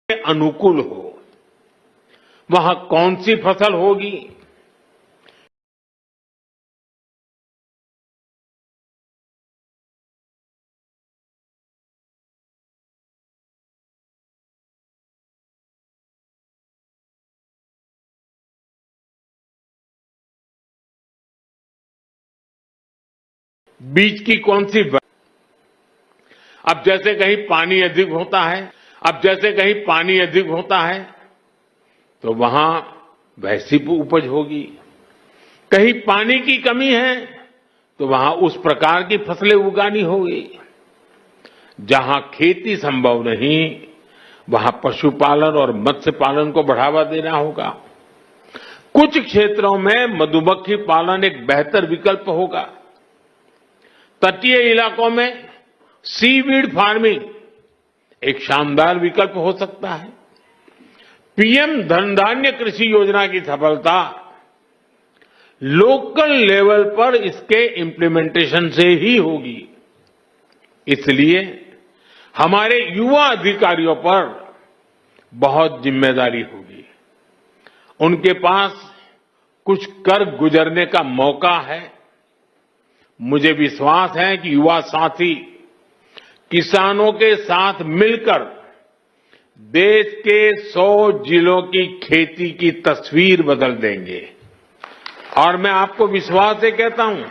अनुकूल हो, वहां कौन सी फसल होगी, बीज की कौन सी। अब जैसे कहीं पानी अधिक होता है, तो वहां वैसी उपज होगी। कहीं पानी की कमी है तो वहां उस प्रकार की फसलें उगानी होगी। जहां खेती संभव नहीं, वहां पशुपालन और मत्स्य पालन को बढ़ावा देना होगा। कुछ क्षेत्रों में मधुमक्खी पालन एक बेहतर विकल्प होगा। तटीय इलाकों में सीवीड फार्मिंग एक शानदार विकल्प हो सकता है। पीएम धनधान्य कृषि योजना की सफलता लोकल लेवल पर इसके इम्प्लीमेंटेशन से ही होगी। इसलिए हमारे युवा अधिकारियों पर बहुत जिम्मेदारी होगी। उनके पास कुछ कर गुजरने का मौका है। मुझे विश्वास है कि युवा साथी किसानों के साथ मिलकर देश के 100 जिलों की खेती की तस्वीर बदल देंगे। और मैं आपको विश्वास से कहता हूं,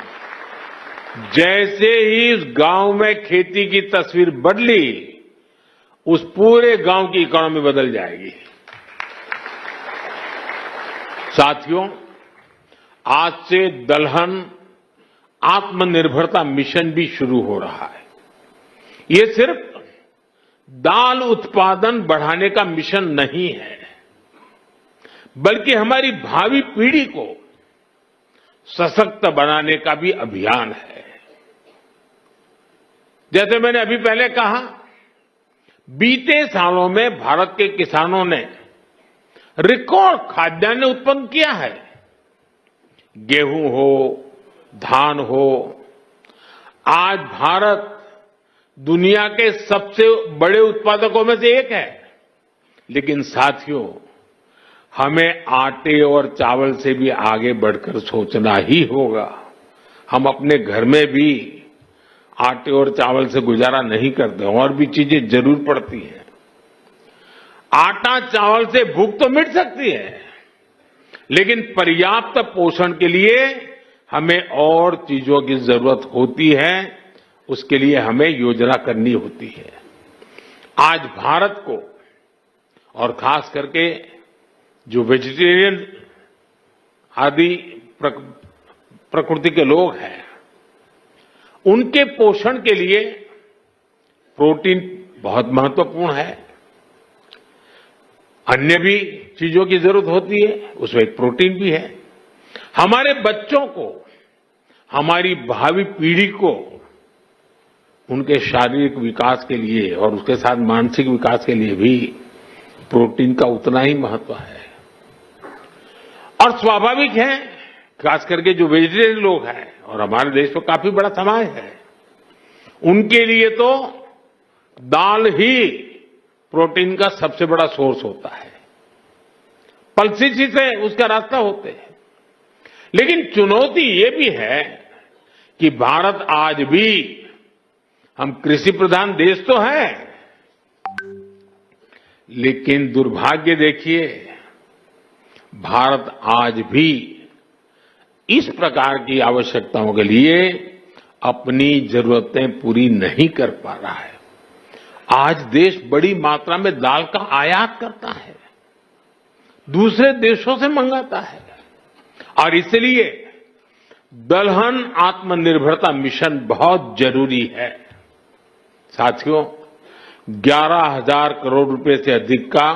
जैसे ही इस गांव में खेती की तस्वीर बदली, उस पूरे गांव की इकोनॉमी बदल जाएगी। साथियों, आज से दलहन आत्मनिर्भरता मिशन भी शुरू हो रहा है। ये सिर्फ दाल उत्पादन बढ़ाने का मिशन नहीं है, बल्कि हमारी भावी पीढ़ी को सशक्त बनाने का भी अभियान है। जैसे मैंने अभी पहले कहा, बीते सालों में भारत के किसानों ने रिकॉर्ड खाद्यान्न उत्पन्न किया है। गेहूं हो, धान हो, आज भारत दुनिया के सबसे बड़े उत्पादकों में से एक है। लेकिन साथियों, हमें आटे और चावल से भी आगे बढ़कर सोचना ही होगा। हम अपने घर में भी आटे और चावल से गुजारा नहीं करते, और भी चीजें जरूर पड़ती हैं। आटा चावल से भूख तो मिट सकती है, लेकिन पर्याप्त पोषण के लिए हमें और चीजों की जरूरत होती है। उसके लिए हमें योजना करनी होती है। आज भारत को, और खास करके जो वेजिटेरियन आदि प्रकृति के लोग हैं, उनके पोषण के लिए प्रोटीन बहुत महत्वपूर्ण है। अन्य भी चीजों की जरूरत होती है, उसमें एक प्रोटीन भी है। हमारे बच्चों को, हमारी भावी पीढ़ी को उनके शारीरिक विकास के लिए और उसके साथ मानसिक विकास के लिए भी प्रोटीन का उतना ही महत्व है। और स्वाभाविक है, खास करके जो वेजिटेरियन लोग हैं, और हमारे देश में काफी बड़ा समाज है, उनके लिए तो दाल ही प्रोटीन का सबसे बड़ा सोर्स होता है। पल्सेस से उसका रास्ता होते हैं। लेकिन चुनौती ये भी है कि भारत आज भी, हम कृषि प्रधान देश तो है, लेकिन दुर्भाग्य देखिए, भारत आज भी इस प्रकार की आवश्यकताओं के लिए अपनी जरूरतें पूरी नहीं कर पा रहा है। आज देश बड़ी मात्रा में दाल का आयात करता है, दूसरे देशों से मंगाता है। और इसलिए दलहन आत्मनिर्भरता मिशन बहुत जरूरी है। साथियों, 11,000 करोड़ रुपए से अधिक का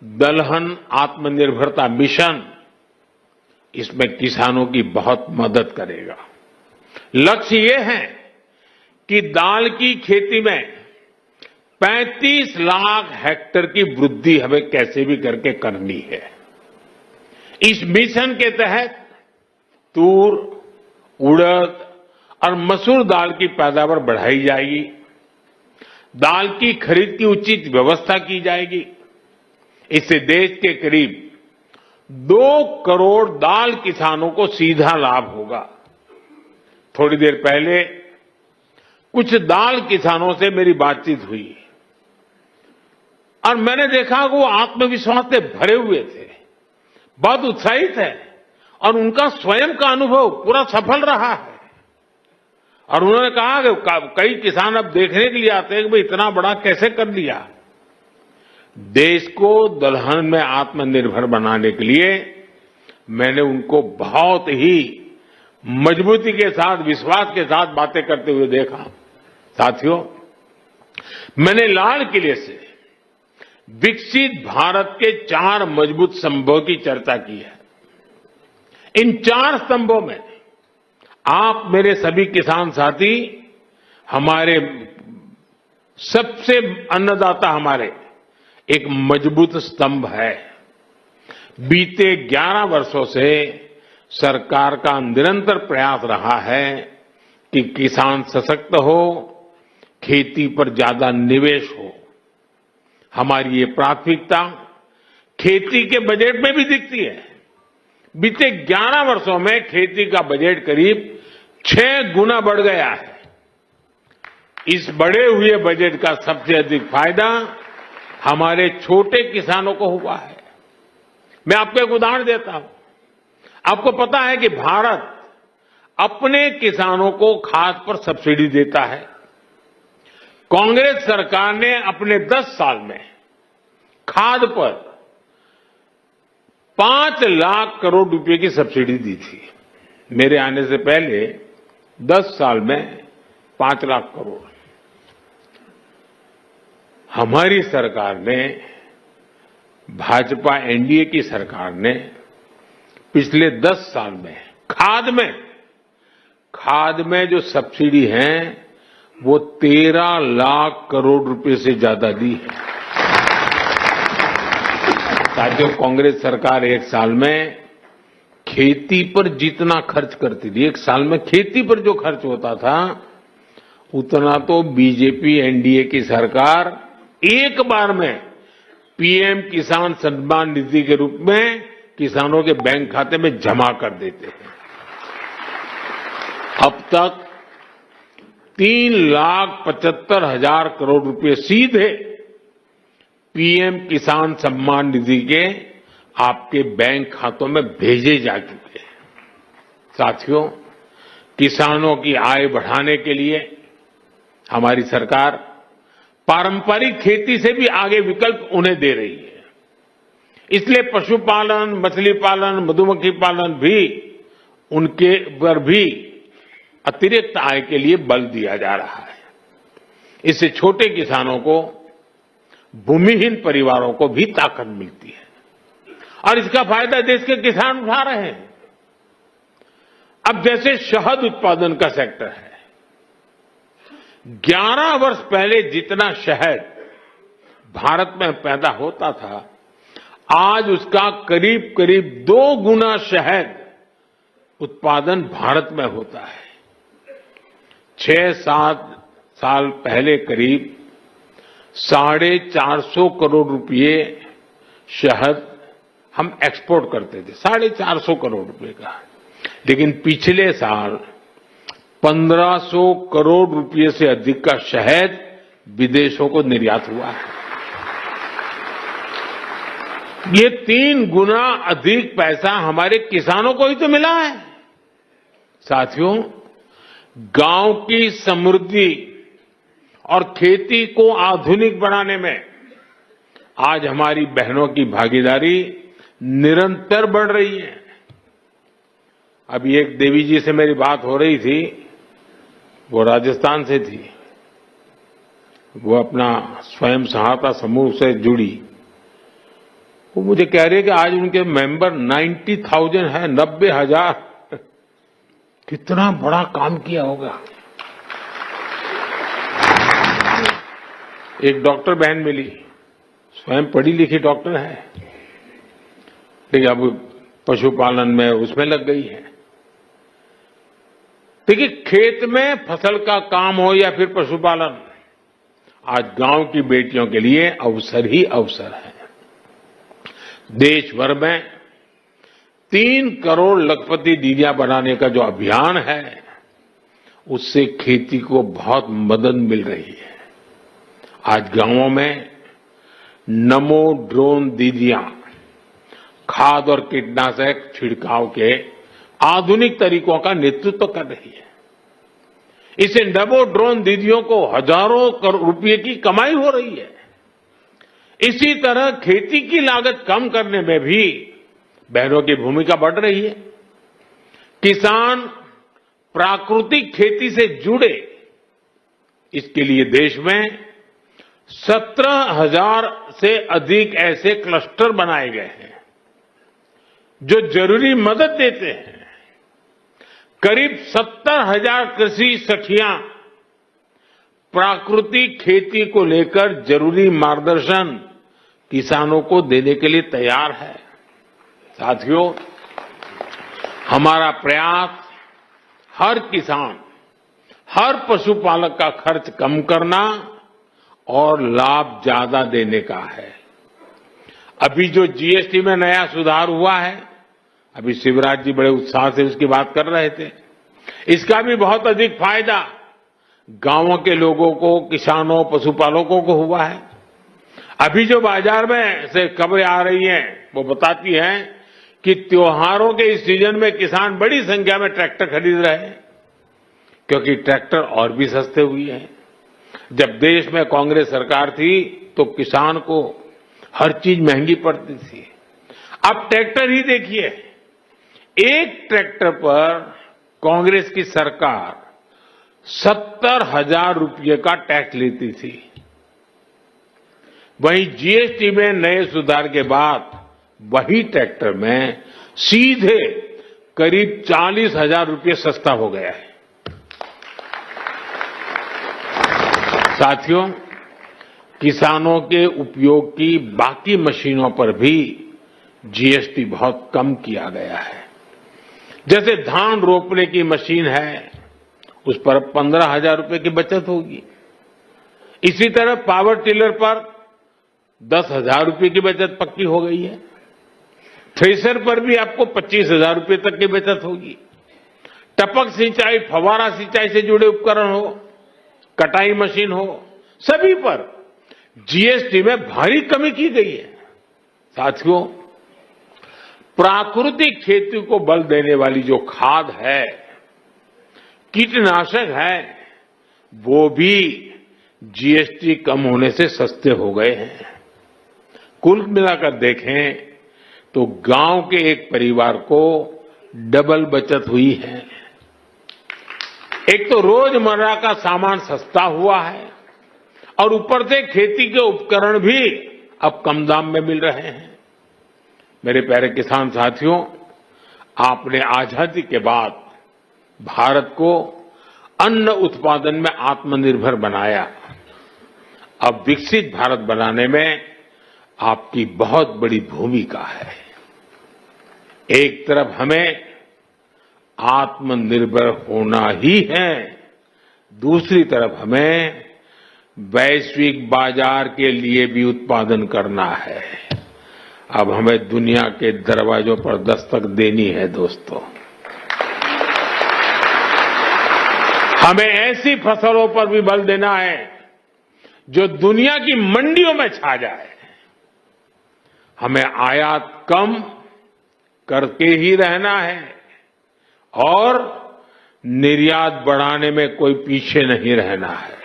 दलहन आत्मनिर्भरता मिशन, इसमें किसानों की बहुत मदद करेगा। लक्ष्य ये है कि दाल की खेती में 35 लाख हेक्टेयर की वृद्धि हमें कैसे भी करके करनी है। इस मिशन के तहत तूर, उड़द और मसूर दाल की पैदावार बढ़ाई जाएगी। दाल की खरीद की उचित व्यवस्था की जाएगी। इससे देश के करीब 2 करोड़ दाल किसानों को सीधा लाभ होगा। थोड़ी देर पहले कुछ दाल किसानों से मेरी बातचीत हुई और मैंने देखा कि वो आत्मविश्वास से भरे हुए थे, बहुत उत्साहित है और उनका स्वयं का अनुभव पूरा सफल रहा है। और उन्होंने कहा कि कई किसान अब देखने के लिए आते हैं कि भाई इतना बड़ा कैसे कर लिया। देश को दलहन में आत्मनिर्भर बनाने के लिए मैंने उनको बहुत ही मजबूती के साथ, विश्वास के साथ बातें करते हुए देखा। साथियों, मैंने लाल किले से विकसित भारत के 4 मजबूत स्तंभों की चर्चा की है। इन 4 स्तंभों में आप मेरे सभी किसान साथी, हमारे सबसे अन्नदाता हमारे एक मजबूत स्तंभ है। बीते 11 वर्षों से सरकार का निरंतर प्रयास रहा है कि किसान सशक्त हो, खेती पर ज्यादा निवेश हो। हमारी ये प्राथमिकता खेती के बजट में भी दिखती है। बीते 11 वर्षों में खेती का बजट करीब 6 गुना बढ़ गया है। इस बढ़े हुए बजट का सबसे अधिक फायदा हमारे छोटे किसानों को हुआ है। मैं आपको एक उदाहरण देता हूं। आपको पता है कि भारत अपने किसानों को खाद पर सब्सिडी देता है। कांग्रेस सरकार ने अपने 10 साल में खाद पर 5 लाख करोड़ रुपए की सब्सिडी दी थी। मेरे आने से पहले 10 साल में 5 लाख करोड़। हमारी सरकार ने, भाजपा एनडीए की सरकार ने पिछले 10 साल में खाद में जो सब्सिडी है वो 13 लाख करोड़ रुपए से ज्यादा दी है। साथियों, कांग्रेस सरकार एक साल में खेती पर जितना खर्च करती थी, एक साल में खेती पर जो खर्च होता था उतना तो बीजेपी एनडीए की सरकार एक बार में पीएम किसान सम्मान निधि के रूप में किसानों के बैंक खाते में जमा कर देते हैं। अब तक 3,75,000 करोड़ रुपए सीधे पीएम किसान सम्मान निधि के आपके बैंक खातों में भेजे जा चुके हैं। साथियों, किसानों की आय बढ़ाने के लिए हमारी सरकार पारंपरिक खेती से भी आगे विकल्प उन्हें दे रही है। इसलिए पशुपालन, मछली पालन, मधुमक्खी पालन भी, उनके पर भी अतिरिक्त आय के लिए बल दिया जा रहा है। इससे छोटे किसानों को, भूमिहीन परिवारों को भी ताकत मिलती है और इसका फायदा देश के किसान उठा रहे हैं। अब जैसे शहद उत्पादन का सेक्टर है, 11 वर्ष पहले जितना शहद भारत में पैदा होता था, आज उसका करीब करीब 2 गुना शहद उत्पादन भारत में होता है। 6-7 साल पहले करीब 450 करोड़ रुपए शहद हम एक्सपोर्ट करते थे, 450 करोड़ रुपए का। लेकिन पिछले साल 1500 करोड़ रुपए से अधिक का शहद विदेशों को निर्यात हुआ है। ये 3 गुना अधिक पैसा हमारे किसानों को ही तो मिला है। साथियों, गांव की समृद्धि और खेती को आधुनिक बनाने में आज हमारी बहनों की भागीदारी निरंतर बढ़ रही है। अभी एक देवी जी से मेरी बात हो रही थी, वो राजस्थान से थी। वो अपना स्वयं सहायता समूह से जुड़ी। वो मुझे कह रही है कि आज उनके मेंबर 90,000 है, 90,000। कितना बड़ा काम किया होगा। एक डॉक्टर बहन मिली, स्वयं पढ़ी लिखी डॉक्टर है, लेकिन अब पशुपालन में उसमें लग गई है। देखिए, खेत में फसल का काम हो या फिर पशुपालन, आज गांव की बेटियों के लिए अवसर ही अवसर है। देश भर में 3 करोड़ लखपति दीदियां बनाने का जो अभियान है, उससे खेती को बहुत मदद मिल रही है। आज गांवों में नमो ड्रोन दीदियां खाद और कीटनाशक छिड़काव के आधुनिक तरीकों का नेतृत्व कर रही है। इससे नमो ड्रोन दीदियों को हजारों करोड़ रुपए की कमाई हो रही है। इसी तरह खेती की लागत कम करने में भी बहनों की भूमिका बढ़ रही है। किसान प्राकृतिक खेती से जुड़े, इसके लिए देश में 17,000 से अधिक ऐसे क्लस्टर बनाए गए हैं जो जरूरी मदद देते हैं। करीब 70,000 कृषि सखियां प्राकृतिक खेती को लेकर जरूरी मार्गदर्शन किसानों को देने के लिए तैयार है। साथियों, हमारा प्रयास हर किसान, हर पशुपालक का खर्च कम करना और लाभ ज्यादा देने का है। अभी जो जीएसटी में नया सुधार हुआ है, अभी शिवराज जी बड़े उत्साह से उसकी बात कर रहे थे, इसका भी बहुत अधिक फायदा गांवों के लोगों को, किसानों, पशुपालकों को हुआ है। अभी जो बाजार में से खबरें आ रही हैं, वो बताती हैं कि त्योहारों के इस सीजन में किसान बड़ी संख्या में ट्रैक्टर खरीद रहे हैं, क्योंकि ट्रैक्टर और भी सस्ते हुए हैं। जब देश में कांग्रेस सरकार थी तो किसान को हर चीज महंगी पड़ती थी। अब ट्रैक्टर ही देखिए, एक ट्रैक्टर पर कांग्रेस की सरकार 70,000 रुपये का टैक्स लेती थी। वहीं जीएसटी में नए सुधार के बाद वही ट्रैक्टर में सीधे करीब 40,000 रुपये सस्ता हो गया है। साथियों, किसानों के उपयोग की बाकी मशीनों पर भी जीएसटी बहुत कम किया गया है। जैसे धान रोपने की मशीन है, उस पर 15,000 रुपये की बचत होगी। इसी तरह पावर टिलर पर 10,000 रुपये की बचत पक्की हो गई है। थ्रेसर पर भी आपको 25,000 रुपये तक की बचत होगी। टपक सिंचाई, फव्वारा सिंचाई से जुड़े उपकरण हो, कटाई मशीन हो, सभी पर जीएसटी में भारी कमी की गई है। साथियों, प्राकृतिक खेती को बल देने वाली जो खाद है, कीटनाशक है, वो भी जीएसटी कम होने से सस्ते हो गए हैं। कुल मिलाकर देखें तो गांव के एक परिवार को डबल बचत हुई है। एक तो रोजमर्रा का सामान सस्ता हुआ है और ऊपर से खेती के उपकरण भी अब कम दाम में मिल रहे हैं। मेरे प्यारे किसान साथियों, आपने आजादी के बाद भारत को अन्न उत्पादन में आत्मनिर्भर बनाया। अब विकसित भारत बनाने में आपकी बहुत बड़ी भूमिका है। एक तरफ हमें आत्मनिर्भर होना ही है, दूसरी तरफ हमें वैश्विक बाजार के लिए भी उत्पादन करना है। अब हमें दुनिया के दरवाजों पर दस्तक देनी है। दोस्तों, हमें ऐसी फसलों पर भी बल देना है जो दुनिया की मंडियों में छा जाए। हमें आयात कम करके ही रहना है और निर्यात बढ़ाने में कोई पीछे नहीं रहना है।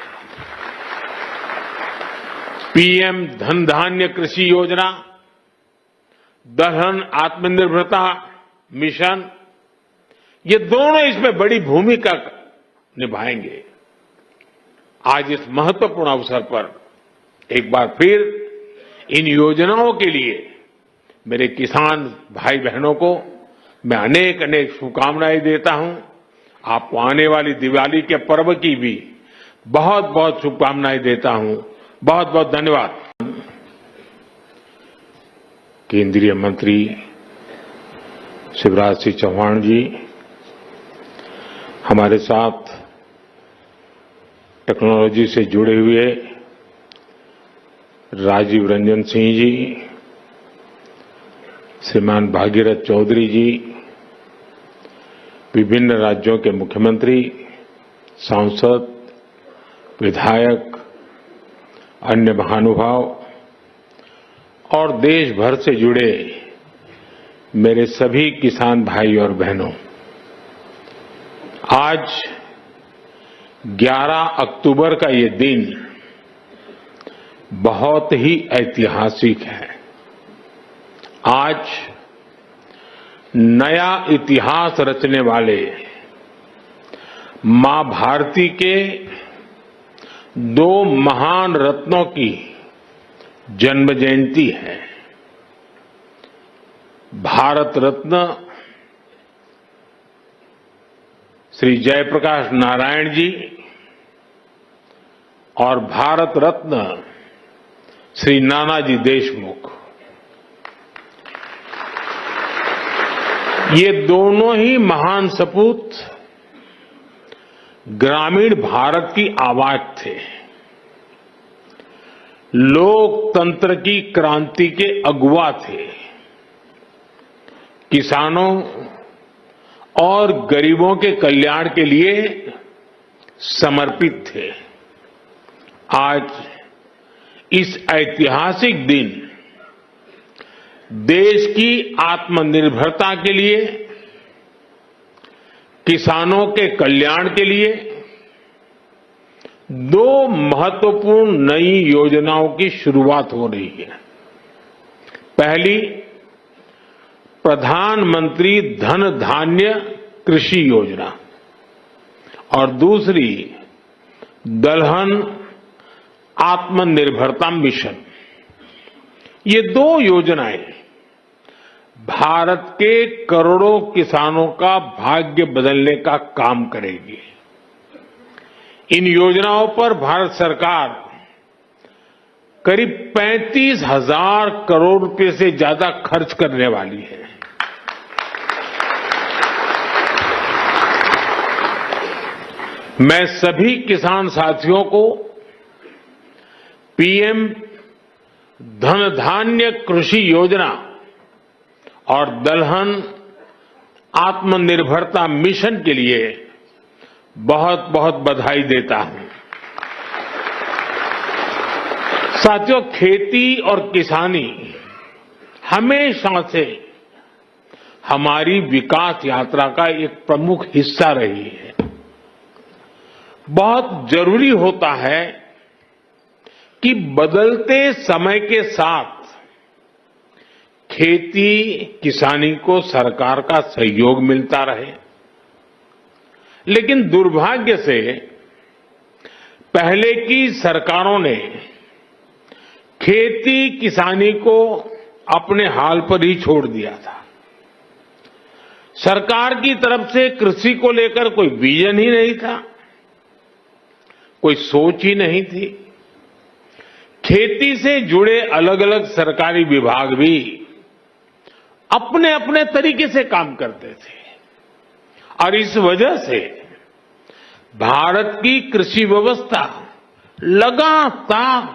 पीएम धन धान्य कृषि योजना, दलहन आत्मनिर्भरता मिशन, ये दोनों इसमें बड़ी भूमिका निभाएंगे। आज इस महत्वपूर्ण अवसर पर एक बार फिर इन योजनाओं के लिए मेरे किसान भाई बहनों को मैं अनेक अनेक शुभकामनाएं देता हूं। आपको आने वाली दिवाली के पर्व की भी बहुत बहुत शुभकामनाएं देता हूं। बहुत बहुत धन्यवाद। केंद्रीय मंत्री शिवराज सिंह चौहान जी हमारे साथ टेक्नोलॉजी से जुड़े हुए राजीव रंजन सिंह जी, श्रीमान भागीरथ चौधरी जी, विभिन्न राज्यों के मुख्यमंत्री, सांसद, विधायक, अन्य महानुभाव और देश भर से जुड़े मेरे सभी किसान भाई और बहनों, आज 11 अक्टूबर का ये दिन बहुत ही ऐतिहासिक है। आज नया इतिहास रचने वाले मां भारती के 2 महान रत्नों की जन्म जयंती है। भारत रत्न श्री जयप्रकाश नारायण जी और भारत रत्न श्री नानाजी देशमुख, ये दोनों ही महान सपूत ग्रामीण भारत की आवाज थे। लोकतंत्र की क्रांति के अगुवा थे। किसानों और गरीबों के कल्याण के लिए समर्पित थे। आज इस ऐतिहासिक दिन देश की आत्मनिर्भरता के लिए, किसानों के कल्याण के लिए 2 महत्वपूर्ण नई योजनाओं की शुरुआत हो रही है। पहली, प्रधानमंत्री धन धान्य कृषि योजना और दूसरी दलहन आत्मनिर्भरता मिशन। ये 2 योजनाएं भारत के करोड़ों किसानों का भाग्य बदलने का काम करेगी। इन योजनाओं पर भारत सरकार करीब 35,000 करोड़ रुपए से ज्यादा खर्च करने वाली है। मैं सभी किसान साथियों को पीएम धन धान्य कृषि योजना और दलहन आत्मनिर्भरता मिशन के लिए बहुत बहुत बधाई देता हूं। साथियों, खेती और किसानी हमेशा से हमारी विकास यात्रा का एक प्रमुख हिस्सा रही है। बहुत जरूरी होता है कि बदलते समय के साथ खेती किसानी को सरकार का सहयोग मिलता रहे। लेकिन दुर्भाग्य से पहले की सरकारों ने खेती किसानी को अपने हाल पर ही छोड़ दिया था। सरकार की तरफ से कृषि को लेकर कोई विजन ही नहीं था, कोई सोच ही नहीं थी। खेती से जुड़े अलग अलग सरकारी विभाग भी अपने अपने तरीके से काम करते थे और इस वजह से भारत की कृषि व्यवस्था लगातार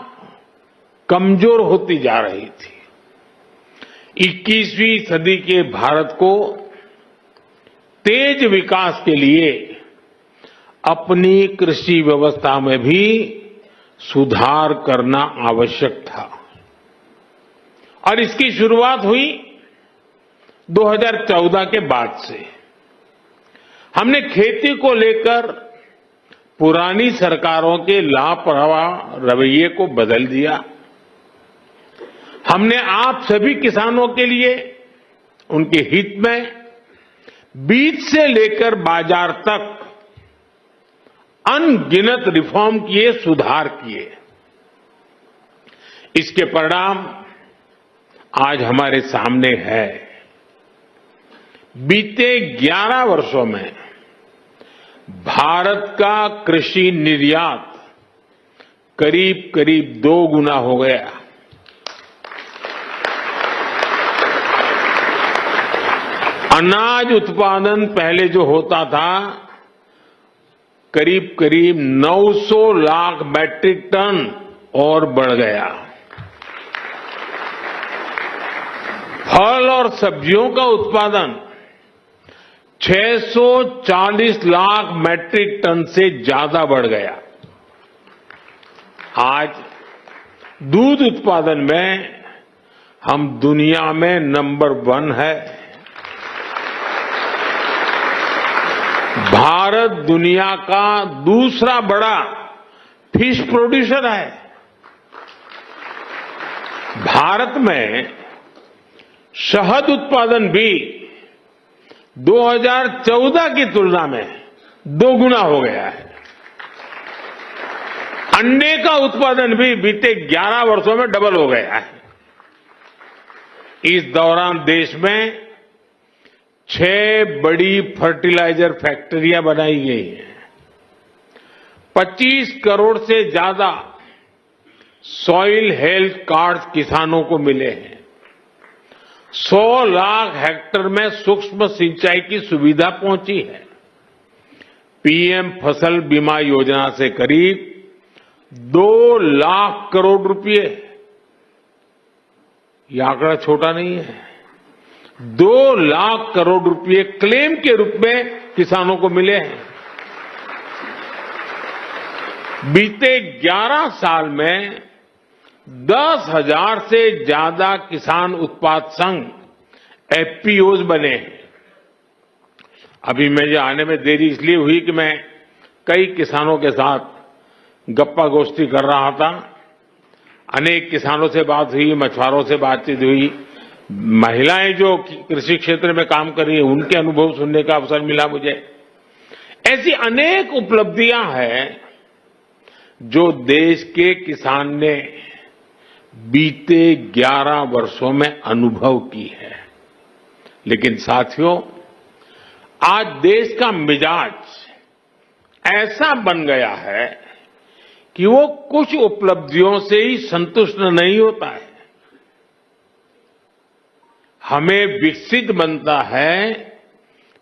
कमजोर होती जा रही थी। 21वीं सदी के भारत को तेज विकास के लिए अपनी कृषि व्यवस्था में भी सुधार करना आवश्यक था और इसकी शुरुआत हुई 2014 के बाद से। हमने खेती को लेकर पुरानी सरकारों के लापरवाह रवैये को बदल दिया। हमने आप सभी किसानों के लिए उनके हित में बीज से लेकर बाजार तक अनगिनत रिफॉर्म किए, सुधार किए। इसके परिणाम आज हमारे सामने है। बीते 11 वर्षों में भारत का कृषि निर्यात करीब करीब 2 गुना हो गया। अनाज उत्पादन पहले जो होता था करीब करीब 900 लाख मैट्रिक टन और बढ़ गया। फल और सब्जियों का उत्पादन 640 लाख मैट्रिक टन से ज्यादा बढ़ गया। आज दूध उत्पादन में हम दुनिया में नंबर 1 है। भारत दुनिया का दूसरा बड़ा फिश प्रोड्यूसर है। भारत में शहद उत्पादन भी 2014 की तुलना में 2 गुना हो गया है। अंडे का उत्पादन भी बीते 11 वर्षों में डबल हो गया है। इस दौरान देश में 6 बड़ी फर्टिलाइजर फैक्ट्रियां बनाई गई हैं। 25 करोड़ से ज्यादा सॉइल हेल्थ कार्ड किसानों को मिले हैं। 100 लाख हेक्टेयर में सूक्ष्म सिंचाई की सुविधा पहुंची है। पीएम फसल बीमा योजना से करीब 2 लाख करोड़ रुपए, यह आंकड़ा छोटा नहीं है, 2 लाख करोड़ रुपए क्लेम के रूप में किसानों को मिले हैं। बीते 11 साल में 10,000 से ज्यादा किसान उत्पाद संघ एफपीओज बने हैं। अभी मुझे आने में देरी इसलिए हुई कि मैं कई किसानों के साथ गप्पा गोष्ठी कर रहा था। अनेक किसानों से बात हुई, मछुआरों से बातचीत हुई, महिलाएं जो कृषि क्षेत्र में काम कर रही है उनके अनुभव सुनने का अवसर मिला मुझे। ऐसी अनेक उपलब्धियां हैं जो देश के किसान ने बीते 11 वर्षों में अनुभव की है। लेकिन साथियों, आज देश का मिजाज ऐसा बन गया है कि वो कुछ उपलब्धियों से ही संतुष्ट नहीं होता है। हमें विकसित बनता है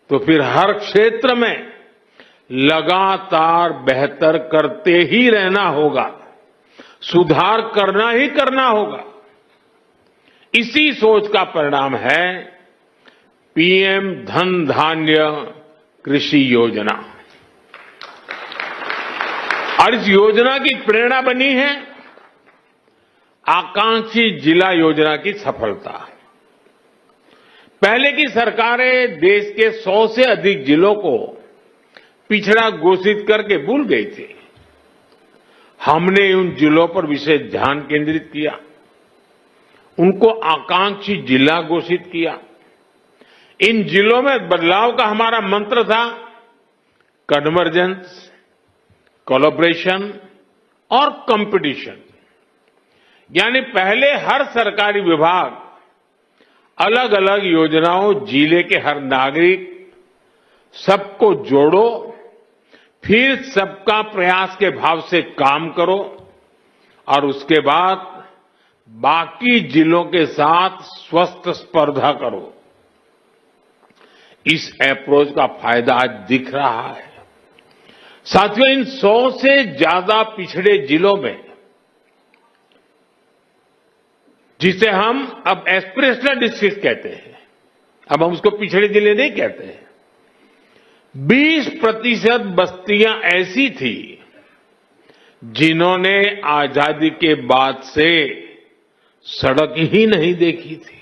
तो फिर हर क्षेत्र में लगातार बेहतर करते ही रहना होगा, सुधार करना ही करना होगा। इसी सोच का परिणाम है पीएम धन धान्य कृषि योजना। और इस योजना की प्रेरणा बनी है आकांक्षी जिला योजना की सफलता। पहले की सरकारें देश के 100 से अधिक जिलों को पिछड़ा घोषित करके भूल गई थी। हमने उन जिलों पर विशेष ध्यान केंद्रित किया, उनको आकांक्षी जिला घोषित किया। इन जिलों में बदलाव का हमारा मंत्र था कन्वर्जेंस, कोलैबोरेशन और कंपटीशन। यानी पहले हर सरकारी विभाग अलग अलग योजनाओं, जिले के हर नागरिक, सबको जोड़ो, फिर सबका प्रयास के भाव से काम करो और उसके बाद बाकी जिलों के साथ स्वस्थ स्पर्धा करो। इस अप्रोच का फायदा आज दिख रहा है। साथियों, इन 100 से ज्यादा पिछड़े जिलों में, जिसे हम अब एस्पिरेशनल डिस्ट्रिक्ट कहते हैं, अब हम उसको पिछड़े जिले नहीं कहते हैं, 20% बस्तियां ऐसी थी जिन्होंने आजादी के बाद से सड़क ही नहीं देखी थी।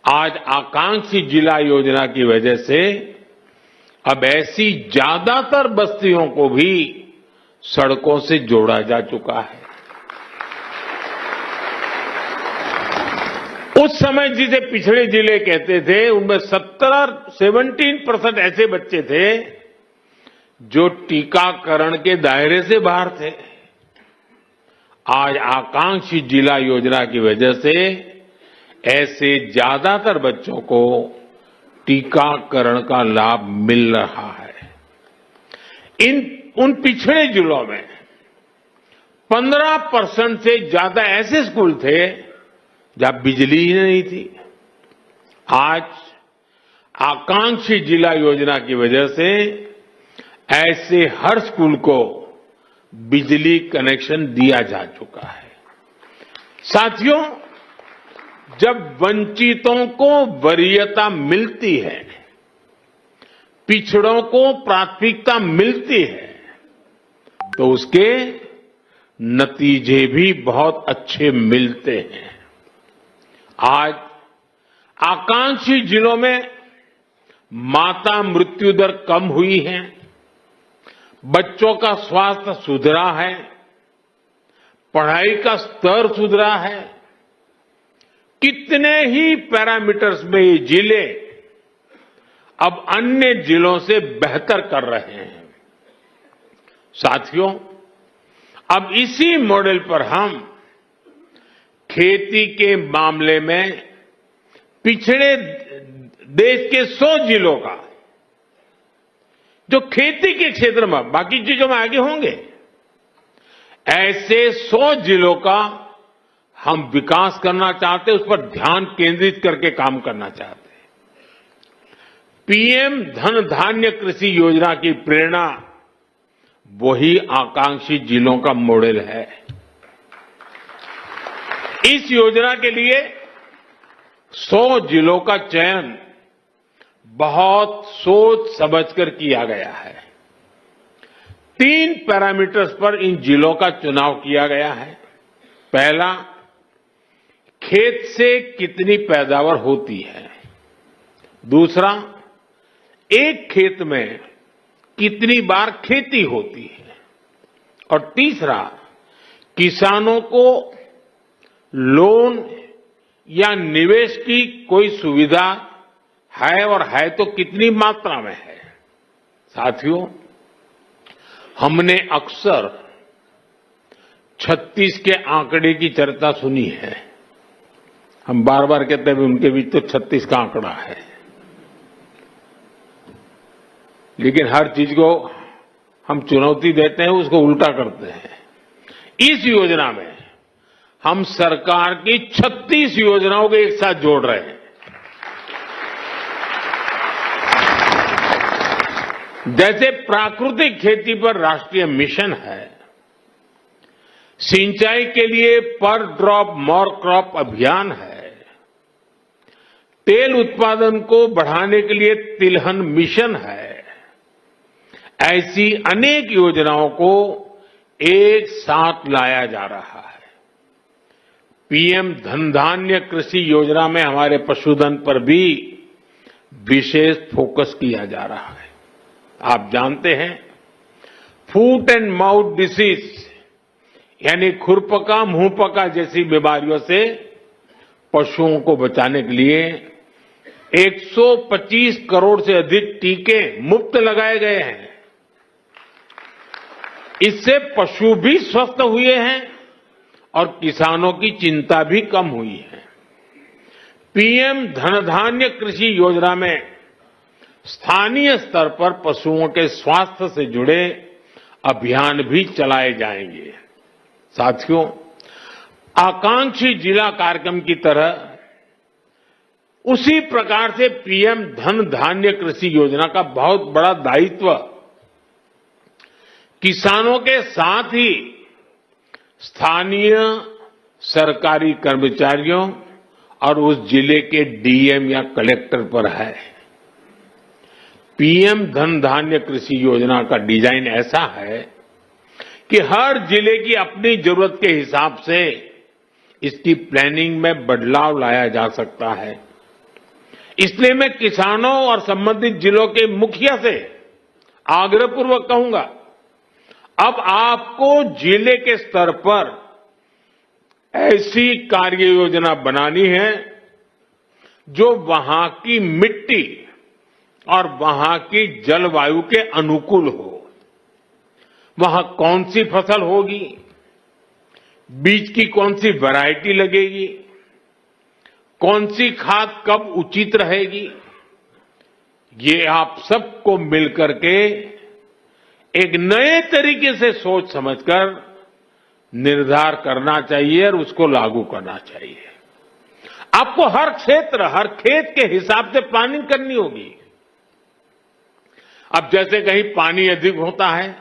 आज आकांक्षी जिला योजना की वजह से अब ऐसी ज्यादातर बस्तियों को भी सड़कों से जोड़ा जा चुका है। उस समय जिसे पिछड़े जिले कहते थे, उनमें 17% ऐसे बच्चे थे जो टीकाकरण के दायरे से बाहर थे। आज आकांक्षी जिला योजना की वजह से ऐसे ज्यादातर बच्चों को टीकाकरण का लाभ मिल रहा है। उन पिछड़े जिलों में 15% से ज्यादा ऐसे स्कूल थे जहां बिजली ही नहीं थी। आज आकांक्षी जिला योजना की वजह से ऐसे हर स्कूल को बिजली कनेक्शन दिया जा चुका है। साथियों, जब वंचितों को वरीयता मिलती है, पिछड़ों को प्राथमिकता मिलती है, तो उसके नतीजे भी बहुत अच्छे मिलते हैं। आज आकांक्षी जिलों में माता मृत्यु दर कम हुई है, बच्चों का स्वास्थ्य सुधरा है, पढ़ाई का स्तर सुधरा है। कितने ही पैरामीटर्स में ये जिले अब अन्य जिलों से बेहतर कर रहे हैं। साथियों, अब इसी मॉडल पर हम खेती के मामले में पिछड़े देश के 100 जिलों का, जो खेती के क्षेत्र में, बाकी चीजों में आगे होंगे, ऐसे 100 जिलों का हम विकास करना चाहते हैं, उस पर ध्यान केंद्रित करके काम करना चाहते हैं। पीएम धन धान्य कृषि योजना की प्रेरणा वही आकांक्षी जिलों का मॉडल है। इस योजना के लिए 100 जिलों का चयन बहुत सोच समझकर किया गया है। 3 पैरामीटर्स पर इन जिलों का चुनाव किया गया है। पहला, खेत से कितनी पैदावार होती है। दूसरा, एक खेत में कितनी बार खेती होती है। और तीसरा, किसानों को लोन या निवेश की कोई सुविधा है, और है तो कितनी मात्रा में है। साथियों, हमने अक्सर 36 के आंकड़े की चर्चा सुनी है। हम बार बार कहते हैं उनके बीच तो 36 का आंकड़ा है, लेकिन हर चीज को हम चुनौती देते हैं, उसको उल्टा करते हैं। इस योजना में हम सरकार की 36 योजनाओं को एक साथ जोड़ रहे हैं। जैसे प्राकृतिक खेती पर राष्ट्रीय मिशन है, सिंचाई के लिए पर ड्रॉप मोर क्रॉप अभियान है, तेल उत्पादन को बढ़ाने के लिए तिलहन मिशन है, ऐसी अनेक योजनाओं को एक साथ लाया जा रहा है। पीएम धन धान्य कृषि योजना में हमारे पशुधन पर भी विशेष फोकस किया जा रहा है। आप जानते हैं, फूट एंड माउथ डिसीज यानी खुरपका मुंहपका जैसी बीमारियों से पशुओं को बचाने के लिए 125 करोड़ से अधिक टीके मुफ्त लगाए गए हैं। इससे पशु भी स्वस्थ हुए हैं और किसानों की चिंता भी कम हुई है। पीएम धन धान्य कृषि योजना में स्थानीय स्तर पर पशुओं के स्वास्थ्य से जुड़े अभियान भी चलाए जाएंगे। साथियों, आकांक्षी जिला कार्यक्रम की तरह उसी प्रकार से पीएम धन धान्य कृषि योजना का बहुत बड़ा दायित्व किसानों के साथ ही स्थानीय सरकारी कर्मचारियों और उस जिले के डीएम या कलेक्टर पर है। पीएम धन धान्य कृषि योजना का डिजाइन ऐसा है कि हर जिले की अपनी जरूरत के हिसाब से इसकी प्लानिंग में बदलाव लाया जा सकता है। इसलिए मैं किसानों और संबंधित जिलों के मुखिया से आग्रहपूर्वक कहूंगा, अब आपको जिले के स्तर पर ऐसी कार्य योजना बनानी है जो वहां की मिट्टी और वहां की जलवायु के अनुकूल हो। वहां कौन सी फसल होगी, बीज की कौन सी वैरायटी लगेगी, कौन सी खाद कब उचित रहेगी, ये आप सबको मिलकर के एक नए तरीके से सोच समझकर निर्धार करना चाहिए और उसको लागू करना चाहिए। आपको हर क्षेत्र, हर खेत के हिसाब से प्लानिंग करनी होगी। अब जैसे कहीं पानी अधिक होता है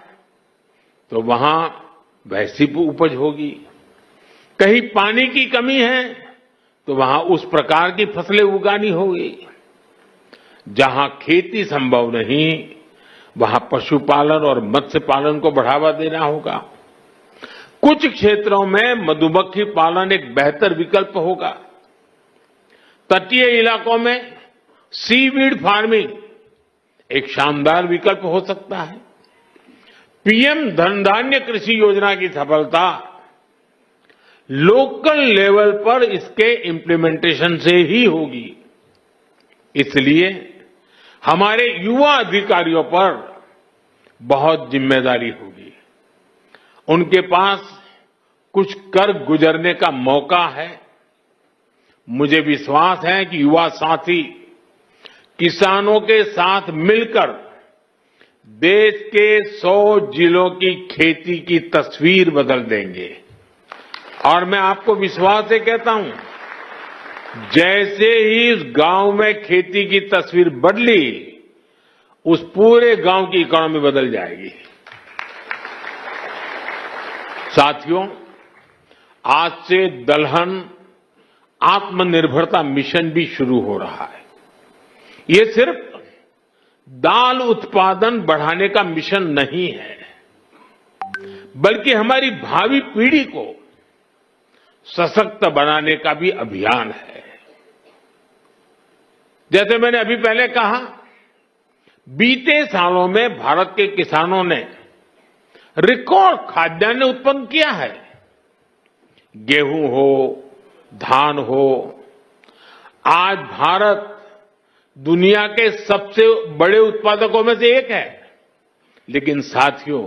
तो वहां वैसी उपज होगी, कहीं पानी की कमी है तो वहां उस प्रकार की फसलें उगानी होगी। जहां खेती संभव नहीं, वहां पशुपालन और मत्स्य पालन को बढ़ावा देना होगा। कुछ क्षेत्रों में मधुमक्खी पालन एक बेहतर विकल्प होगा। तटीय इलाकों में सीवीड फार्मिंग एक शानदार विकल्प हो सकता है। पीएम धनधान्य कृषि योजना की सफलता लोकल लेवल पर इसके इम्प्लीमेंटेशन से ही होगी। इसलिए हमारे युवा अधिकारियों पर बहुत जिम्मेदारी होगी। उनके पास कुछ कर गुजरने का मौका है। मुझे विश्वास है कि युवा साथी किसानों के साथ मिलकर देश के 100 जिलों की खेती की तस्वीर बदल देंगे। और मैं आपको विश्वास से कहता हूं, जैसे ही इस गांव में खेती की तस्वीर बदली, उस पूरे गांव की इकोनॉमी बदल जाएगी। साथियों, आज से दलहन आत्मनिर्भरता मिशन भी शुरू हो रहा है। ये सिर्फ दाल उत्पादन बढ़ाने का मिशन नहीं है, बल्कि हमारी भावी पीढ़ी को सशक्त बनाने का भी अभियान है। जैसे मैंने अभी पहले कहा, बीते सालों में भारत के किसानों ने रिकॉर्ड खाद्यान्न उत्पन्न किया है। गेहूं हो, धान हो, आज भारत दुनिया के सबसे बड़े उत्पादकों में से एक है। लेकिन साथियों,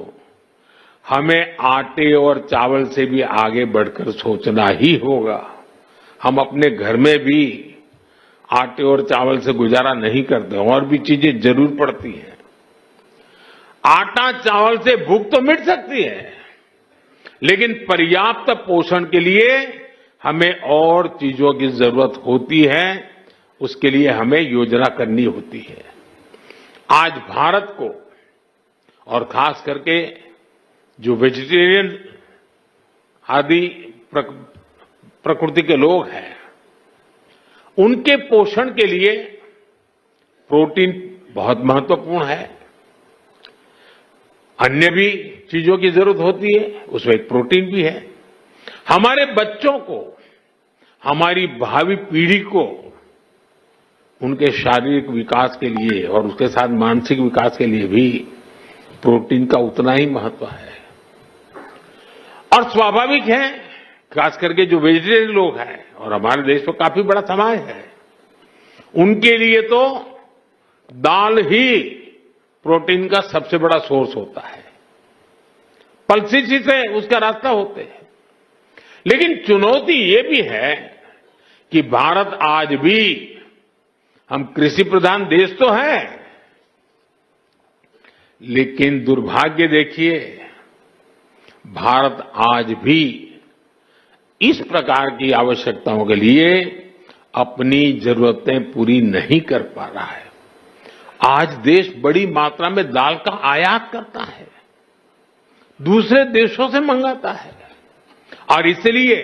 हमें आटे और चावल से भी आगे बढ़कर सोचना ही होगा। हम अपने घर में भी आटे और चावल से गुजारा नहीं करते, और भी चीजें जरूर पड़ती हैं। आटा चावल से भूख तो मिट सकती है, लेकिन पर्याप्त पोषण के लिए हमें और चीजों की जरूरत होती है। उसके लिए हमें योजना करनी होती है। आज भारत को, और खास करके जो वेजिटेरियन आदि प्रकृति के लोग हैं, उनके पोषण के लिए प्रोटीन बहुत महत्वपूर्ण है। अन्य भी चीजों की जरूरत होती है, उसमें एक प्रोटीन भी है। हमारे बच्चों को, हमारी भावी पीढ़ी को उनके शारीरिक विकास के लिए और उसके साथ मानसिक विकास के लिए भी प्रोटीन का उतना ही महत्व है। और स्वाभाविक है, खास करके जो वेजिटेरियन लोग हैं, और हमारे देश में काफी बड़ा समाज है, उनके लिए तो दाल ही प्रोटीन का सबसे बड़ा सोर्स होता है। पल्सेस से उसका रास्ता होते हैं। लेकिन चुनौती ये भी है कि भारत आज भी, हम कृषि प्रधान देश तो है, लेकिन दुर्भाग्य देखिए, भारत आज भी इस प्रकार की आवश्यकताओं के लिए अपनी जरूरतें पूरी नहीं कर पा रहा है। आज देश बड़ी मात्रा में दाल का आयात करता है, दूसरे देशों से मंगाता है। और इसलिए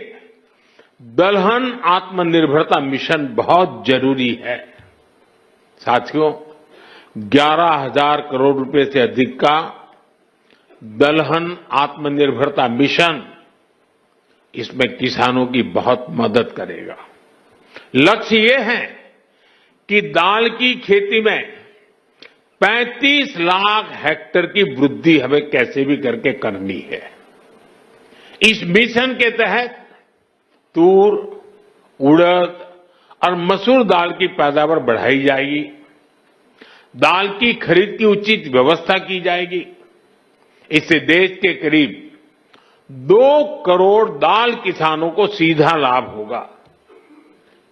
दलहन आत्मनिर्भरता मिशन बहुत जरूरी है। साथियों, 11,000 करोड़ रुपए से अधिक का दलहन आत्मनिर्भरता मिशन, इसमें किसानों की बहुत मदद करेगा। लक्ष्य ये है कि दाल की खेती में 35 लाख हेक्टेयर की वृद्धि हमें कैसे भी करके करनी है। इस मिशन के तहत तूर, उड़द और मसूर दाल की पैदावार बढ़ाई जाएगी। दाल की खरीद की उचित व्यवस्था की जाएगी। इससे देश के करीब 2 करोड़ दाल किसानों को सीधा लाभ होगा।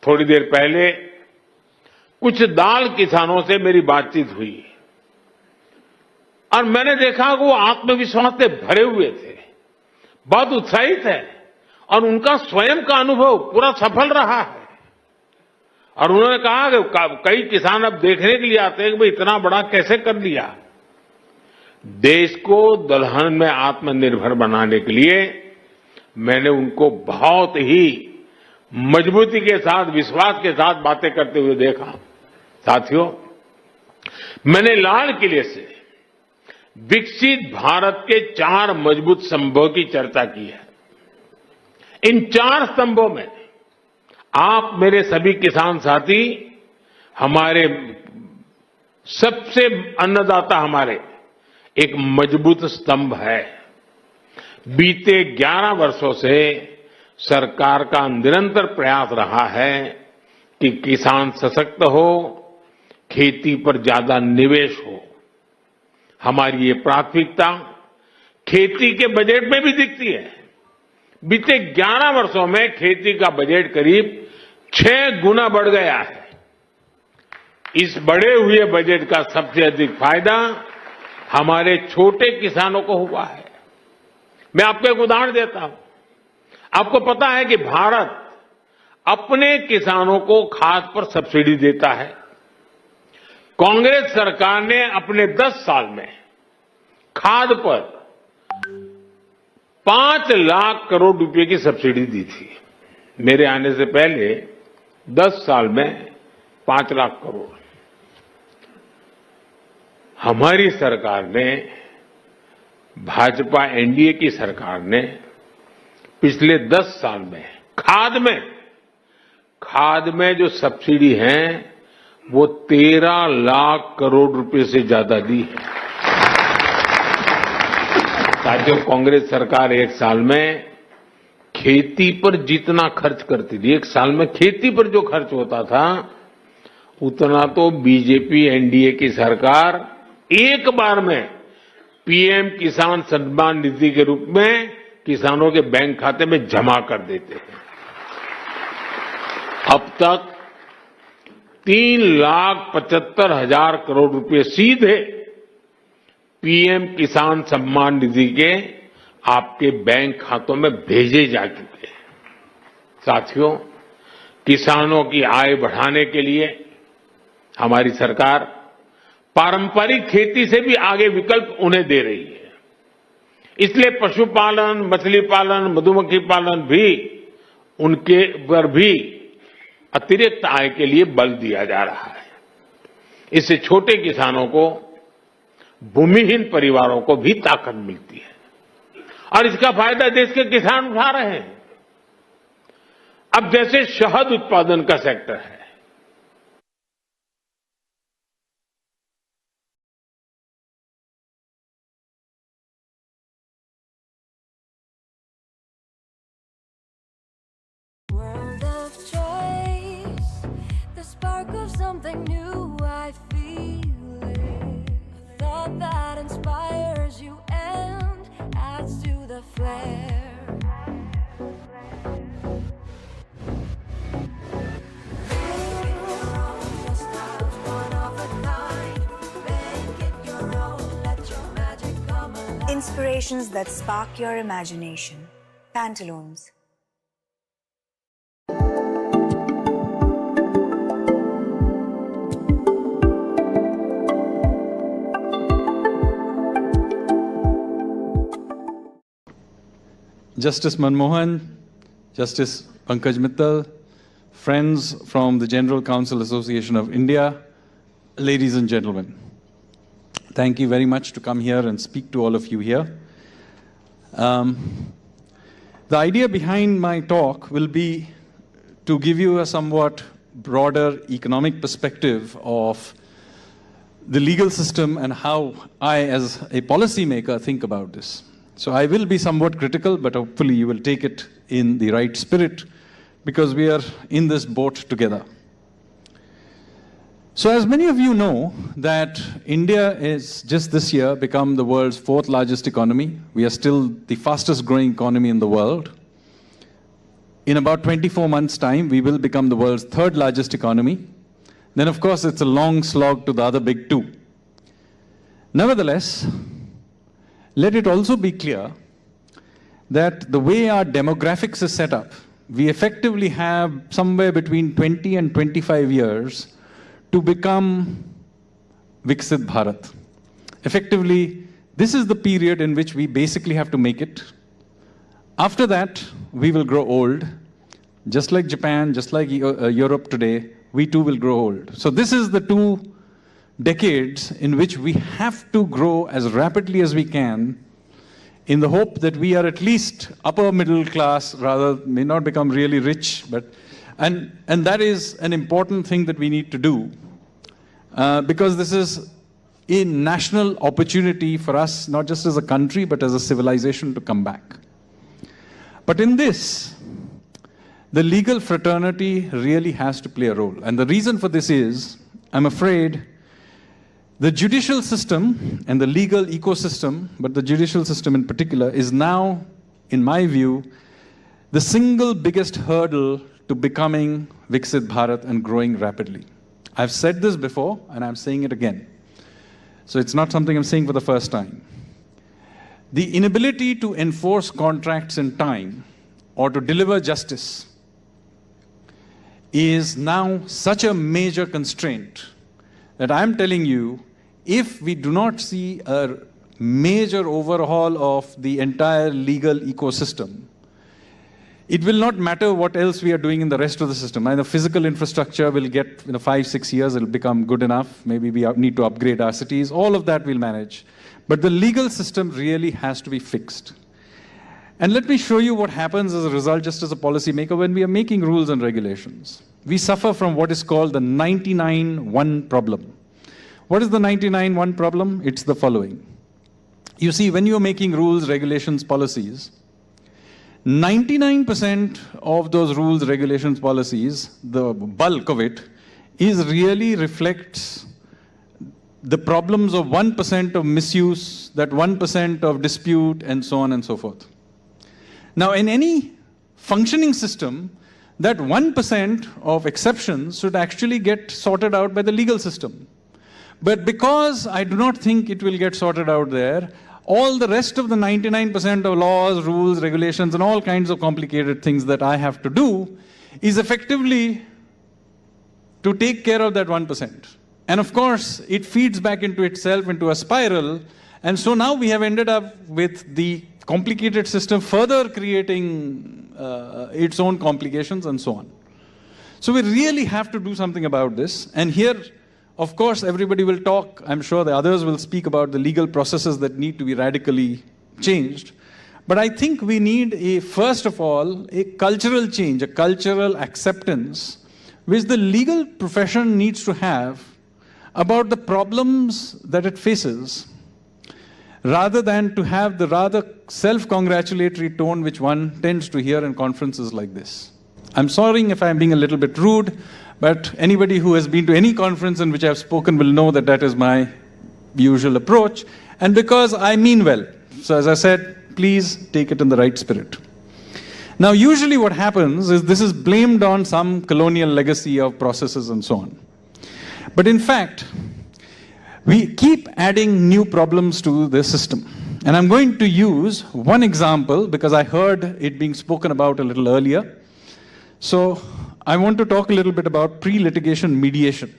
थोड़ी देर पहले कुछ दाल किसानों से मेरी बातचीत हुई और मैंने देखा कि वो आत्मविश्वास से भरे हुए थे, बहुत उत्साहित है और उनका स्वयं का अनुभव पूरा सफल रहा है। और उन्होंने कहा कि कई किसान अब देखने के लिए आते हैं कि भाई इतना बड़ा कैसे कर लिया। देश को दलहन में आत्मनिर्भर बनाने के लिए मैंने उनको बहुत ही मजबूती के साथ, विश्वास के साथ बातें करते हुए देखा। साथियों, मैंने लाल किले से विकसित भारत के 4 मजबूत स्तंभों की चर्चा की है। इन 4 स्तंभों में आप मेरे सभी किसान साथी, हमारे सबसे अन्नदाता हमारे एक मजबूत स्तंभ है। बीते 11 वर्षों से सरकार का निरंतर प्रयास रहा है कि किसान सशक्त हो, खेती पर ज्यादा निवेश हो। हमारी ये प्राथमिकता खेती के बजट में भी दिखती है। बीते 11 वर्षों में खेती का बजट करीब 6 गुना बढ़ गया है। इस बढ़े हुए बजट का सबसे अधिक फायदा हमारे छोटे किसानों को हुआ है। मैं आपको एक उदाहरण देता हूं। आपको पता है कि भारत अपने किसानों को खाद पर सब्सिडी देता है। कांग्रेस सरकार ने अपने 10 साल में खाद पर 5 लाख करोड़ रुपए की सब्सिडी दी थी। मेरे आने से पहले 10 साल में 5 लाख करोड़। हमारी सरकार ने, भाजपा एनडीए की सरकार ने पिछले 10 साल में खाद में जो सब्सिडी है वो 13 लाख करोड़ रुपए से ज्यादा दी है। साथियों, कांग्रेस सरकार एक साल में खेती पर जितना खर्च करती थी, एक साल में खेती पर जो खर्च होता था, उतना तो बीजेपी एनडीए की सरकार एक बार में पीएम किसान सम्मान निधि के रूप में किसानों के बैंक खाते में जमा कर देते हैं। अब तक 3,75,000 करोड़ रुपए सीधे पीएम किसान सम्मान निधि के आपके बैंक खातों में भेजे जा चुके हैं। साथियों, किसानों की आय बढ़ाने के लिए हमारी सरकार पारंपरिक खेती से भी आगे विकल्प उन्हें दे रही है। इसलिए पशुपालन, मछली पालन, मधुमक्खी पालन भी, उनके पर भी अतिरिक्त आय के लिए बल दिया जा रहा है। इससे छोटे किसानों को, भूमिहीन परिवारों को भी ताकत मिलती है और इसका फायदा देश के किसान उठा रहे हैं। अब जैसे शहद उत्पादन का सेक्टर है, something new, I feel it. A thought that inspires you and adds to the flair. Make it your own, your style's one of a kind. Make it your own, let your magic come alive. Inspirations that spark your imagination. Pantaloons. Justice Manmohan, Justice Pankaj Mittal, friends from the General Counsel Association of India, ladies and gentlemen, thank you very much to come here and speak to all of you here. The idea behind my talk will be to give you a somewhat broader economic perspective of the legal system and how I, as a policymaker, think about this. So I will be somewhat critical, but hopefully you will take it in the right spirit because we are in this boat together. So as many of you know that India is just this year become the world's 4th largest economy. We are still the fastest growing economy in the world. In about 24 months' time, we will become the world's 3rd largest economy. Then of course it's a long slog to the other big 2. Nevertheless, let it also be clear that the way our demographics is set up, we effectively have somewhere between 20 and 25 years to become Viksit Bharat. Effectively, this is the period in which we basically have to make it. After that, we will grow old. just like Japan, just like Europe today, we too will grow old. So this is the 2 decades in which we have to grow as rapidly as we can in the hope that we are at least upper middle class, rather may not become really rich, but and that is an important thing that we need to do because this is a national opportunity for us, not just as a country, but as a civilization to come back. But in this, the legal fraternity really has to play a role. And the reason for this is, I'm afraid, the judicial system and the legal ecosystem, but the judicial system in particular, is now, in my view, the single biggest hurdle to becoming Viksit Bharat and growing rapidly. I've said this before, and I'm saying it again. So it's not something I'm saying for the first time. The inability to enforce contracts in time or to deliver justice is now such a major constraint that I'm telling you, if we do not see a major overhaul of the entire legal ecosystem, it will not matter what else we are doing in the rest of the system. And the physical infrastructure will get, 5-6 years, it'll become good enough. Maybe we need to upgrade our cities. All of that we'll manage. But the legal system really has to be fixed. And let me show you what happens as a result, just as a policymaker, when we are making rules and regulations. We suffer from what is called the 99-1 problem. What is the 99-1 problem? It's the following. You see, when you're making rules, regulations, policies, 99% of those rules, regulations, policies, the bulk of it, is really reflects the problems of 1% of misuse, that 1% of dispute, and so on and so forth. Now, in any functioning system, that 1% of exceptions should actually get sorted out by the legal system. But because I do not think it will get sorted out there, all the rest of the 99% of laws, rules, regulations, and all kinds of complicated things that I have to do is effectively to take care of that 1%. And of course, it feeds back into itself, into a spiral. And so now we have ended up with the complicated system further creating its own complications and so on. So we really have to do something about this. And here, of course, everybody will talk. I'm sure the others will speak about the legal processes that need to be radically changed. But I think we need, first of all, a cultural change, a cultural acceptance, which the legal profession needs to have about the problems that it faces, rather than to have the rather self-congratulatory tone which one tends to hear in conferences like this. I'm sorry if I'm being a little bit rude, but anybody who has been to any conference in which I've spoken will know that that is my usual approach, and because I mean well. So as I said, please take it in the right spirit. Now, usually what happens is this is blamed on some colonial legacy of processes and so on. But in fact, we keep adding new problems to the system. And I'm going to use one example because I heard it being spoken about a little earlier. So I want to talk a little bit about pre-litigation mediation.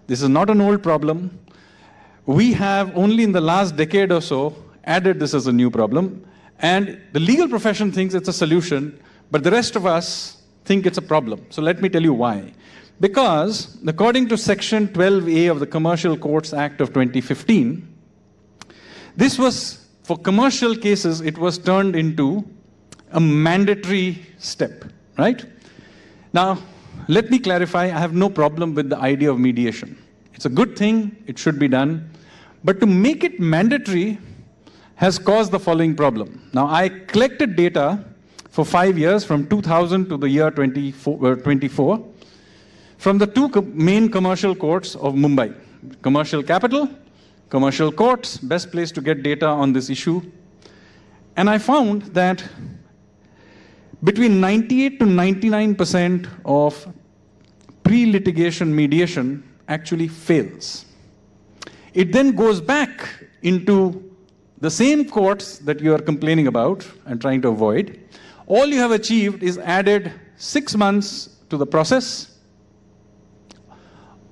This is not an old problem. We have only in the last decade or so added this as a new problem. And the legal profession thinks it's a solution, but the rest of us think it's a problem. So let me tell you why. Because according to Section 12A of the Commercial Courts Act of 2015, this was, for commercial cases, it was turned into a mandatory step, right? Now, let me clarify, I have no problem with the idea of mediation. It's a good thing, it should be done. But to make it mandatory has caused the following problem. Now, I collected data for 5 years, from 2000 to the year 24, from the two main commercial courts of Mumbai. Commercial capital, commercial courts, best place to get data on this issue. And I found that between 98 to 99% of pre-litigation mediation actually fails. It then goes back into the same courts that you are complaining about and trying to avoid. All you have achieved is added 6 months to the process,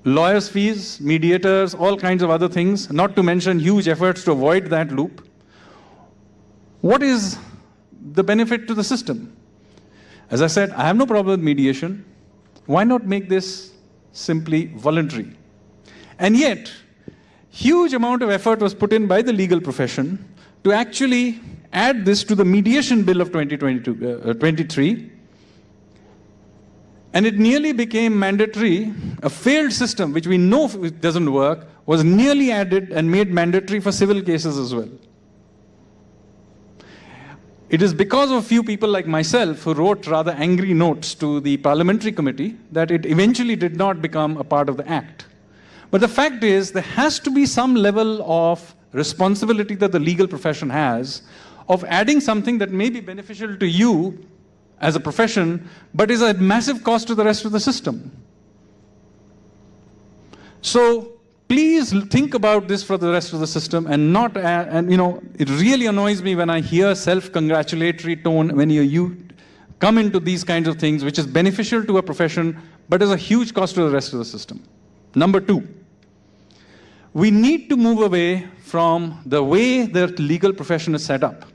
lawyers' fees, mediators, all kinds of other things, not to mention huge efforts to avoid that loop. What is the benefit to the system? As I said, I have no problem with mediation. Why not make this simply voluntary? And yet, huge amount of effort was put in by the legal profession to actually add this to the mediation bill of 2023. And it nearly became mandatory. A failed system, which we know it doesn't work, was nearly added and made mandatory for civil cases as well. It is because of a few people like myself who wrote rather angry notes to the parliamentary committee that it eventually did not become a part of the act. But the fact is, there has to be some level of responsibility that the legal profession has of adding something that may be beneficial to you as a profession, but is a massive cost to the rest of the system. So please think about this for the rest of the system and not, it really annoys me when I hear self-congratulatory tone when you come into these kinds of things, which is beneficial to a profession, but is a huge cost to the rest of the system. Number two, we need to move away from the way the legal profession is set up.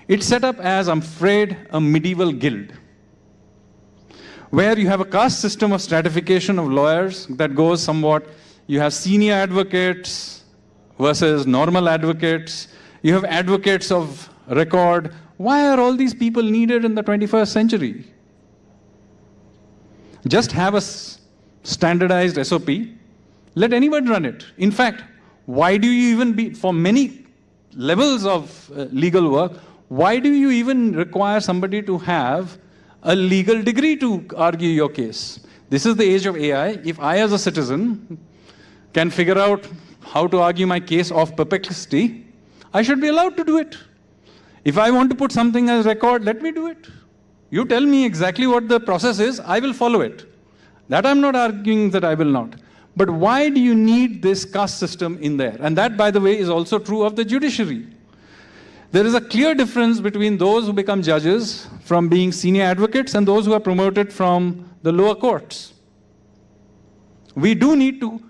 It's set up as, I'm afraid, a medieval guild, where you have a caste system of stratification of lawyers that goes somewhat, you have senior advocates versus normal advocates, you have advocates of record. Why are all these people needed in the 21st century? Just have a standardized SOP, let anyone run it. In fact, why do you even for many levels of legal work, why do you even require somebody to have a legal degree to argue your case? This is the age of AI. If I as a citizen can figure out how to argue my case of perplexity, I should be allowed to do it. If I want to put something as record, let me do it. You tell me exactly what the process is, I will follow it. That I'm not arguing that I will not. But why do you need this caste system in there? And that, by the way, is also true of the judiciary. There is a clear difference between those who become judges from being senior advocates and those who are promoted from the lower courts. We do need to,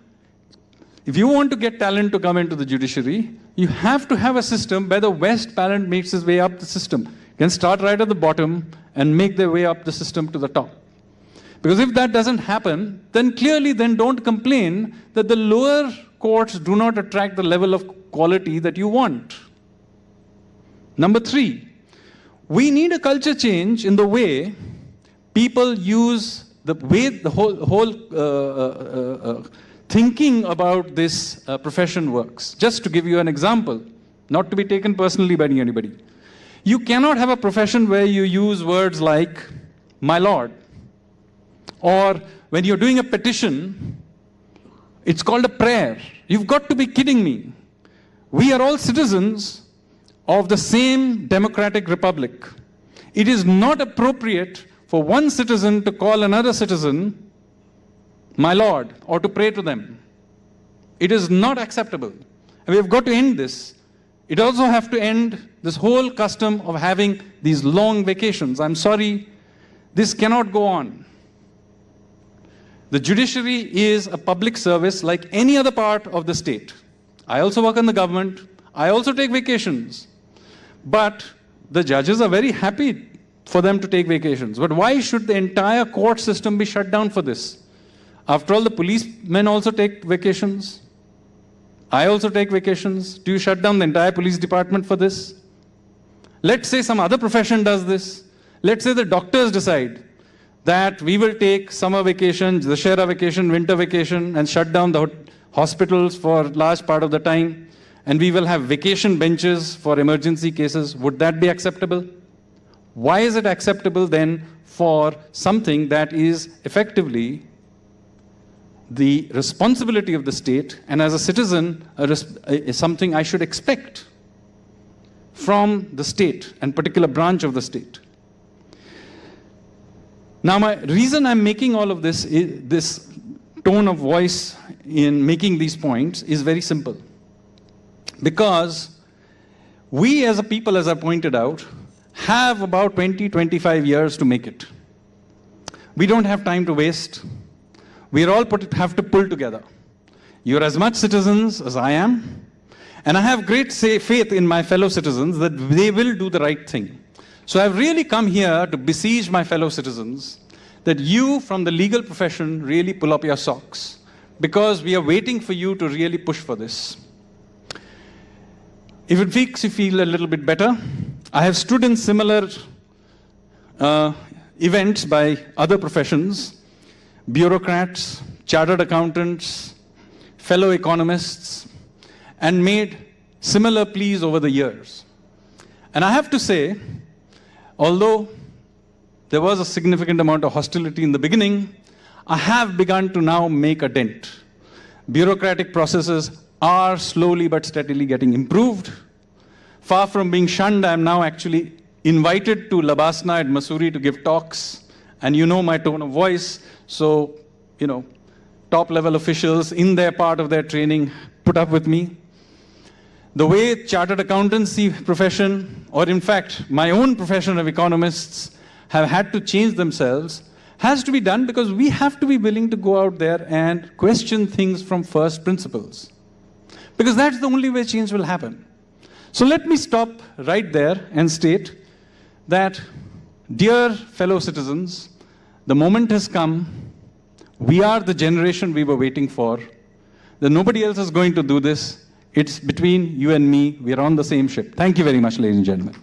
if you want to get talent to come into the judiciary, you have to have a system where the best talent makes his way up the system. You can start right at the bottom and make their way up the system to the top. Because if that doesn't happen, then clearly don't complain that the lower courts do not attract the level of quality that you want. Number three, we need a culture change in the way people use the whole thinking about this profession works. Just to give you an example, not to be taken personally by anybody. You cannot have a profession where you use words like, my lord, or when you're doing a petition, it's called a prayer. You've got to be kidding me. We are all citizens of the same democratic republic. It is not appropriate for one citizen to call another citizen my lord or to pray to them. It is not acceptable. And we have got to end this. It also have to end this whole custom of having these long vacations. I'm sorry, this cannot go on. The judiciary is a public service like any other part of the state. I also work in the government. I also take vacations. But the judges are very happy for them to take vacations. But why should the entire court system be shut down for this? After all, the policemen also take vacations. I also take vacations. Do you shut down the entire police department for this? Let's say some other profession does this. Let's say the doctors decide that we will take summer vacation, Dussehra vacation, winter vacation, and shut down the hospitals for a large part of the time, and we will have vacation benches for emergency cases. Would that be acceptable? Why is it acceptable then for something that is effectively the responsibility of the state, and as a citizen, is something I should expect from the state and particular branch of the state? Now, my reason I'm making all of this, this tone of voice in making these points is very simple. Because we as a people, as I pointed out, have about 20-25 years to make it. We don't have time to waste. We all have to pull together. You're as much citizens as I am, and I have great faith in my fellow citizens that they will do the right thing. So I've really come here to beseech my fellow citizens that you from the legal profession really pull up your socks, because we are waiting for you to really push for this. If it makes you feel a little bit better, I have stood in similar events by other professions, bureaucrats, chartered accountants, fellow economists, and made similar pleas over the years. And I have to say, although there was a significant amount of hostility in the beginning, I have begun to now make a dent. Bureaucratic processes are slowly but steadily getting improved. Far from being shunned, I am now actually invited to Labasna at Mussoorie to give talks. And you know my tone of voice, so, top level officials in their part of their training put up with me. The way chartered accountancy profession, or in fact, my own profession of economists, have had to change themselves has to be done because we have to be willing to go out there and question things from first principles. Because that's the only way change will happen. So let me stop right there and state that, dear fellow citizens, the moment has come. We are the generation we were waiting for. That nobody else is going to do this. It's between you and me. We are on the same ship. Thank you very much, ladies and gentlemen.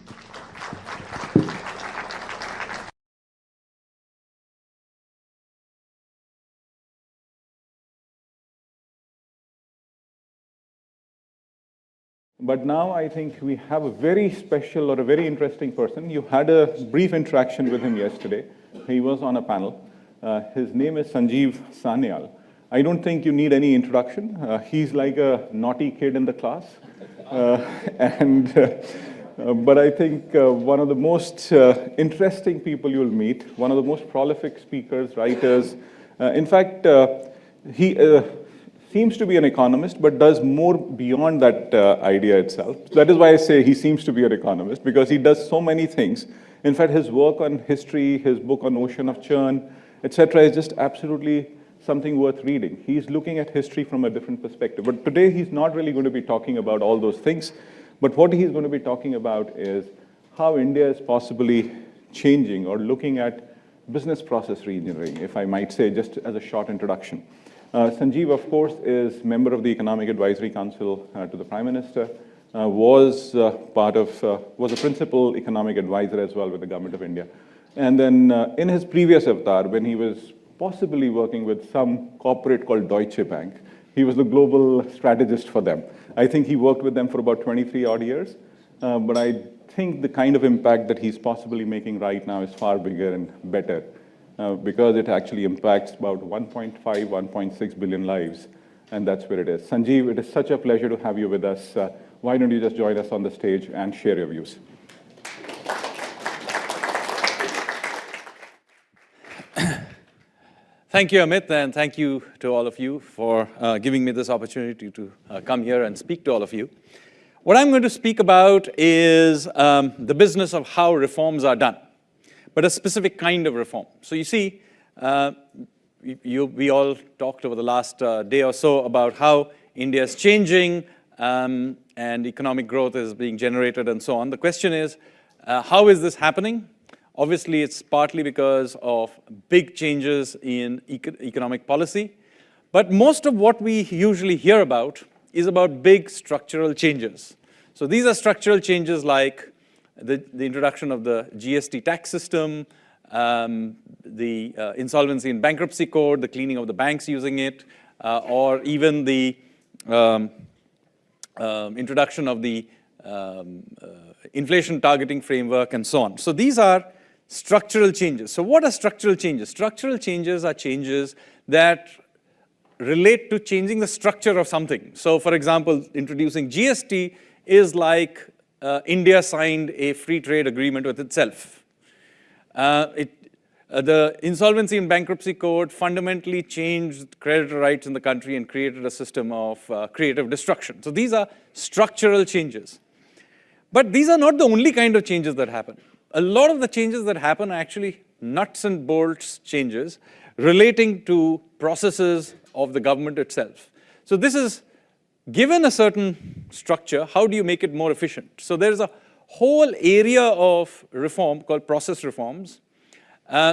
But now I think we have a very special or a very interesting person. You had a brief interaction with him yesterday. He was on a panel. His name is Sanjeev Sanyal. I don't think you need any introduction. He's like a naughty kid in the class. But I think one of the most interesting people you'll meet, one of the most prolific speakers, writers. In fact, he seems to be an economist, but does more beyond that idea itself. That is why I say he seems to be an economist, because he does so many things. In fact, his work on history, his book on Ocean of Churn, etc., is just absolutely something worth reading. He's looking at history from a different perspective. But today, he's not really going to be talking about all those things. But what he's going to be talking about is how India is possibly changing or looking at business process reengineering, if I might say, just as a short introduction. Sanjeev, of course, is member of the Economic Advisory Council to the Prime Minister, was a principal economic advisor as well with the Government of India. And then in his previous avatar, when he was possibly working with some corporate called Deutsche Bank, he was the global strategist for them. I think he worked with them for about 23 odd years. But I think the kind of impact that he's possibly making right now is far bigger and better. Because it actually impacts about 1.5, 1.6 billion lives, and that's where it is. Sanjeev, it is such a pleasure to have you with us. Why don't you just join us on the stage and share your views? Thank you, Amit, and thank you to all of you for giving me this opportunity to come here and speak to all of you. What I'm going to speak about is the business of how reforms are done, but a specific kind of reform. So you see, we all talked over the last day or so about how India is changing and economic growth is being generated and so on. The question is, how is this happening? Obviously, it's partly because of big changes in economic policy. But most of what we usually hear about is about big structural changes. So these are structural changes like the introduction of the GST tax system, the insolvency and bankruptcy code, the cleaning of the banks using it, or even the introduction of the inflation targeting framework and so on. So these are structural changes. So what are structural changes? Structural changes are changes that relate to changing the structure of something. So for example, introducing GST is like India signed a free trade agreement with itself. The insolvency and bankruptcy code fundamentally changed creditor rights in the country and created a system of creative destruction. So these are structural changes. But these are not the only kind of changes that happen. A lot of the changes that happen are actually nuts and bolts changes relating to processes of the government itself. So this is, given a certain structure, how do you make it more efficient? So there's a whole area of reform called process reforms.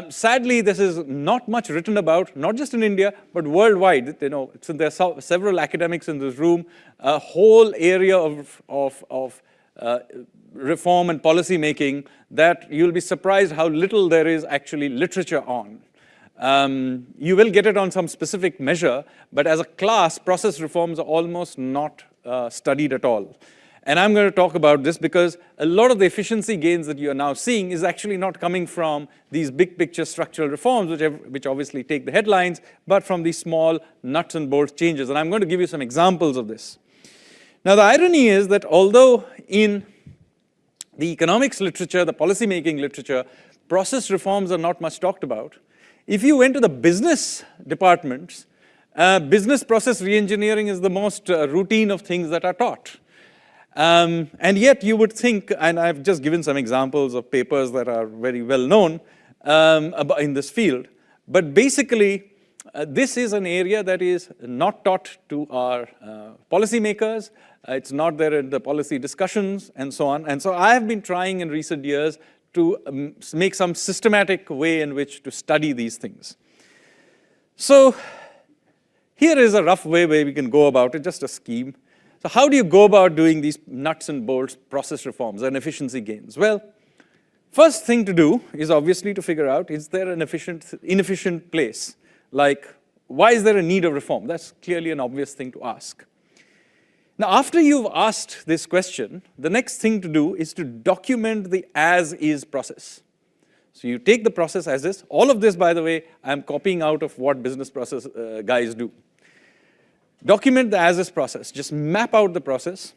Sadly, this is not much written about, not just in India, but worldwide. You know, so there are several academics in this room. A whole area of reform and policy making that you'll be surprised how little there is actually literature on. You will get it on some specific measure, but as a class, process reforms are almost not studied at all. And I'm going to talk about this because a lot of the efficiency gains that you are now seeing is actually not coming from these big picture structural reforms, which obviously take the headlines, but from these small nuts and bolts changes. And I'm going to give you some examples of this. Now, the irony is that although in the economics literature, the policy-making literature, process reforms are not much talked about, if you went to the business departments, business process reengineering is the most routine of things that are taught. And yet you would think, and I've just given some examples of papers that are very well known in this field, but basically this is an area that is not taught to our policymakers. It's not there in the policy discussions and so on. And so I have been trying in recent years to make some systematic way in which to study these things. So here is a rough way where we can go about it, just a scheme. So how do you go about doing these nuts and bolts process reforms and efficiency gains? Well, first thing to do is obviously to figure out, is there an inefficient place? Like, why is there a need of reform? That's clearly an obvious thing to ask. Now, after you've asked this question, the next thing to do is to document the as-is process. So you take the process as is. All of this, by the way, I'm copying out of what business process guys do. Document the as-is process. Just map out the process.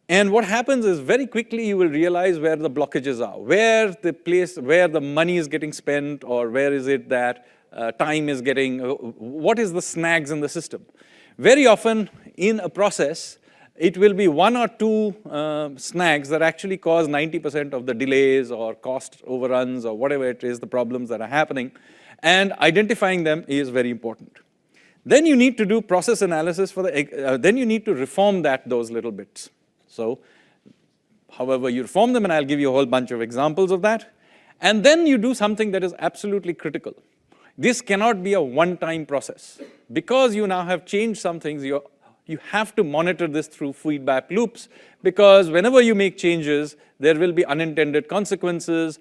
And what happens is very quickly you will realize where the blockages are, where the money is getting spent, or where is it that time is getting, what is the snags in the system. Very often in a process, it will be one or two snags that actually cause 90% of the delays or cost overruns or whatever it is, the problems that are happening. And identifying them is very important. Then you need to do process analysis for then you need to reform those little bits. So, however you reform them, and I'll give you a whole bunch of examples of that. And then you do something that is absolutely critical. This cannot be a one-time process. Because you now have changed some things, you have to monitor this through feedback loops, because whenever you make changes, there will be unintended consequences,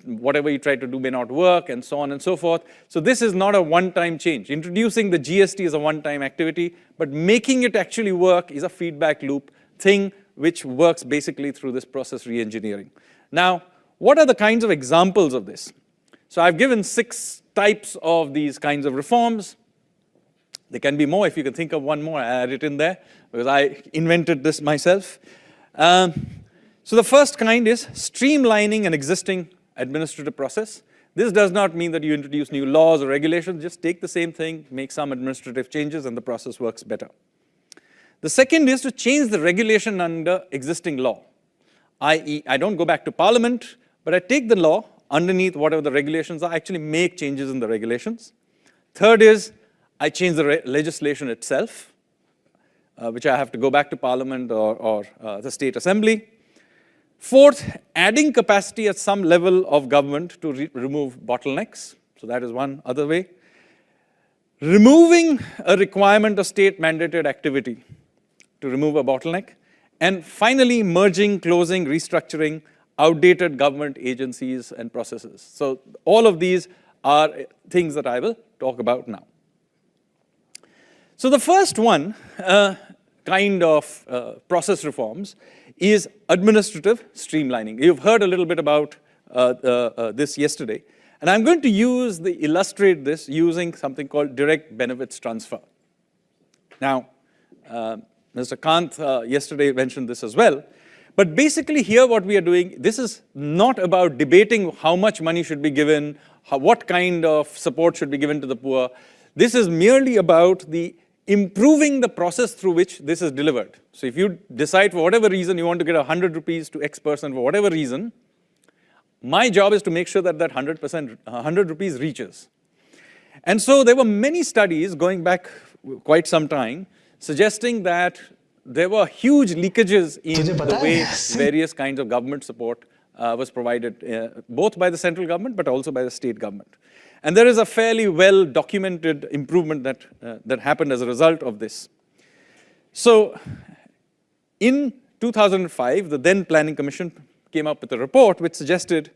whatever you try to do may not work, and so on and so forth. So this is not a one-time change. Introducing the GST is a one-time activity, but making it actually work is a feedback loop thing which works basically through this process reengineering. Now, what are the kinds of examples of this? So I've given 6 types of these kinds of reforms. There can be more. If you can think of one more, I add it in there, because I invented this myself. So the first kind is streamlining an existing administrative process. This does not mean that you introduce new laws or regulations. Just take the same thing, make some administrative changes, and the process works better. The second is to change the regulation under existing law, i.e., I don't go back to Parliament, but I take the law underneath whatever the regulations are, actually make changes in the regulations. Third is I change the legislation itself, which I have to go back to Parliament or the State Assembly. Fourth, adding capacity at some level of government to remove bottlenecks. So that is one other way. Removing a requirement of state-mandated activity to remove a bottleneck. And finally, merging, closing, restructuring outdated government agencies and processes. So all of these are things that I will talk about now. So the first one, kind of process reforms, is administrative streamlining. You've heard a little bit about this yesterday. And I'm going to illustrate this using something called direct benefits transfer. Now, Mr. Kant yesterday mentioned this as well. But basically here what we are doing, this is not about debating how much money should be given, what kind of support should be given to the poor. This is merely about improving the process through which this is delivered. So if you decide for whatever reason you want to get 100 rupees to X person for whatever reason, my job is to make sure that 100 rupees reaches. And so there were many studies going back quite some time suggesting that there were huge leakages in the way various kinds of government support was provided, both by the central government but also by the state government. And there is a fairly well-documented improvement that happened as a result of this. So in 2005, the then Planning Commission came up with a report which suggested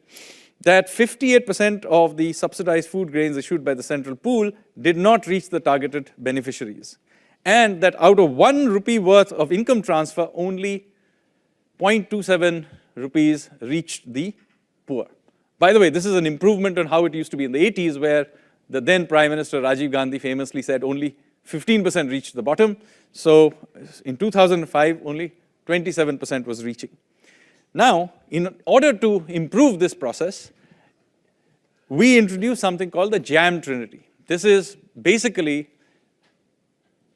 that 58% of the subsidized food grains issued by the central pool did not reach the targeted beneficiaries. And that out of 1 rupee worth of income transfer, only 0.27 rupees reached the poor. By the way, this is an improvement on how it used to be in the 80s, where the then Prime Minister Rajiv Gandhi famously said only 15% reached the bottom. So in 2005, only 27% was reaching. Now, in order to improve this process, we introduced something called the JAM Trinity. This is basically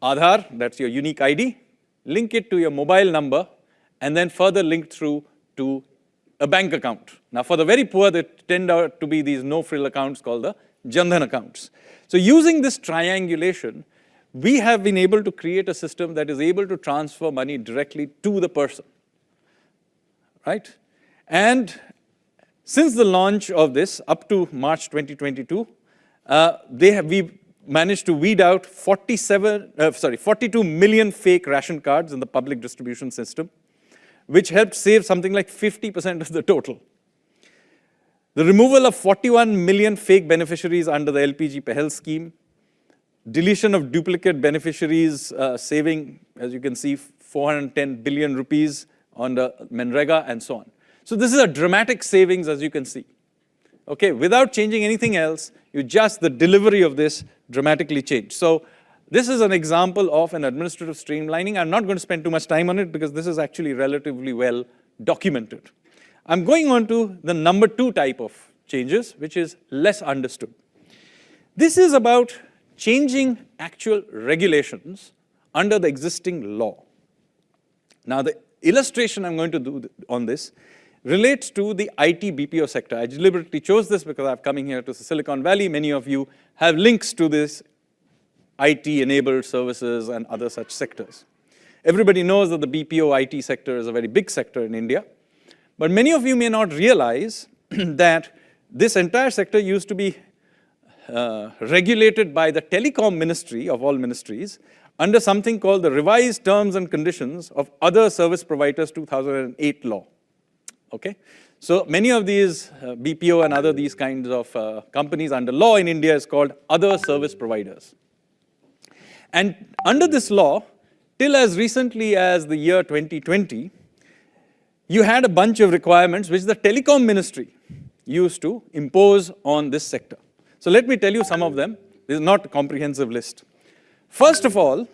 Aadhaar, that's your unique ID, link it to your mobile number, and then further link through to a bank account. Now, for the very poor, they tend out to be these no-frill accounts called the Jan Dhan accounts. So using this triangulation, we have been able to create a system that is able to transfer money directly to the person, right? And since the launch of this up to March 2022, we managed to weed out 42 million fake ration cards in the public distribution system, which helped save something like 50% of the total. The removal of 41 million fake beneficiaries under the LPG Pehel scheme, deletion of duplicate beneficiaries, saving, as you can see, 410 billion rupees on the Manrega and so on. So this is a dramatic savings, as you can see. Okay, without changing anything else, the delivery of this dramatically changed. So this is an example of an administrative streamlining. I'm not going to spend too much time on it because this is actually relatively well documented. I'm going on to the number 2 type of changes, which is less understood. This is about changing actual regulations under the existing law. Now, the illustration I'm going to do on this relates to the IT BPO sector. I deliberately chose this because I'm coming here to Silicon Valley. Many of you have links to this IT-enabled services and other such sectors. Everybody knows that the BPO IT sector is a very big sector in India. But many of you may not realize that this entire sector used to be regulated by the Telecom Ministry of all ministries under something called the Revised Terms and Conditions of Other Service Providers 2008 law. Okay? So many of these BPO and other these kinds of companies under law in India is called other service providers. And under this law, till as recently as the year 2020, you had a bunch of requirements which the Telecom Ministry used to impose on this sector. So let me tell you some of them. This is not a comprehensive list. First of all,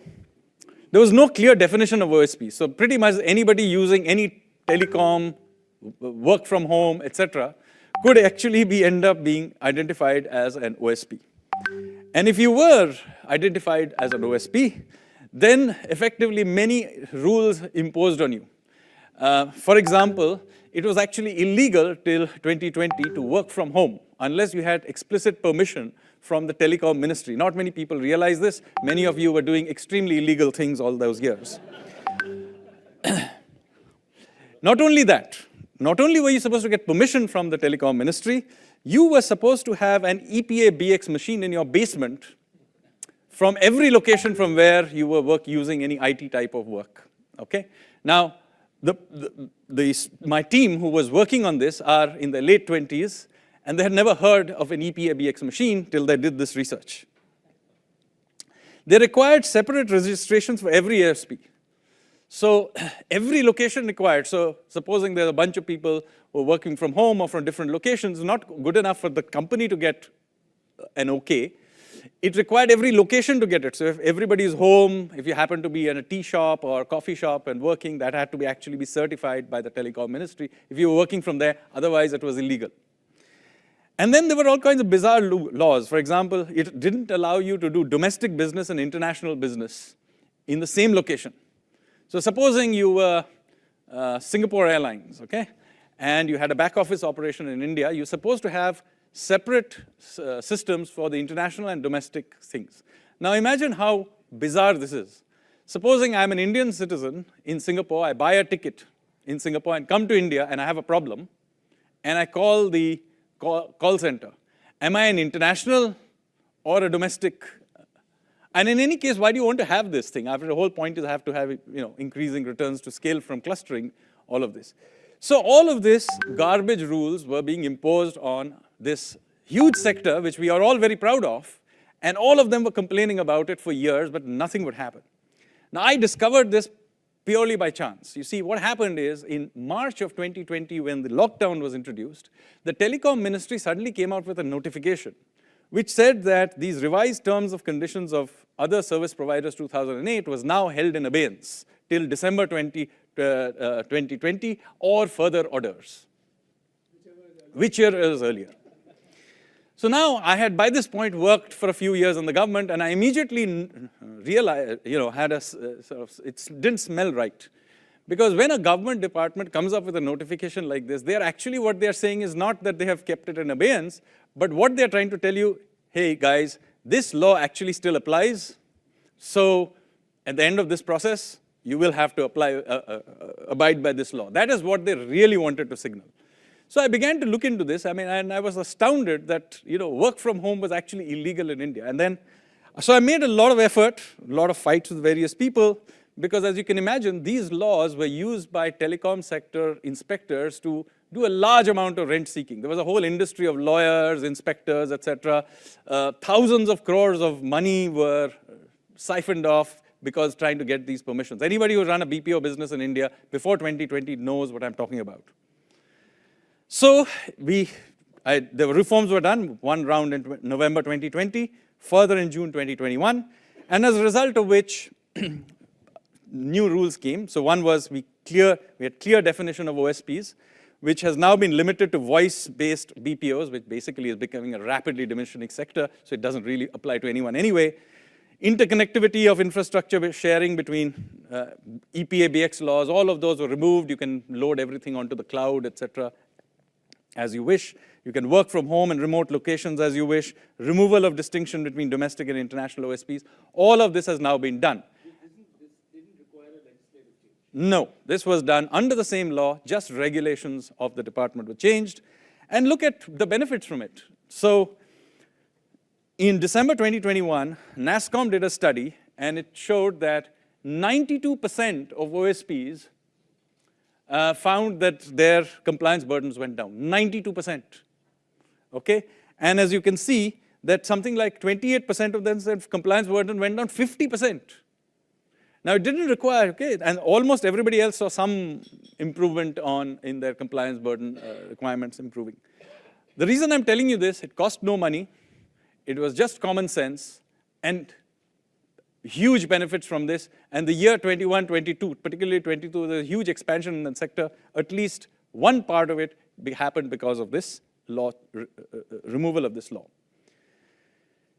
there was no clear definition of OSP. So pretty much anybody using any telecom, work from home, etc., could actually end up being identified as an OSP. And if you were identified as an OSP, then effectively many rules imposed on you. For example, it was actually illegal till 2020 to work from home unless you had explicit permission from the Telecom Ministry. Not many people realize this. Many of you were doing extremely illegal things all those years. Not only that, not only were you supposed to get permission from the Telecom Ministry, you were supposed to have an EPA BX machine in your basement from every location from where you were using any IT type of work. Okay? Now, my team who was working on this are in their late 20s, and they had never heard of an EPA BX machine till they did this research. They required separate registrations for every ASP. So every location required, so supposing there's a bunch of people who are working from home or from different locations, not good enough for the company to get an okay. It required every location to get it. So if everybody is home, if you happen to be in a tea shop or coffee shop and working, that had to actually be certified by the Telecom Ministry. If you were working from there, otherwise it was illegal. And then there were all kinds of bizarre laws. For example, it didn't allow you to do domestic business and international business in the same location. So supposing you were Singapore Airlines, okay, and you had a back office operation in India, you're supposed to have separate systems for the international and domestic things. Now imagine how bizarre this is. Supposing I'm an Indian citizen in Singapore, I buy a ticket in Singapore and come to India and I have a problem, and I call the call center. Am I an international or a domestic? And in any case, why do you want to have this thing? After the whole point is I have to have increasing returns to scale from clustering, all of this. So all of this garbage rules were being imposed on this huge sector, which we are all very proud of, and all of them were complaining about it for years, but nothing would happen. Now, I discovered this purely by chance. You see, what happened is, in March of 2020, when the lockdown was introduced, the telecom ministry suddenly came out with a notification, which said that these revised terms of conditions of other service providers 2008 was now held in abeyance till December 2020 or further orders, whichever is earlier. So now I had, by this point, worked for a few years in the government, and I immediately realized, had a sort of, it didn't smell right. Because when a government department comes up with a notification like this, they're actually, what they're saying is not that they have kept it in abeyance, but what they're trying to tell you, hey guys, this law actually still applies. So at the end of this process, you will have to abide by this law. That is what they really wanted to signal. So I began to look into this. And I was astounded that, work from home was actually illegal in India. And then, so I made a lot of effort, a lot of fights with various people, because as you can imagine, these laws were used by telecom sector inspectors to do a large amount of rent seeking. There was a whole industry of lawyers, inspectors, etc. Thousands of crores of money were siphoned off because trying to get these permissions. Anybody who ran a BPO business in India before 2020 knows what I'm talking about. So there were reforms were done, one round in November 2020, further in June 2021, and as a result of which new rules came. So one was we had clear definition of OSPs, which has now been limited to voice-based BPOs, which basically is becoming a rapidly diminishing sector, so it doesn't really apply to anyone anyway. Interconnectivity of infrastructure sharing between EPA, BX laws, all of those were removed. You can load everything onto the cloud, etc. as you wish. You can work from home and remote locations as you wish. Removal of distinction between domestic and international OSPs. All of this has now been done. No, this was done under the same law, just regulations of the department were changed. And look at the benefits from it. So in December 2021, NASSCOM did a study, and it showed that 92% of OSPs found that their compliance burdens went down, 92%, okay? And as you can see, that something like 28% of them said compliance burden went down 50%. Now, it didn't require, okay, and almost everybody else saw some improvement in their compliance burden requirements improving. The reason I'm telling you this, it cost no money, it was just common sense, and huge benefits from this. And the year 21, 22, particularly 22, there's a huge expansion in the sector. At least one part of it happened because of this law, removal of this law.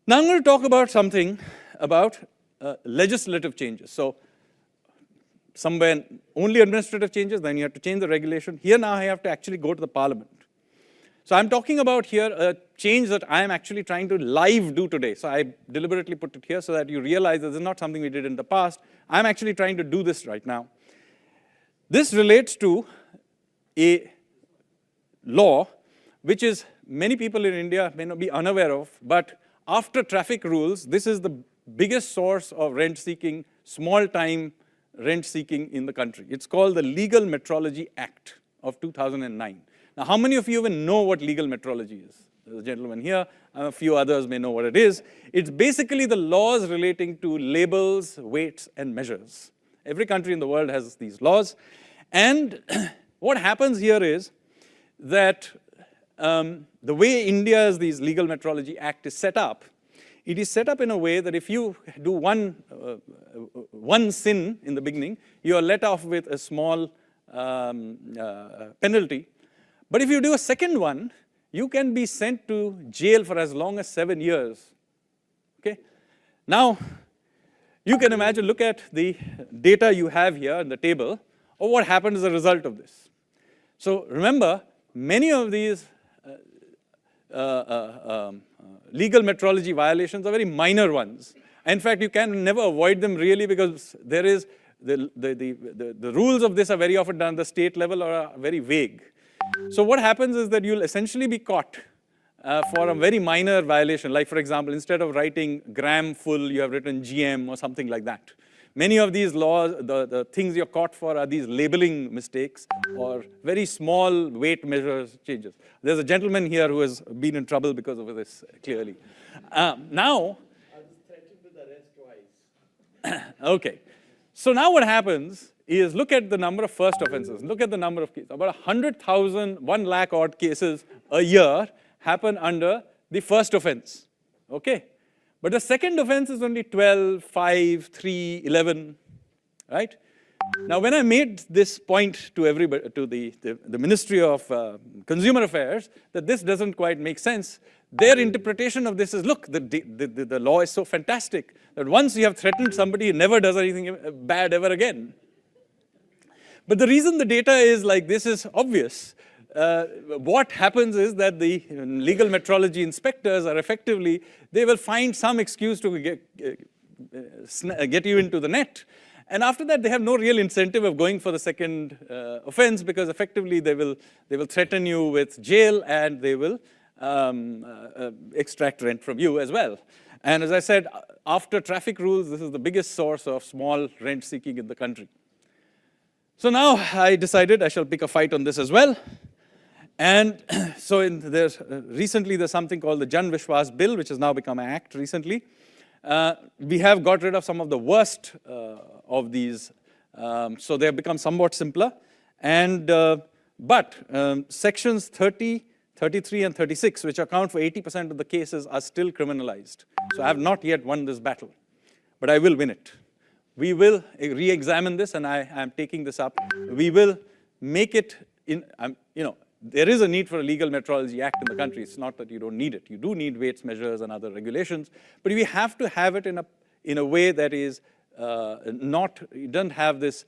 Now I'm going to talk about something about legislative changes. So somewhere only administrative changes, then you have to change the regulation. Here now I have to actually go to the parliament. So I'm talking about here a change that I am actually trying to live do today. So I deliberately put it here so that you realize this is not something we did in the past. I'm actually trying to do this right now. This relates to a law which is many people in India may not be unaware of, but after traffic rules, this is the biggest source of rent seeking, small time rent seeking in the country. It's called the Legal Metrology Act of 2009. Now, how many of you even know what legal metrology is? There's a gentleman here, a few others may know what it is. It's basically the laws relating to labels, weights, and measures. Every country in the world has these laws. And what happens here is that the way India's Legal Metrology Act is set up, it is set up in a way that if you do one sin in the beginning, you are let off with a small penalty. But if you do a second one, you can be sent to jail for as long as 7 years. Okay? Now, you can imagine, look at the data you have here in the table of what happened as a result of this. So remember, many of these legal metrology violations are very minor ones. In fact, you can never avoid them really, because there is the rules of this are very often done at the state level or are very vague. So what happens is that you'll essentially be caught for a very minor violation. Like, for example, instead of writing gram full, you have written GM or something like that. Many of these laws, the things you're caught for are these labeling mistakes or very small weight measures changes. There's a gentleman here who has been in trouble because of this, clearly. Now, okay. So now what happens is, look at the number of first offenses. Look at the number of cases. About 100,000, 1 lakh odd cases a year happen under the first offense. Okay? But the second offense is only 12, 5, 3, 11, right? Now, when I made this point to everybody, to the Ministry of Consumer Affairs, that this doesn't quite make sense, their interpretation of this is, look, the law is so fantastic that once you have threatened somebody, it never does anything bad ever again. But the reason the data is like this is obvious. What happens is that the legal metrology inspectors are effectively, they will find some excuse to get you into the net. And after that, they have no real incentive of going for the second offense, because effectively they will threaten you with jail, and they will extract rent from you as well. And as I said, after traffic rules, this is the biggest source of small rent seeking in the country. So now I decided I shall pick a fight on this as well. And so recently there's something called the Jan Vishwas Bill, which has now become an act recently. We have got rid of some of the worst of these, so they have become somewhat simpler. And but sections 30, 33, and 36, which account for 80% of the cases, are still criminalized. So I have not yet won this battle, but I will win it. We will re-examine this, and I am taking this up. We will make it there is a need for a legal metrology act in the country. It's not that you don't need it. You do need weights measures and other regulations, but we have to have it in a way that is you don't have this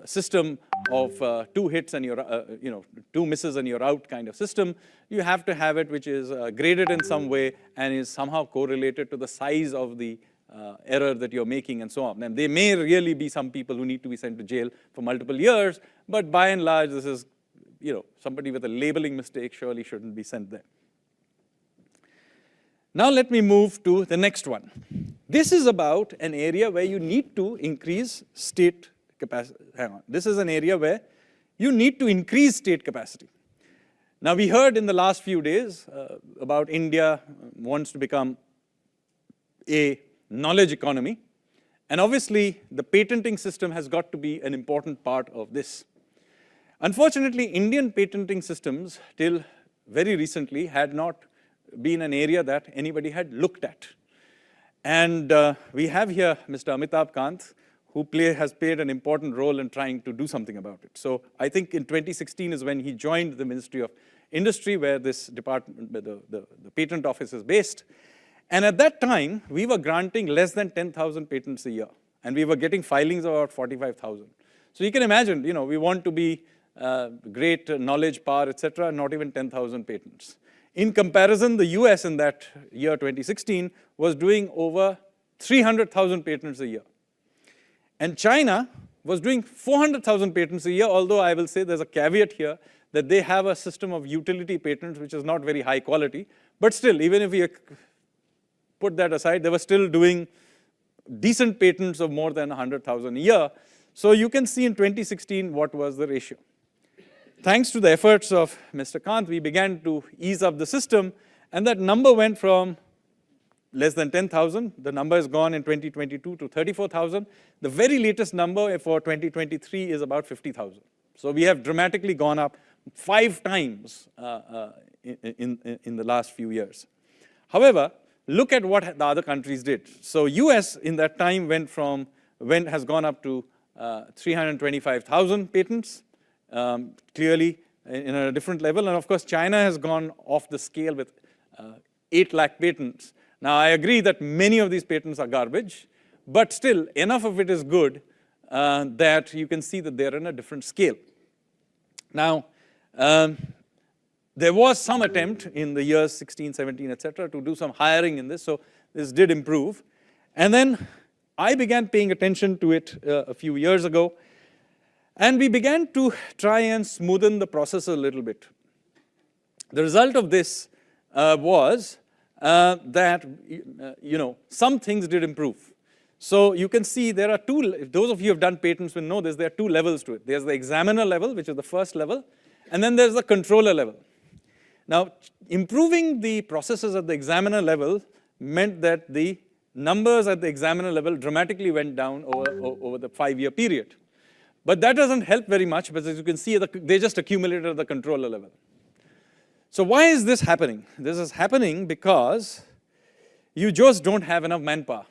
system of 2 hits and you're, 2 misses and you're out kind of system. You have to have it which is graded in some way and is somehow correlated to the size of the error that you're making and so on. And there may really be some people who need to be sent to jail for multiple years, but by and large, this is, somebody with a labeling mistake surely shouldn't be sent there. Now let me move to the next one. This is about an area where you need to increase state capacity. Hang on. This is an area where you need to increase state capacity. Now we heard in the last few days about India wants to become a knowledge economy. And obviously, the patenting system has got to be an important part of this. Unfortunately, Indian patenting systems, till very recently, had not been an area that anybody had looked at. And we have here Mr. Amitabh Kant, who has played an important role in trying to do something about it. So I think in 2016 is when he joined the Ministry of Industry, where this department, the patent office is based. And at that time, we were granting less than 10,000 patents a year. And we were getting filings of about 45,000. So you can imagine, we want to be great knowledge, power, etc., not even 10,000 patents. In comparison, the US in that year, 2016, was doing over 300,000 patents a year. And China was doing 400,000 patents a year, although I will say there's a caveat here that they have a system of utility patents, which is not very high quality. But still, even if we put that aside, they were still doing decent patents of more than 100,000 a year. So you can see in 2016 what was the ratio. Thanks to the efforts of Mr. Kant, we began to ease up the system, and that number went from less than 10,000. The number has gone in 2022 to 34,000. The very latest number for 2023 is about 50,000. So we have dramatically gone up 5 times in the last few years. However, look at what the other countries did. So US in that time has gone up to 325,000 patents, clearly in a different level. And of course, China has gone off the scale with 8 lakh patents. Now, I agree that many of these patents are garbage, but still, enough of it is good that you can see that they're in a different scale. Now, there was some attempt in the years 16, 17, etc., to do some hiring in this, so this did improve. And then I began paying attention to it a few years ago, and we began to try and smoothen the process a little bit. The result of this was that some things did improve. So you can see there are two, those of you who have done patents will know this, there are two levels to it. There's the examiner level, which is the first level, and then there's the controller level. Now, improving the processes at the examiner level meant that the numbers at the examiner level dramatically went down over the 5-year period. But that doesn't help very much, because as you can see, they just accumulated at the controller level. So why is this happening? This is happening because you just don't have enough manpower.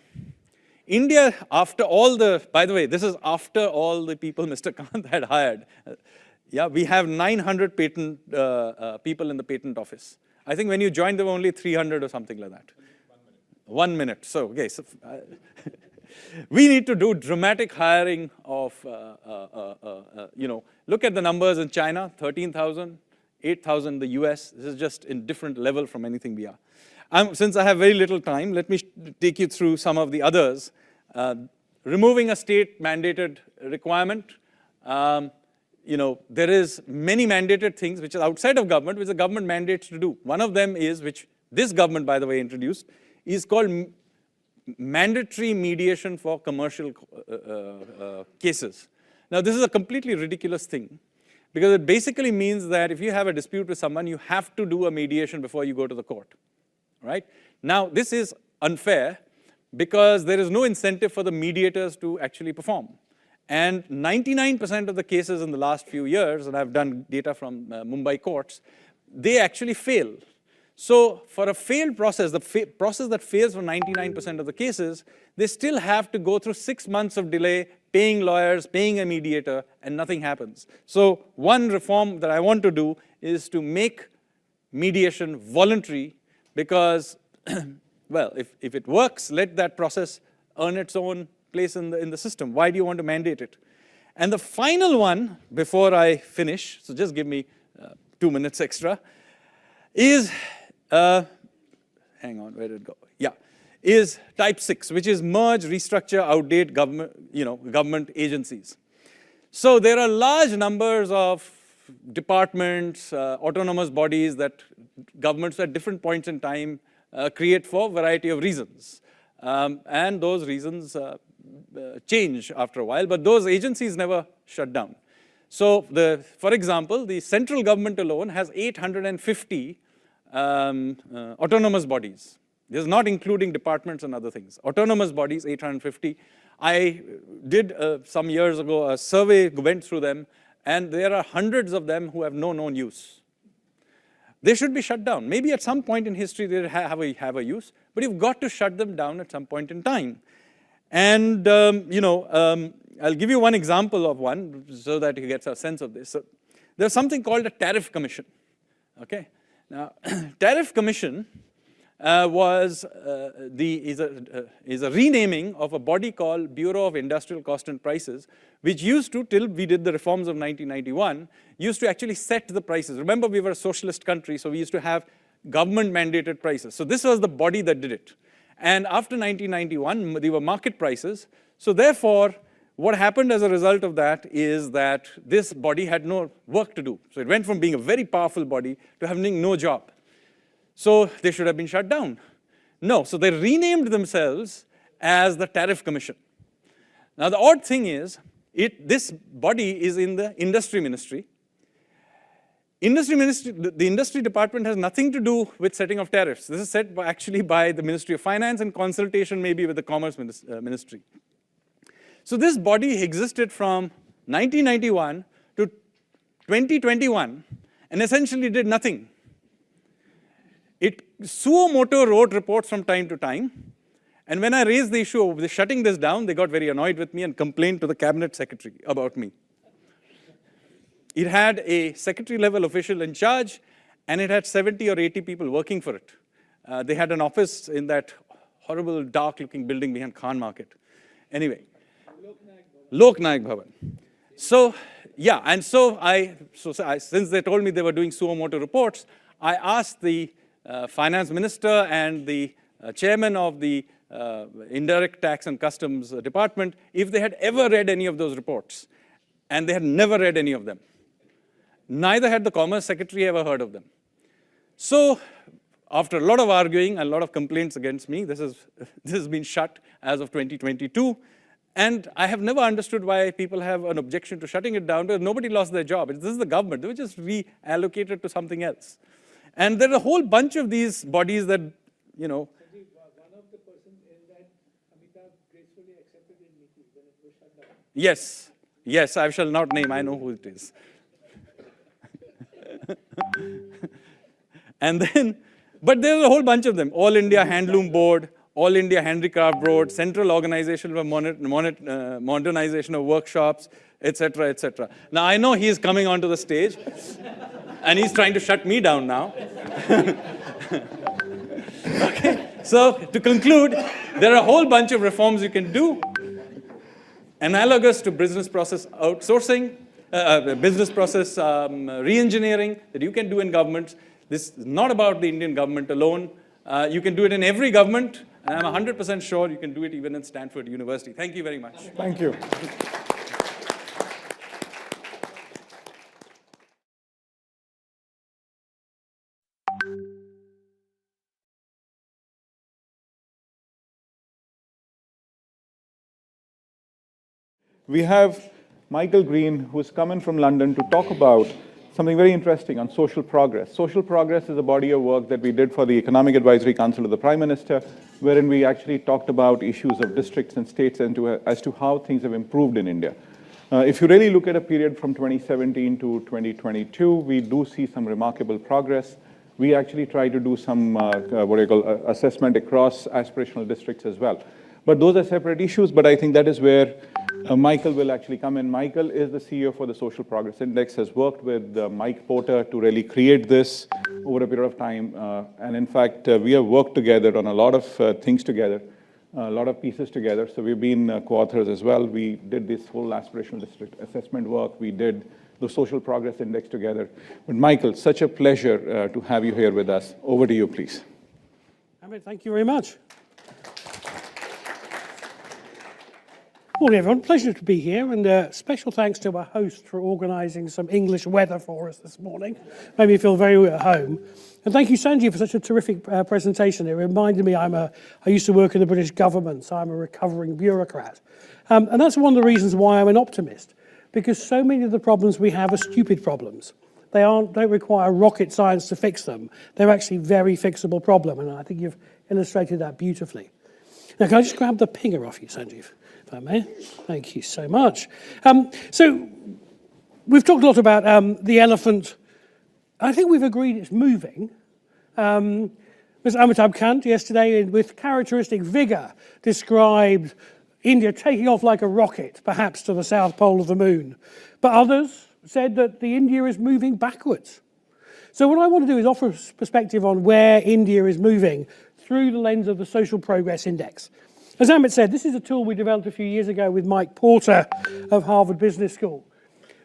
India, after all the, by the way, this is after all the people Mr. Kant had hired. Yeah, we have 900 patent people in the patent office. I think when you joined, there were only 300 or something like that. 1 minute. So, okay, so we need to do dramatic hiring of, look at the numbers in China, 13,000, 8,000 in the US. This is just in different level from anything we are. Since I have very little time, let me take you through some of the others. Removing a state-mandated requirement. There is many mandated things which are outside of government, which the government mandates to do. One of them is, which this government, by the way, introduced, is called mandatory mediation for commercial cases. Now, this is a completely ridiculous thing, because it basically means that if you have a dispute with someone, you have to do a mediation before you go to the court. Right? Now, this is unfair because there is no incentive for the mediators to actually perform. And 99% of the cases in the last few years, and I've done data from Mumbai courts, they actually fail. So for a failed process, the process that fails for 99% of the cases, they still have to go through 6 months of delay, paying lawyers, paying a mediator, and nothing happens. So one reform that I want to do is to make mediation voluntary, because, well, if it works, let that process earn its own place in the system. Why do you want to mandate it? And the final one, before I finish, so just give me 2 minutes extra, is, hang on, where did it go? Yeah, is type 6, which is merge, restructure, outdate government agencies. So there are large numbers of departments, autonomous bodies that governments at different points in time create for a variety of reasons. And those reasons change after a while, but those agencies never shut down. So, for example, the central government alone has 850 autonomous bodies. This is not including departments and other things. Autonomous bodies, 850. I did some years ago a survey, went through them, and there are hundreds of them who have no known use. They should be shut down. Maybe at some point in history they have a use, but you've got to shut them down at some point in time. And, I'll give you one example of one so that you get a sense of this. So, there's something called a tariff commission. Okay? Now, tariff commission is a renaming of a body called Bureau of Industrial Cost and Prices, which used to, till we did the reforms of 1991, used to actually set the prices. Remember, we were a socialist country, so we used to have government-mandated prices. So this was the body that did it. And after 1991, they were market prices. So therefore, what happened as a result of that is that this body had no work to do. So it went from being a very powerful body to having no job. So they should have been shut down. No, so they renamed themselves as the Tariff Commission. Now the odd thing is, this body is in the Industry Ministry. The Industry Department has nothing to do with setting of tariffs. This is set actually by the Ministry of Finance in consultation maybe with the Commerce Ministry. So this body existed from 1991 to 2021 and essentially did nothing. It suo moto wrote reports from time to time. And when I raised the issue of shutting this down, they got very annoyed with me and complained to the cabinet secretary about me. It had a secretary-level official in charge, and it had 70 or 80 people working for it. They had an office in that horrible, dark-looking building behind Khan Market. Anyway, Lok Nayak Bhavan. So, yeah, and so since they told me they were doing suo moto reports, I asked the finance minister and the chairman of the Indirect Tax and Customs Department, if they had ever read any of those reports. And they had never read any of them. Neither had the Commerce Secretary ever heard of them. So, after a lot of arguing and a lot of complaints against me, this has been shut as of 2022. And I have never understood why people have an objection to shutting it down, because nobody lost their job. This is the government. They were just reallocated to something else. And there are a whole bunch of these bodies that, you know. One of the persons in that Amitabh gracefully accepted in meeting when it was shut down. Yes. Yes, I shall not name. I know who it is. And then, but there's a whole bunch of them. All India Handloom Board, All India Handicraft Board, Central Organization for Modernization of Workshops, etc., etc. Now, I know he's coming onto the stage, and he's trying to shut me down now. Okay, so to conclude, there are a whole bunch of reforms you can do, analogous to business process outsourcing, business process re-engineering that you can do in governments. This is not about the Indian government alone. You can do it in every government, and I'm 100% sure you can do it even in Stanford University. Thank you very much. Thank you. We have Michael Green, who's come in from London to talk about something very interesting on social progress. Social progress is a body of work that we did for the Economic Advisory Council of the Prime Minister, wherein we actually talked about issues of districts and states and as to how things have improved in India. If you really look at a period from 2017 to 2022, we do see some remarkable progress. We actually try to do some assessment across aspirational districts as well. But those are separate issues, but I think that is where Michael will actually come in. Michael is the CEO for the Social Progress Index, has worked with Mike Porter to really create this over a period of time. And in fact, we have worked together on a lot of things together, a lot of pieces together. So we've been co-authors as well. We did this whole aspirational district assessment work. We did the Social Progress Index together. But Michael, such a pleasure to have you here with us. Over to you, please. Amit, thank you very much. Morning, everyone. Pleasure to be here, and special thanks to our host for organising some English weather for us this morning. Made me feel very at home. And thank you, Sanjeev, for such a terrific presentation. It reminded me I used to work in the British government, so I'm a recovering bureaucrat. And that's one of the reasons why I'm an optimist, because so many of the problems we have are stupid problems. They don't require rocket science to fix them. They're actually very fixable problem, and I think you've illustrated that beautifully. Now, can I just grab the pinger off you, Sanjeev? If I may. Thank you so much. So we've talked a lot about the elephant. I think we've agreed it's moving. Mr. Amitabh Kant yesterday, with characteristic vigour, described India taking off like a rocket, perhaps to the south pole of the moon. But others said that the India is moving backwards. So what I want to do is offer a perspective on where India is moving through the lens of the Social Progress Index. As Amit said, this is a tool we developed a few years ago with Mike Porter of Harvard Business School.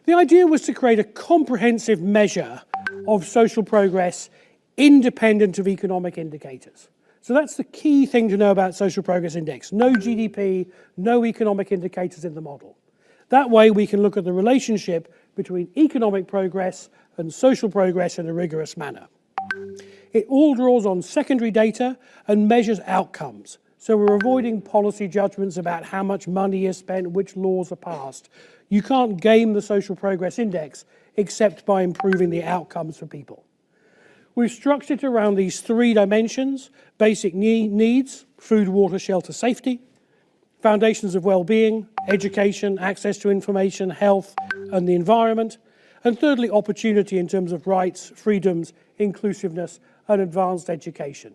The idea was to create a comprehensive measure of social progress independent of economic indicators. So that's the key thing to know about Social Progress Index. No GDP, no economic indicators in the model. That way we can look at the relationship between economic progress and social progress in a rigorous manner. It all draws on secondary data and measures outcomes. So we're avoiding policy judgments about how much money is spent, which laws are passed. You can't game the Social Progress Index except by improving the outcomes for people. We've structured it around these three dimensions: basic needs, food, water, shelter, safety; foundations of well-being, education, access to information, health, and the environment; and thirdly, opportunity in terms of rights, freedoms, inclusiveness, and advanced education.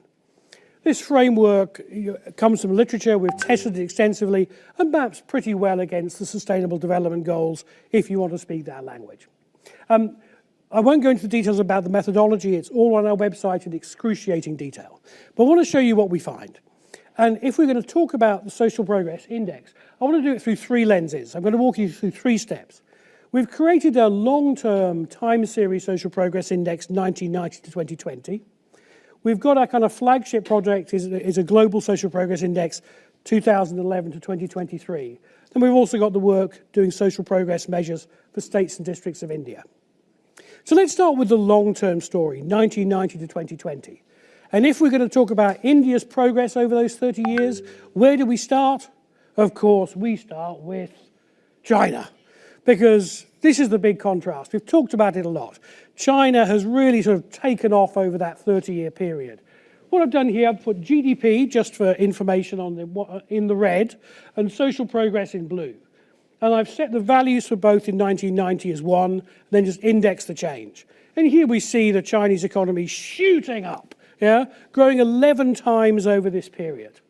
This framework comes from literature. We've tested it extensively and maps pretty well against the Sustainable Development Goals, if you want to speak that language. I won't go into the details about the methodology. It's all on our website in excruciating detail. But I want to show you what we find. And if we're going to talk about the Social Progress Index, I want to do it through three lenses. I'm going to walk you through three steps. We've created a long-term time series Social Progress Index 1990 to 2020. we've got our kind of flagship project is a Global Social Progress Index 2011 to 2023. Then we've also got the work doing social progress measures for states and districts of India. So let's start with the long-term story, 1990 to 2020. And if we're going to talk about India's progress over those 30 years, where do we start? Of course, we start with China, because this is the big contrast. We've talked about it a lot. China has really sort of taken off over that 30-year period. What I've done here, I've put GDP, just for information, in the red, and social progress in blue. And I've set the values for both in 1990 as 1, then just index the change. And here we see the Chinese economy shooting up, growing 11 times over this period.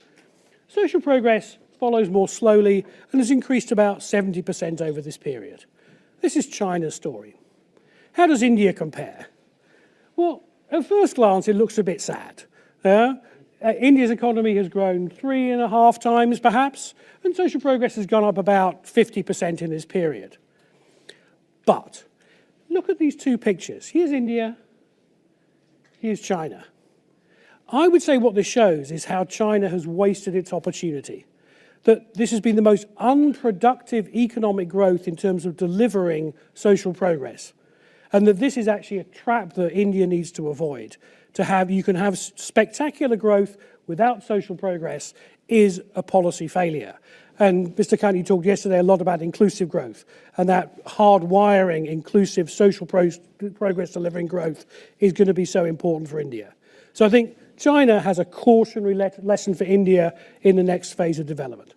Social progress follows more slowly and has increased about 70% over this period. This is China's story. How does India compare? Well, at first glance, it looks a bit sad. India's economy has grown 3.5 times, perhaps, and social progress has gone up about 50% in this period. But look at these two pictures. Here's India, here's China. I would say what this shows is how China has wasted its opportunity, that this has been the most unproductive economic growth in terms of delivering social progress, and that this is actually a trap that India needs to avoid. You can have spectacular growth without social progress is a policy failure. And Mr. Kani talked yesterday a lot about inclusive growth, and that hardwiring inclusive social progress delivering growth is going to be so important for India. So I think China has a cautionary lesson for India in the next phase of development.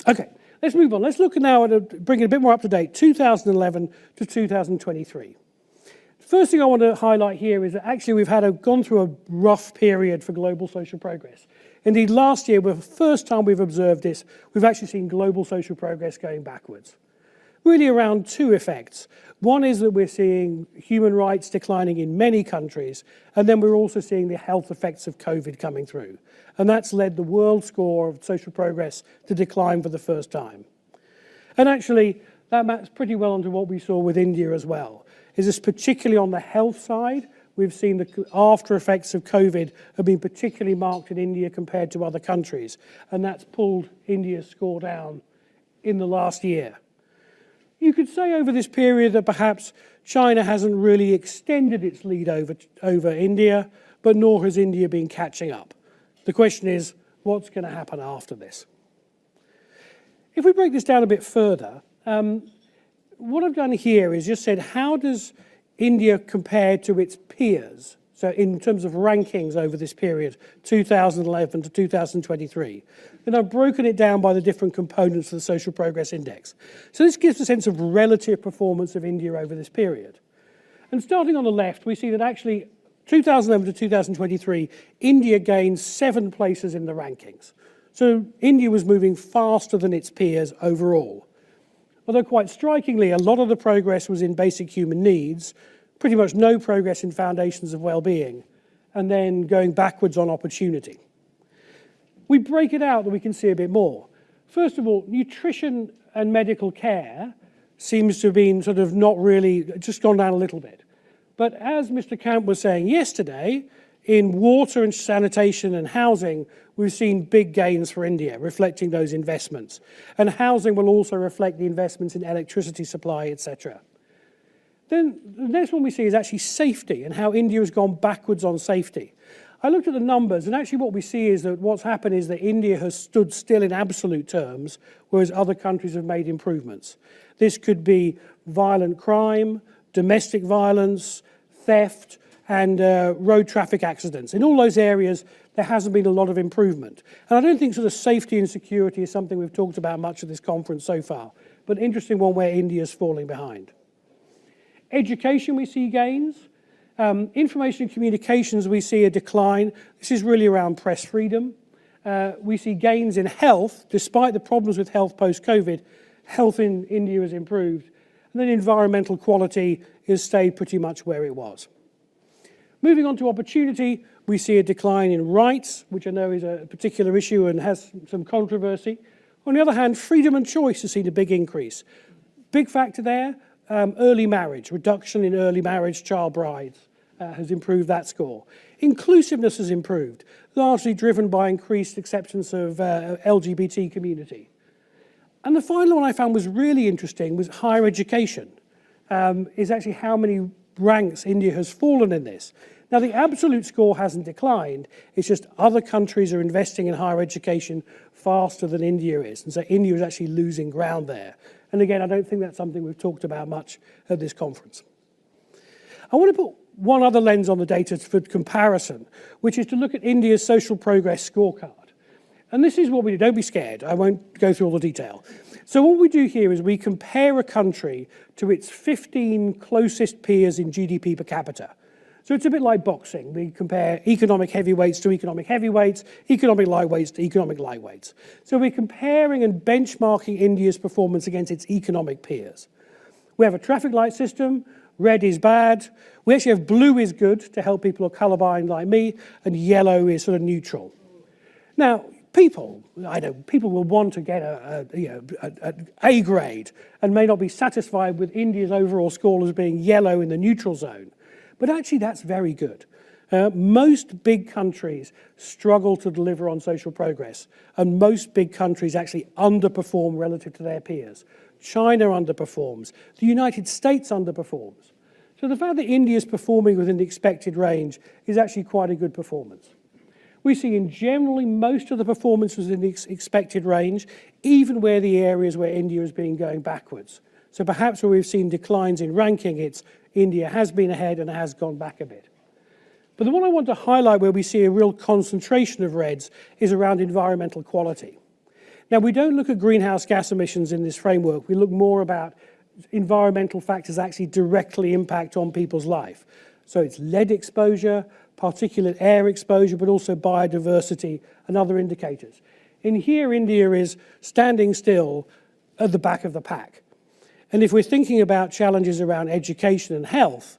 Okay, let's move on. Let's look now at bring it a bit more up to date, 2011 to 2023. First thing I want to highlight here is that actually we've gone through a rough period for global social progress. Indeed, last year, the first time we've observed this, we've actually seen global social progress going backwards. Really around two effects. One is that we're seeing human rights declining in many countries, and then we're also seeing the health effects of COVID coming through. And that's led the world score of social progress to decline for the first time. And actually, that maps pretty well onto what we saw with India as well. Is this particularly on the health side? We've seen the after effects of COVID have been particularly marked in India compared to other countries, and that's pulled India's score down in the last year. You could say over this period that perhaps China hasn't really extended its lead over India, but nor has India been catching up. The question is, what's going to happen after this? If we break this down a bit further, what I've done here is just said, how does India compare to its peers? So in terms of rankings over this period, 2011 to 2023. Then I've broken it down by the different components of the Social Progress Index. So this gives a sense of relative performance of India over this period. And starting on the left, we see that actually 2011 to 2023, India gained 7 places in the rankings. So India was moving faster than its peers overall. Although quite strikingly, a lot of the progress was in basic human needs, pretty much no progress in foundations of well-being, and then going backwards on opportunity. We break it out that we can see a bit more. First of all, nutrition and medical care seems to have been sort of not really, just gone down a little bit. But as Mr. Camp was saying yesterday, in water and sanitation and housing, we've seen big gains for India, reflecting those investments. And housing will also reflect the investments in electricity supply, etc. Then the next one we see is actually safety and how India has gone backwards on safety. I looked at the numbers, and actually what we see is that what's happened is that India has stood still in absolute terms, whereas other countries have made improvements. This could be violent crime, domestic violence, theft, and road traffic accidents. In all those areas, there hasn't been a lot of improvement. And I don't think sort of safety and security is something we've talked about much at this conference so far, but an interesting one where India's falling behind. Education, we see gains. Information and communications, we see a decline. This is really around press freedom. We see gains in health. Despite the problems with health post-COVID, health in India has improved. And then environmental quality has stayed pretty much where it was. Moving on to opportunity, we see a decline in rights, which I know is a particular issue and has some controversy. On the other hand, freedom and choice has seen a big increase. Big factor there, early marriage, reduction in early marriage, child brides, has improved that score. Inclusiveness has improved, largely driven by increased acceptance of LGBT community. And the final one I found was really interesting was higher education, is actually how many ranks India has fallen in this. Now, the absolute score hasn't declined, it's just other countries are investing in higher education faster than India is, and so India is actually losing ground there. And again, I don't think that's something we've talked about much at this conference. I want to put one other lens on the data for comparison, which is to look at India's social progress scorecard. And this is what we do. Don't be scared. I won't go through all the detail. So what we do here is we compare a country to its 15 closest peers in GDP per capita. So it's a bit like boxing. We compare economic heavyweights to economic heavyweights, economic lightweights to economic lightweights. So we're comparing and benchmarking India's performance against its economic peers. We have a traffic light system. Red is bad. We actually have blue is good to help people who are colorblind like me, and yellow is sort of neutral. Now, I know people will want to get an A grade and may not be satisfied with India's overall score as being yellow in the neutral zone. But actually, that's very good. Most big countries struggle to deliver on social progress, and most big countries actually underperform relative to their peers. China underperforms. The United States underperforms. So the fact that India is performing within the expected range is actually quite a good performance. We see in generally most of the performance was in the expected range, even where the areas where India has been going backwards. So perhaps where we've seen declines in ranking, it's India has been ahead and has gone back a bit. But the one I want to highlight where we see a real concentration of reds is around environmental quality. Now, we don't look at greenhouse gas emissions in this framework. We look more about environmental factors that actually directly impact on people's life. So it's lead exposure, particulate air exposure, but also biodiversity and other indicators. In here, India is standing still at the back of the pack. And if we're thinking about challenges around education and health,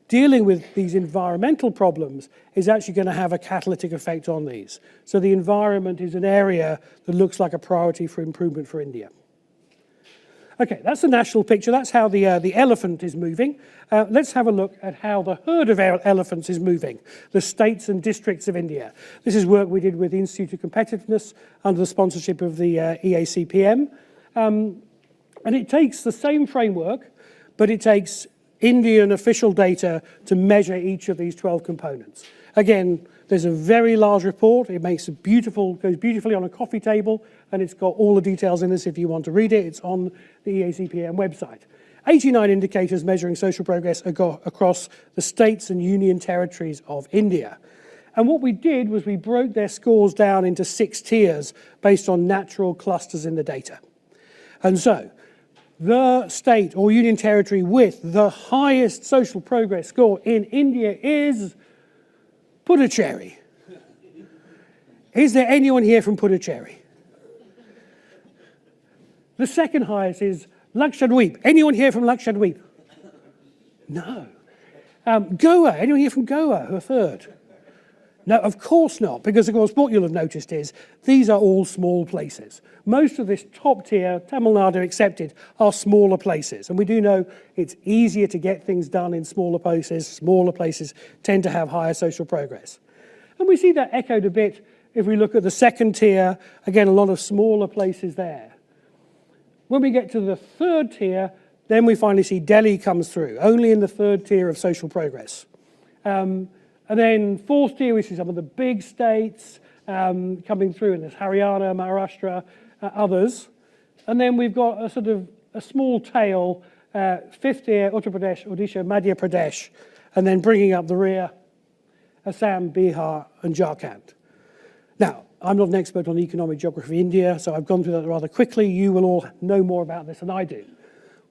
dealing with these environmental problems is actually going to have a catalytic effect on these. So the environment is an area that looks like a priority for improvement for India. Okay, that's the national picture. That's how the elephant is moving. Let's have a look at how the herd of elephants is moving, the states and districts of India. This is work we did with the Institute of Competitiveness under the sponsorship of the EACPM. And it takes the same framework, but it takes Indian official data to measure each of these 12 components. Again, there's a very large report. It makes it beautiful, goes beautifully on a coffee table, and it's got all the details in this if you want to read it. It's on the EACPM website. 89 indicators measuring social progress across the states and union territories of India. And what we did was we broke their scores down into 6 tiers based on natural clusters in the data. And so, the state or union territory with the highest social progress score in India is Puducherry. Is there anyone here from Puducherry? The second highest is Lakshadweep. Anyone here from Lakshadweep? No. Goa. Anyone here from Goa who are third? No, of course not, because of course what you'll have noticed is these are all small places. Most of this top tier, Tamil Nadu accepted, are smaller places. And we do know it's easier to get things done in smaller places. Smaller places tend to have higher social progress. And we see that echoed a bit if we look at the second tier. Again, a lot of smaller places there. When we get to the third tier, then we finally see Delhi comes through, only in the third tier of social progress. And then fourth tier, we see some of the big states coming through, and there's Haryana, Maharashtra, others. And then we've got a sort of a small tail, fifth tier, Uttar Pradesh, Odisha, Madhya Pradesh, and then bringing up the rear, Assam, Bihar, and Jharkhand. Now, I'm not an expert on economic geography of India, so I've gone through that rather quickly. You will all know more about this than I do.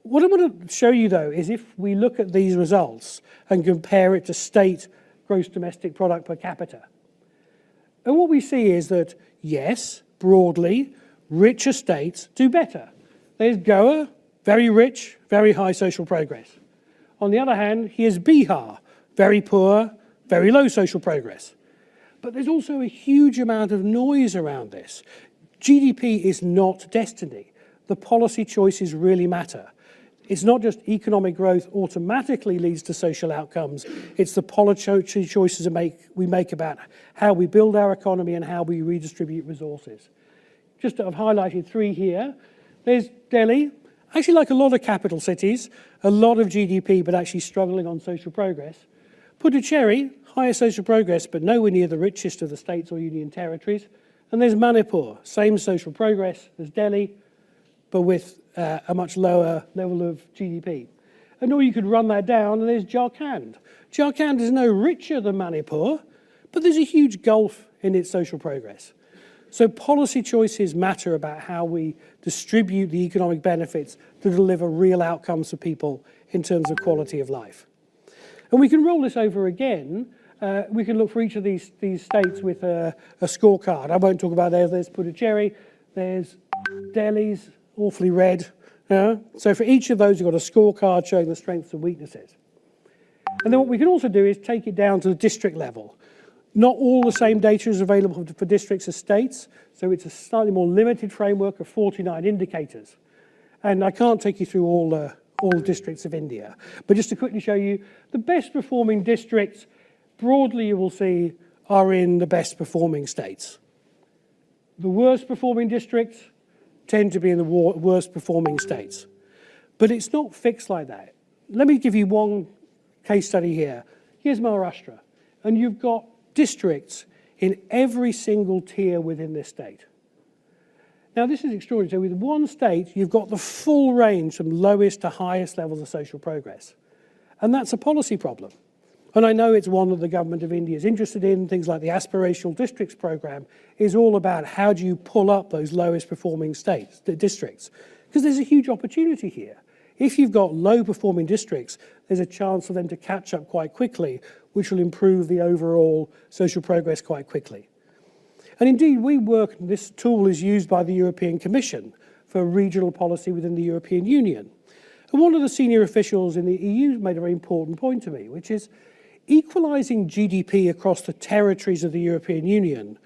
What I want to show you, though, is if we look at these results and compare it to state gross domestic product per capita. And what we see is that, yes, broadly, richer states do better. There's Goa, very rich, very high social progress. On the other hand, here's Bihar, very poor, very low social progress. But there's also a huge amount of noise around this. GDP is not destiny. The policy choices really matter. It's not just economic growth automatically leads to social outcomes. It's the policy choices we make about how we build our economy and how we redistribute resources. Just I've highlighted 3 here. There's Delhi. Actually, like a lot of capital cities, a lot of GDP, but actually struggling on social progress. Puducherry, higher social progress, but nowhere near the richest of the states or union territories. And there's Manipur, same social progress as Delhi, but with a much lower level of GDP. And or you could run that down, and there's Jharkhand. Jharkhand is no richer than Manipur, but there's a huge gulf in its social progress. So policy choices matter about how we distribute the economic benefits to deliver real outcomes for people in terms of quality of life. And we can roll this over again. We can look for each of these states with a scorecard. I won't talk about theirs. There's Puducherry, there's Delhi's, awfully red. So for each of those, you've got a scorecard showing the strengths and weaknesses. And then what we can also do is take it down to the district level. Not all the same data is available for districts as states, so it's a slightly more limited framework of 49 indicators. And I can't take you through all districts of India, but just to quickly show you, the best performing districts, broadly you will see, are in the best performing states. The worst performing districts tend to be in the worst performing states. But it's not fixed like that. Let me give you one case study here. Here's Maharashtra, and you've got districts in every single tier within this state. Now, this is extraordinary. So with one state, you've got the full range from lowest to highest levels of social progress. And that's a policy problem. And I know it's one that the government of India is interested in. Things like the Aspirational Districts program is all about how do you pull up those lowest performing states, the districts. Because there's a huge opportunity here. If you've got low performing districts, there's a chance for them to catch up quite quickly, which will improve the overall social progress quite quickly. And indeed, this tool is used by the European Commission for regional policy within the European Union. And one of the senior officials in the EU made a very important point to me, which is equalizing GDP across the territories of the European Union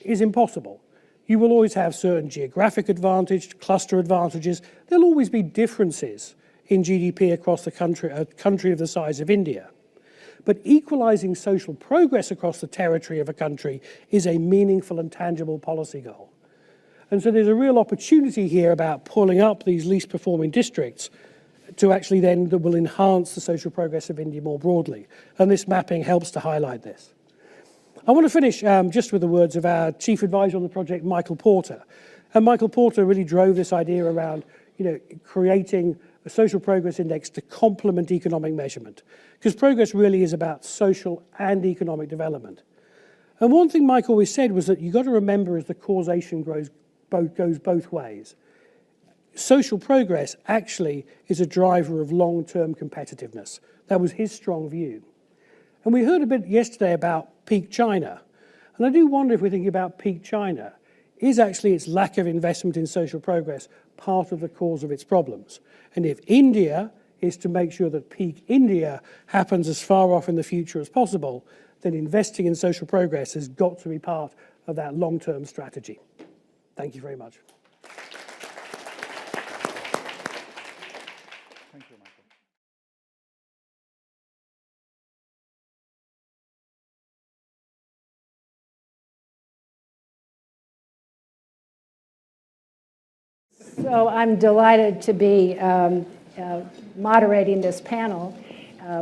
is impossible. You will always have certain geographic advantage, cluster advantages. There'll always be differences in GDP across a country of the size of India. But equalizing social progress across the territory of a country is a meaningful and tangible policy goal. And so there's a real opportunity here about pulling up these least performing districts to actually then that will enhance the social progress of India more broadly. And this mapping helps to highlight this. I want to finish just with the words of our chief advisor on the project, Michael Porter. And Michael Porter really drove this idea around, creating a social progress index to complement economic measurement. Because progress really is about social and economic development. And one thing Mike always said was that you've got to remember as the causation goes both ways. Social progress actually is a driver of long-term competitiveness. That was his strong view. And we heard a bit yesterday about peak China. And I do wonder if we're thinking about peak China, is actually its lack of investment in social progress part of the cause of its problems? And if India is to make sure that peak India happens as far off in the future as possible, then investing in social progress has got to be part of that long-term strategy. Thank you very much. Thank you, Michael. So I'm delighted to be moderating this panel.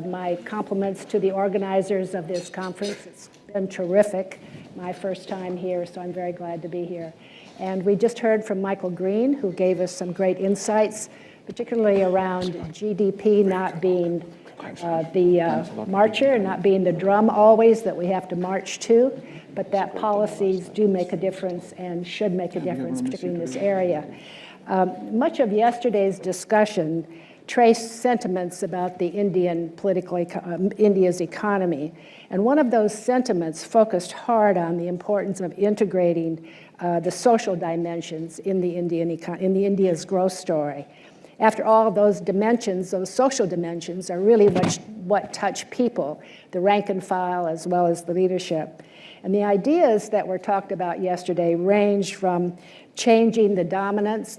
My compliments to the organizers of this conference. It's been terrific. My first time here, so I'm very glad to be here. And we just heard from Michael Green, who gave us some great insights, particularly around GDP not being the marcher, not being the drum always that we have to march to, but that policies do make a difference and should make a difference, particularly in this area. Much of yesterday's discussion traced sentiments about the India's economy. And one of those sentiments focused hard on the importance of integrating the social dimensions in India's growth story. After all, those dimensions, those social dimensions, are really what touch people, the rank and file as well as the leadership. And the ideas that were talked about yesterday range from changing dominance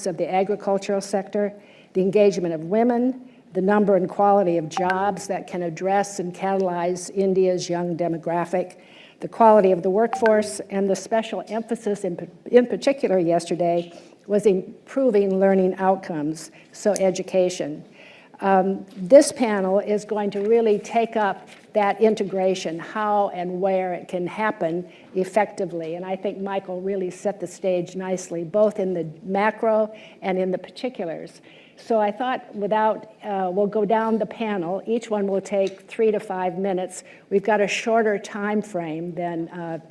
of the agricultural sector, the engagement of women, the number and quality of jobs that can address and catalyze India's young demographic, the quality of the workforce, and the special emphasis in particular yesterday was improving learning outcomes, so education. This panel is going to really take up that integration, how and where it can happen effectively. And I think Michael really set the stage nicely, both in the macro and in the particulars. So I thought we'll go down the panel. Each one will take 3 to 5 minutes. We've got a shorter time frame than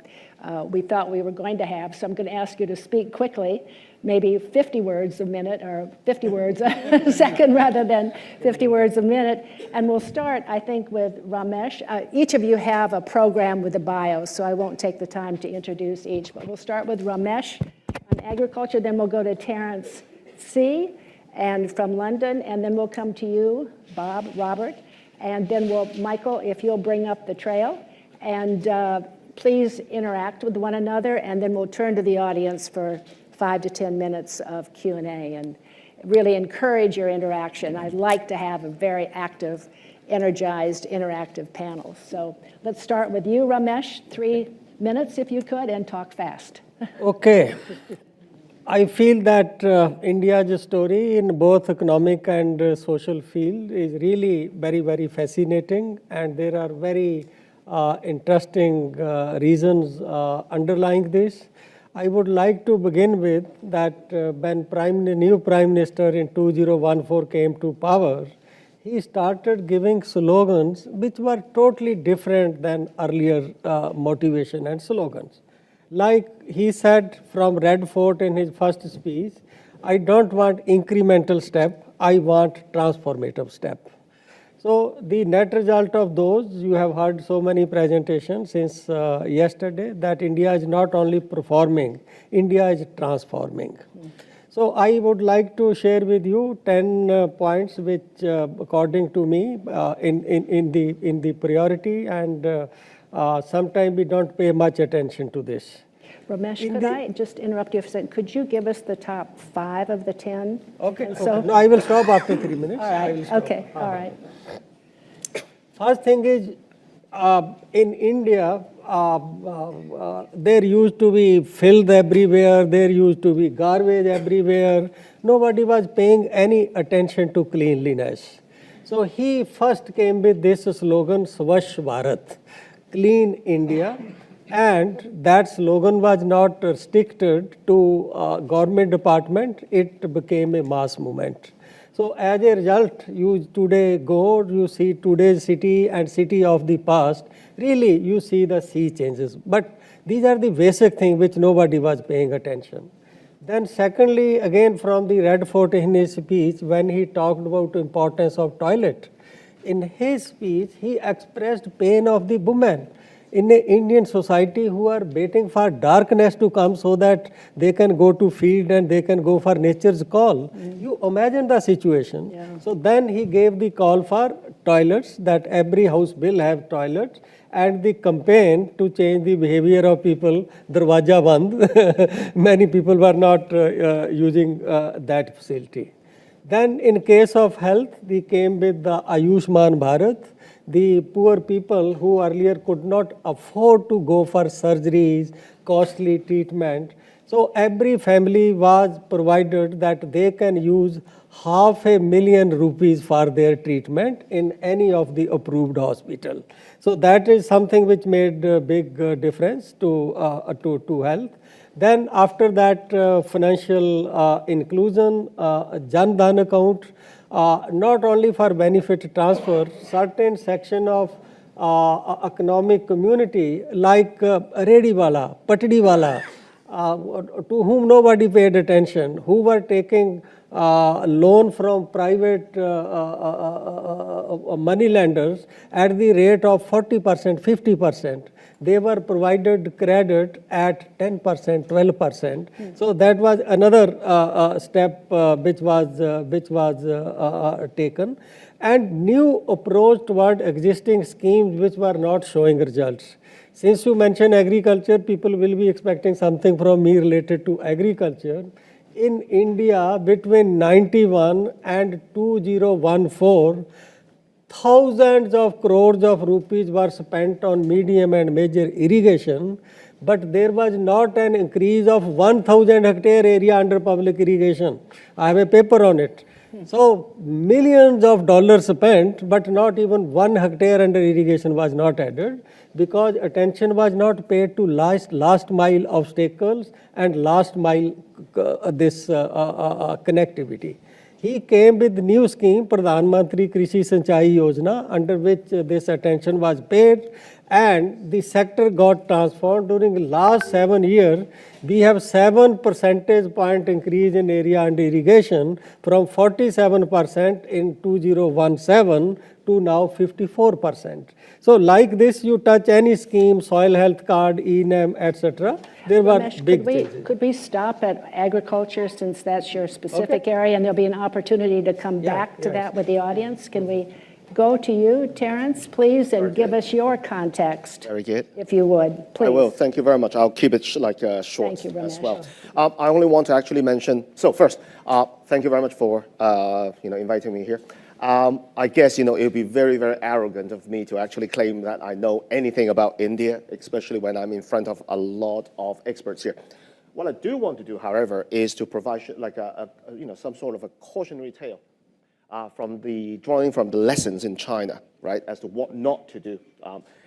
we thought we were going to have. So I'm going to ask you to speak quickly, maybe 50 words a minute or 50 words a second rather than 50 words a minute. And we'll start, I think, with Ramesh. Each of you have a program with a bio, so I won't take the time to introduce each. But we'll start with Ramesh on agriculture, then we'll go to Terrence C. and from London, and then we'll come to you, Robert, and then Michael, if you'll bring up the trail, and please interact with one another, and then we'll turn to the audience for 5 to 10 minutes of Q&A, and really encourage your interaction. I'd like to have a very active, energized, interactive panel. So let's start with you, Ramesh, 3 minutes if you could, and talk fast. Okay. I feel that India's story in both economic and social field is really very, very fascinating, and there are very interesting reasons underlying this. I would like to begin with that when new Prime Minister in 2014 came to power, he started giving slogans which were totally different than earlier motivation and slogans. Like he said from Red Fort in his first speech, I don't want incremental step, I want transformative step. So the net result of those, you have heard so many presentations since yesterday, that India is not only performing, India is transforming. So I would like to share with you 10 points which according to me in the priority, and sometimes we don't pay much attention to this. Ramesh, could I just interrupt you for a second? Could you give us the top 5 of the 10? Okay. So, no, I will stop after 3 minutes. All right. Okay. All right. First thing is, in India, there used to be filth everywhere, there used to be garbage everywhere. Nobody was paying any attention to cleanliness. So he first came with this slogan, Swachh Bharat, Clean India. And that slogan was not restricted to government department, it became a mass movement. So as a result, you today go, you see today's city and city of the past, really you see the sea changes. But these are the basic things which nobody was paying attention. Then secondly, again from the Red Fort in his speech, when he talked about the importance of toilet, in his speech he expressed pain of the women in an Indian society who are waiting for darkness to come so that they can go to field and they can go for nature's call. You imagine the situation. Yeah. So then he gave the call for toilets, that every house will have toilets, and the campaign to change the behavior of people, Darwaja Band, many people were not using that facility. Then in case of health, they came with the Ayushman Bharat. The poor people who earlier could not afford to go for surgeries, costly treatment. So every family was provided that they can use ₹500,000 rupees for their treatment in any of the approved hospital. So that is something which made a big difference to health. Then after that, financial inclusion, Jan Dhan account, not only for benefit transfer, certain section of economic community like Rediwala, Patdiwala, to whom nobody paid attention, who were taking loan from private money lenders at the rate of 40%, 50%. They were provided credit at 10%, 12%. So that was another step which was taken. And new approach toward existing schemes which were not showing results. Since you mentioned agriculture, people will be expecting something from me related to agriculture. in India between 91 and 2014, thousands of crores of rupees were spent on medium and major irrigation, but there was not an increase of 1,000 hectare area under public irrigation. I have a paper on it. So millions of dollars spent, but not even 1 hectare under irrigation was not added, because attention was not paid to last mile obstacles and last mile connectivity. He came with new scheme, Pradhan Mantri Krishi Sinchai Yojana, under which this attention was paid, and the sector got transformed. During the last 7 years, we have 7 percentage point increase in area under irrigation from 47% in 2017 to now 54%. So like this, you touch any scheme, soil health card, ENAM, etc. There were Ramesh, big changes. could we stop at agriculture, since that's your specific area, and there'll be an opportunity to come back to that with the audience? Can we go to you, Terence, please, and give us your context? Very good. If you would, please. I will. Thank you very much. I'll keep it short Thank you, as Ramesh. well. I only want to actually mention. So first, thank you very much for inviting me here. I guess it would be very, very arrogant of me to actually claim that I know anything about India, especially when I'm in front of a lot of experts here. What I do want to do, however, is to provide some sort of a cautionary tale. Drawing from the lessons in China, right, as to what not to do.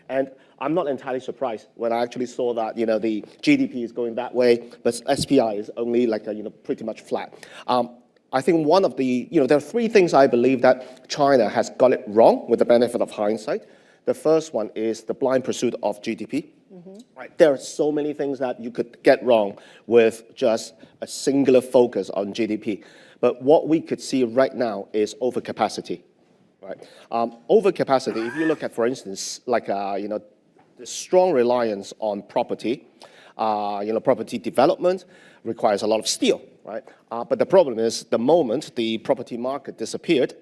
And I'm not entirely surprised when I actually saw that, the GDP is going that way, but SPI is only pretty much flat. I think one of there are 3 things I believe that China has got it wrong with the benefit of hindsight. The first one is the blind pursuit of GDP. Right, there are so many things that you could get wrong with just a singular focus on GDP. But what we could see right now is overcapacity, right? Overcapacity, if you look at, for instance, the strong reliance on property, property development requires a lot of steel, right? But the problem is, the moment the property market disappeared,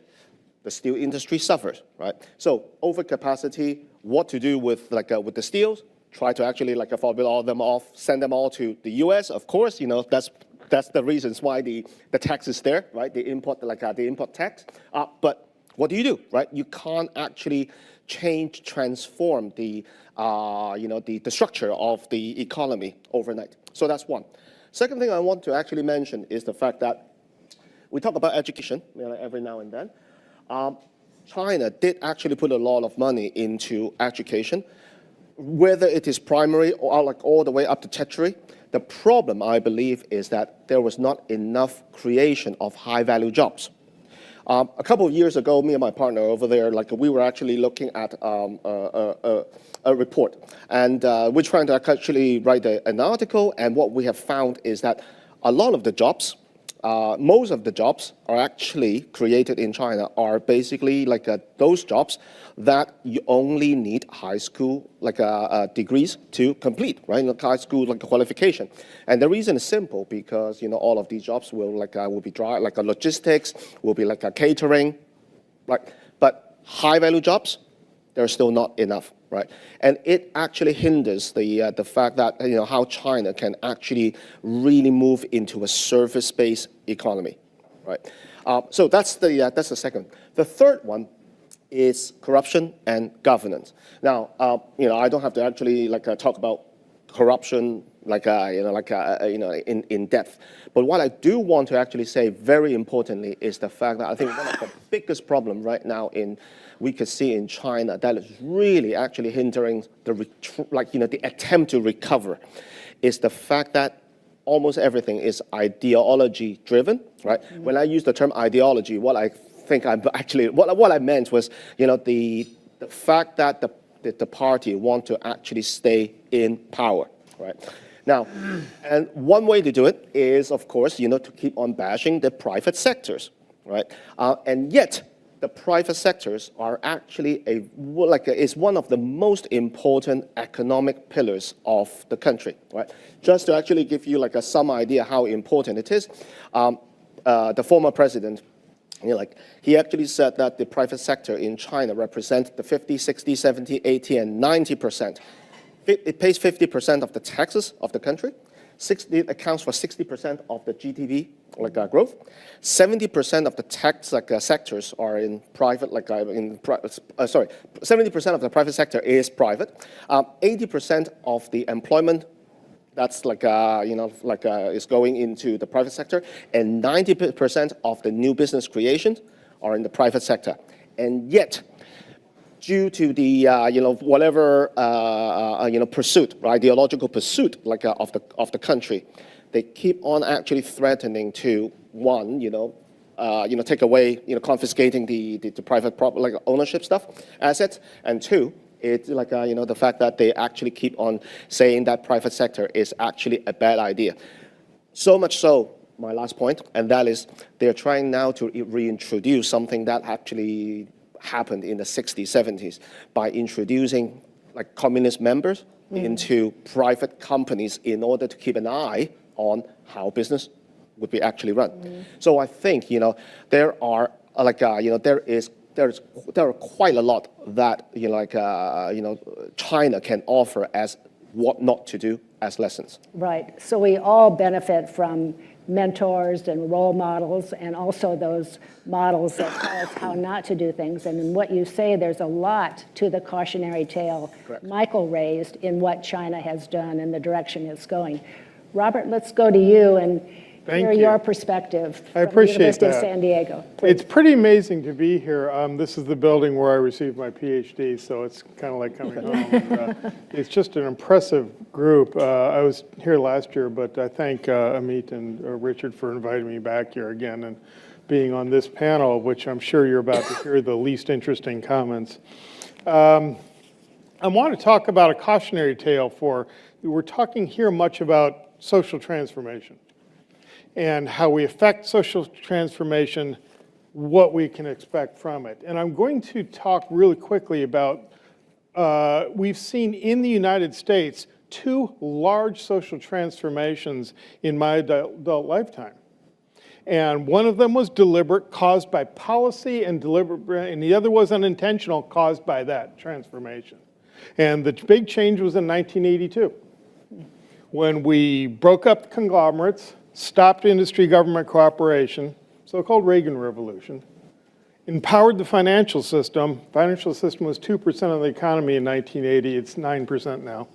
the steel industry suffered, right? So overcapacity, what to do with the steels? Try to actually forbid all them off, send them all to the U.S. Of course, that's the reasons why the tax is there, right? The import tax. But what do, right? You can't actually transform the structure of the economy overnight. So that's one. Second thing I want to actually mention is the fact that we talk about education every now and then. China did actually put a lot of money into education, whether it is primary or all the way up to tertiary. The problem, I believe, is that there was not enough creation of high-value jobs. A couple of years ago, me and my partner over there, we were actually looking at a report, and we're trying to actually write an article, and what we have found is that a lot of the jobs, most of the jobs are actually created in China are basically those jobs that you only need high school degrees to complete, right? High school qualification. And the reason is simple, because all of these jobs will be dry, logistics, will be catering, right? But high value jobs, there's still not enough, right? And it actually hinders the fact that how China can actually really move into a service-based economy, right? So that's the second. The third one is corruption and governance. Now, I don't have to actually talk about corruption in depth. But what I do want to actually say very importantly is the fact that I think one of the biggest problems right now we could see in China that is really actually hindering the attempt to recover is the fact that almost everything is ideology driven, right? Mm-hmm. When I use the term ideology, what I meant was the fact that the party want to actually stay in power, right? Now, and one way to do it is, of course, to keep on bashing the private sectors, right? And yet, the private sectors are actually is one of the most important economic pillars of the country, right? Just to actually give you some idea how important it is, the former president, he actually said that the private sector in China represents the 50, 60, 70, 80, and 90%. It pays 50% of the taxes of the country, It accounts for 60% of the GDP growth. 70% of the tech sectors are in private, 70% of the private sector is private. 80% of the employment that's is going into the private sector, and 90% of the new business creations are in the private sector. And yet, due to the whatever pursuit, ideological pursuit of the country, they keep on actually threatening to take away, confiscating the private property ownership assets, and two, it's the fact that they actually keep on saying that private sector is actually a bad idea. So much so, my last point, and that is they're trying now to reintroduce something that actually happened in the 60s, 70s by introducing communist members into private companies in order to keep an eye on how business would be actually run. So I think there are there are quite a lot that China can offer as what not to do as lessons. Right. So we all benefit from mentors and role models, and also those models that tell us how not to do things. And in what you say, there's a lot to the cautionary tale Michael raised in what China has done and the direction it's going. Robert, let's go to you and hear your perspective from the University of San Diego. Please. It's pretty amazing to be here. This is the building where I received my PhD, so it's kind of like coming home. It's just an impressive group. I was here last year, but I thank Amit and Richard for inviting me back here again and being on this panel, which I'm sure you're about to hear the least interesting comments. I want to talk about a cautionary tale we're talking here much about social transformation and how we affect social transformation, what we can expect from it. And I'm going to talk really quickly about, we've seen in the United States 2 large social transformations in my adult lifetime. And one of them was deliberate, caused by policy, and the other was unintentional, caused by that transformation. And the big change was in 1982, when we broke up the conglomerates, stopped industry-government cooperation, so-called Reagan Revolution, empowered the financial system. Financial system was 2% of the economy in 1980. It's 9% now.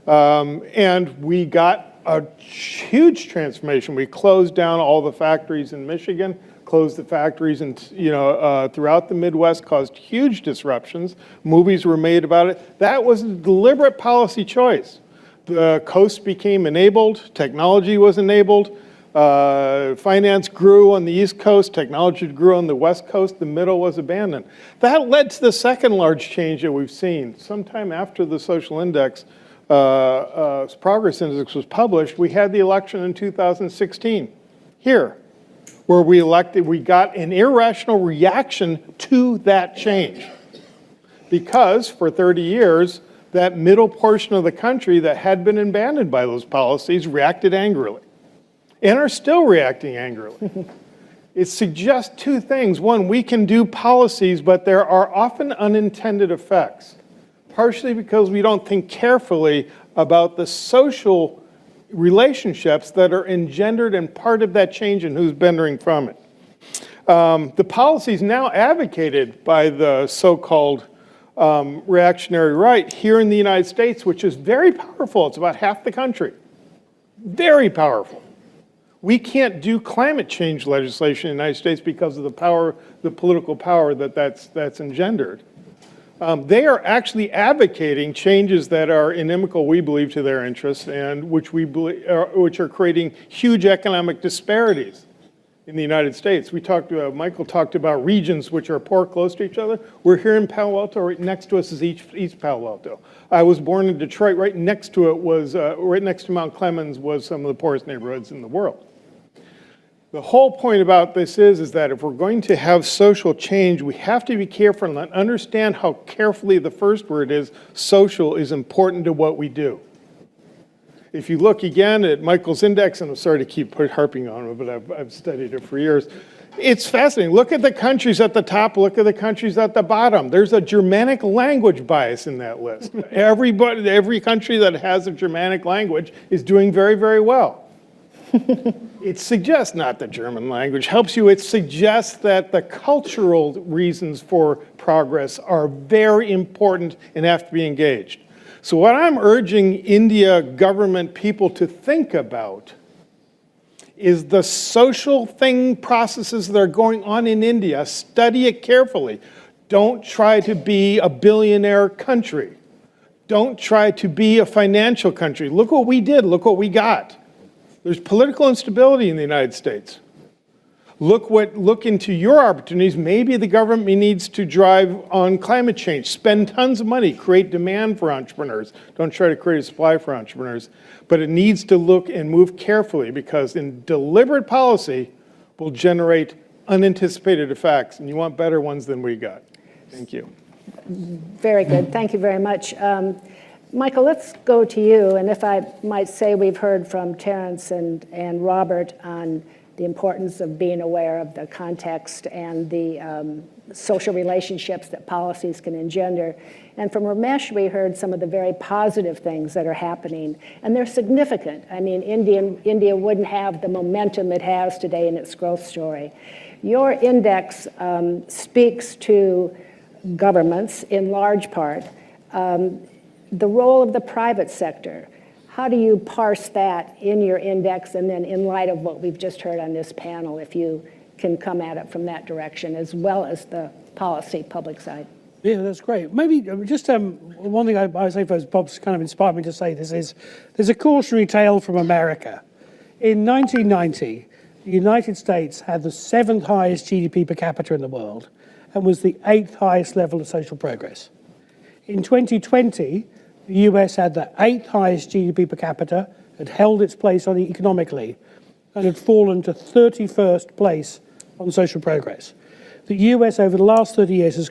And we got a huge transformation. We closed down all the factories in Michigan, closed the factories throughout the Midwest, caused huge disruptions. Movies were made about it. That was a deliberate policy choice. The coast became enabled, technology was enabled, finance grew on the East Coast, technology grew on the West Coast, the middle was abandoned. That led to the second large change that we've seen. Sometime after the social index, progress index was published, we had the election in 2016, here, where we got an irrational reaction to that change. Because for 30 years, that middle portion of the country that had been abandoned by those policies reacted angrily, and are still reacting angrily. It suggests 2 things. One, we can do policies, but there are often unintended effects, partially because we don't think carefully about the social relationships that are engendered and part of that change and who's benefiting from it. The policies now advocated by the so-called reactionary right here in the United States, which is very powerful. It's about half the country. Very powerful. We can't do climate change legislation in the United States because of the political power that's engendered. They are actually advocating changes that are inimical, we believe, to their interests, and which are creating huge economic disparities in the United States. Michael talked about regions which are poor close to each other. We're here in Palo Alto. Right next to us is East Palo Alto. I was born in Detroit. Right next to it was, right next to Mount Clemens was some of the poorest neighborhoods in the world. The whole point about this is that if we're going to have social change, we have to be careful and understand how carefully the first word is, social, is important to what we do. If you look again at Michael's index, and I'm sorry to keep harping on it, but I've studied it for years, It's fascinating. Look at the countries at the top, look at the countries at the bottom. There's a Germanic language bias in that list. Every country that has a Germanic language is doing very, very well. It suggests not the German language helps you, it suggests that the cultural reasons for progress are very important and have to be engaged. So what I'm urging India government people to think about is the social processes that are going on in India. Study it carefully. Don't try to be a billionaire country. Don't try to be a financial country. Look what we did, look what we got. There's political instability in the United States. Look into your opportunities. Maybe the government needs to drive on climate change, spend tons of money, create demand for entrepreneurs. Don't try to create a supply for entrepreneurs. But it needs to look and move carefully, because in deliberate policy will generate unanticipated effects, and you want better ones than we got. Thank you. Very good. Thank you very much. Michael, let's go to you. And if I might say, we've heard from Terence and Robert on the importance of being aware of the context and the social relationships that policies can engender. And from Ramesh, we heard some of the very positive things that are happening, and they're significant. I mean, India wouldn't have the momentum it has today in its growth story. Your index speaks to governments in large part, the role of the private sector. How do you parse that in your index, and then in light of what we've just heard on this panel, if you can come at it from that direction as well as the policy public side? Yeah, that's great. Maybe just one thing I would say first, Bob's kind of inspired me to say this, is there's a cautionary tale from America. In 1990, the United States had the 7th highest GDP per capita in the world and was the 8th highest level of social progress. In 2020, the US had the 8th highest GDP per capita, had held its place on economically, and had fallen to 31st place on social progress. The US over the last 30 years has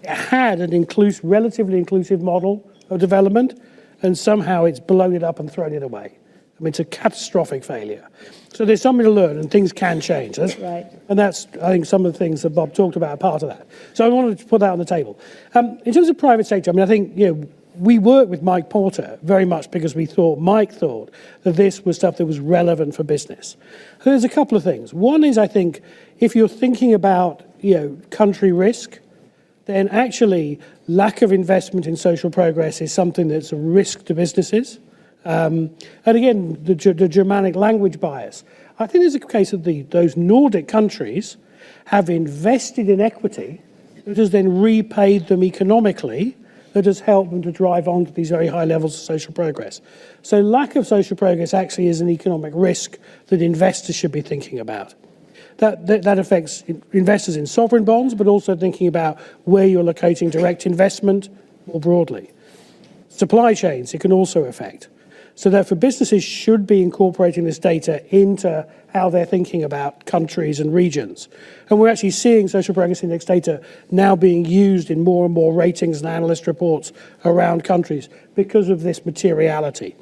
had an relatively inclusive model of development, and somehow it's blown it up and thrown it away. I mean, it's a catastrophic failure. So there's something to learn, and things can change. Right. And that's, I think, some of the things that Bob talked about are part of that. So I wanted to put that on the table. In terms of private sector, I mean, I think, we worked with Mike Porter very much because Mike thought that this was stuff that was relevant for business. So there's a couple of things. One is, I think, if you're thinking about, country risk, then actually lack of investment in social progress is something that's a risk to businesses. And again, the Germanic language bias. I think there's a case of those Nordic countries have invested in equity that has then repaid them economically, that has helped them to drive on to these very high levels of social progress. So lack of social progress actually is an economic risk that investors should be thinking about. That affects investors in sovereign bonds, but also thinking about where you're locating direct investment more broadly. Supply chains, it can also affect. So therefore, businesses should be incorporating this data into how they're thinking about countries and regions. And we're actually seeing social progress index data now being used in more and more ratings and analyst reports around countries because of this materiality.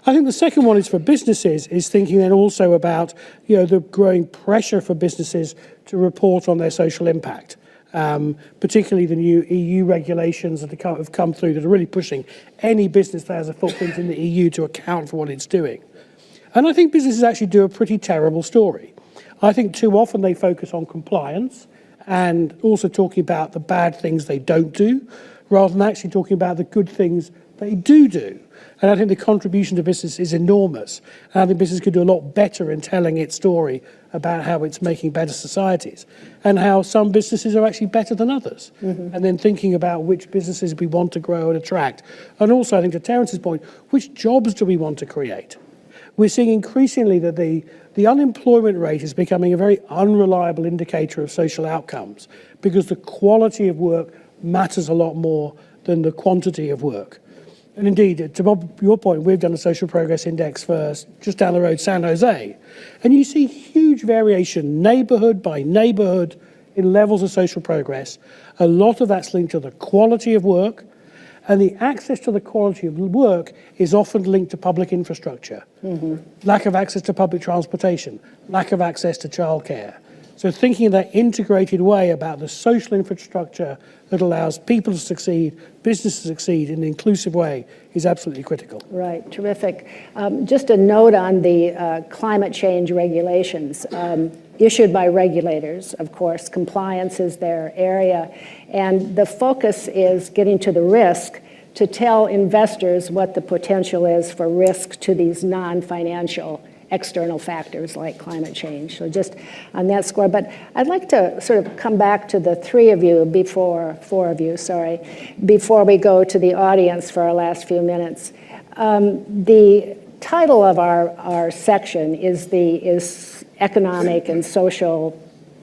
I think the second one is for businesses, is thinking then also about the growing pressure for businesses to report on their social impact. Particularly the new EU regulations that have come through that are really pushing any business that has a footprint in the EU to account for what it's doing. And I think businesses actually do a pretty terrible story. I think too often they focus on compliance and also talking about the bad things they don't do, rather than actually talking about the good things they do. And I think the contribution to business is enormous. And I think business could do a lot better in telling its story about how it's making better societies and how some businesses are actually better than others. Mm-hmm. And then thinking about which businesses we want to grow and attract. And also, I think to Terence's point, which jobs do we want to create? We're seeing increasingly that the unemployment rate is becoming a very unreliable indicator of social outcomes because the quality of work matters a lot more than the quantity of work. And indeed, to Bob, your point, we've done a social progress index for just down the road, San Jose. And you see huge variation, neighborhood by neighborhood, in levels of social progress. A lot of that's linked to the quality of work. And the access to the quality of work is often linked to public infrastructure. Lack of access to public transportation, lack of access to childcare. So thinking in that integrated way about the social infrastructure that allows people to succeed, business to succeed in an inclusive way is absolutely critical. Right, terrific. Just a note on the climate change regulations. Issued by regulators, of course, compliance is their area, and the focus is getting to the risk to tell investors what the potential is for risk to these non-financial external factors like climate change. So just on that score, but I'd like to sort of come back to the four of you, before we go to the audience for our last few minutes. The title of our section is economic and social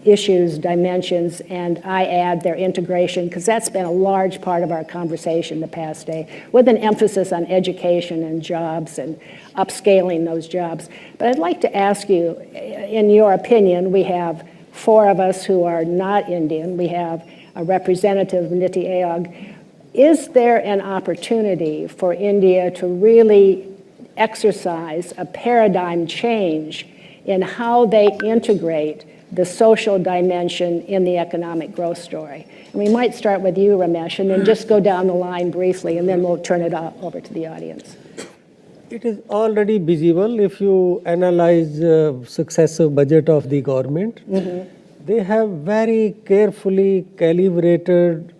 issues, dimensions, and I add their integration, because that's been a large part of our conversation the past day, with an emphasis on education and jobs and upscaling those jobs. But I'd like to ask you, in your opinion, we have four of us who are not Indian. We have a representative, Niti Aayog. Is there an opportunity for India to really exercise a paradigm change in how they integrate the social dimension in the economic growth story? And we might start with you, Ramesh, and then just go down the line briefly, and then we'll turn it over to the audience. It is already visible if you analyze the successive budget of the government. They have very carefully calibrated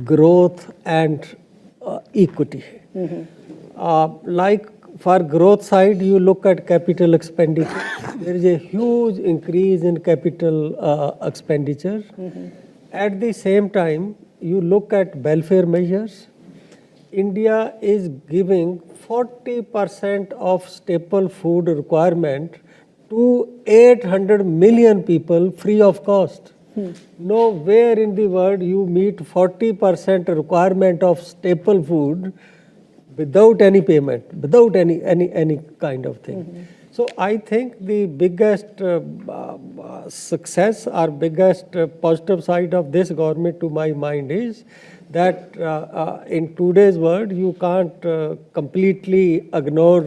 growth and equity. Like for growth side, you look at capital expenditure. There is a huge increase in capital expenditure. At the same time, you look at welfare measures. India is giving 40% of staple food requirement to 800 million people free of cost. Nowhere in the world you meet 40% requirement of staple food without any payment, without any kind of thing. So I think the biggest success or biggest positive side of this government to my mind is that in today's world you can't completely ignore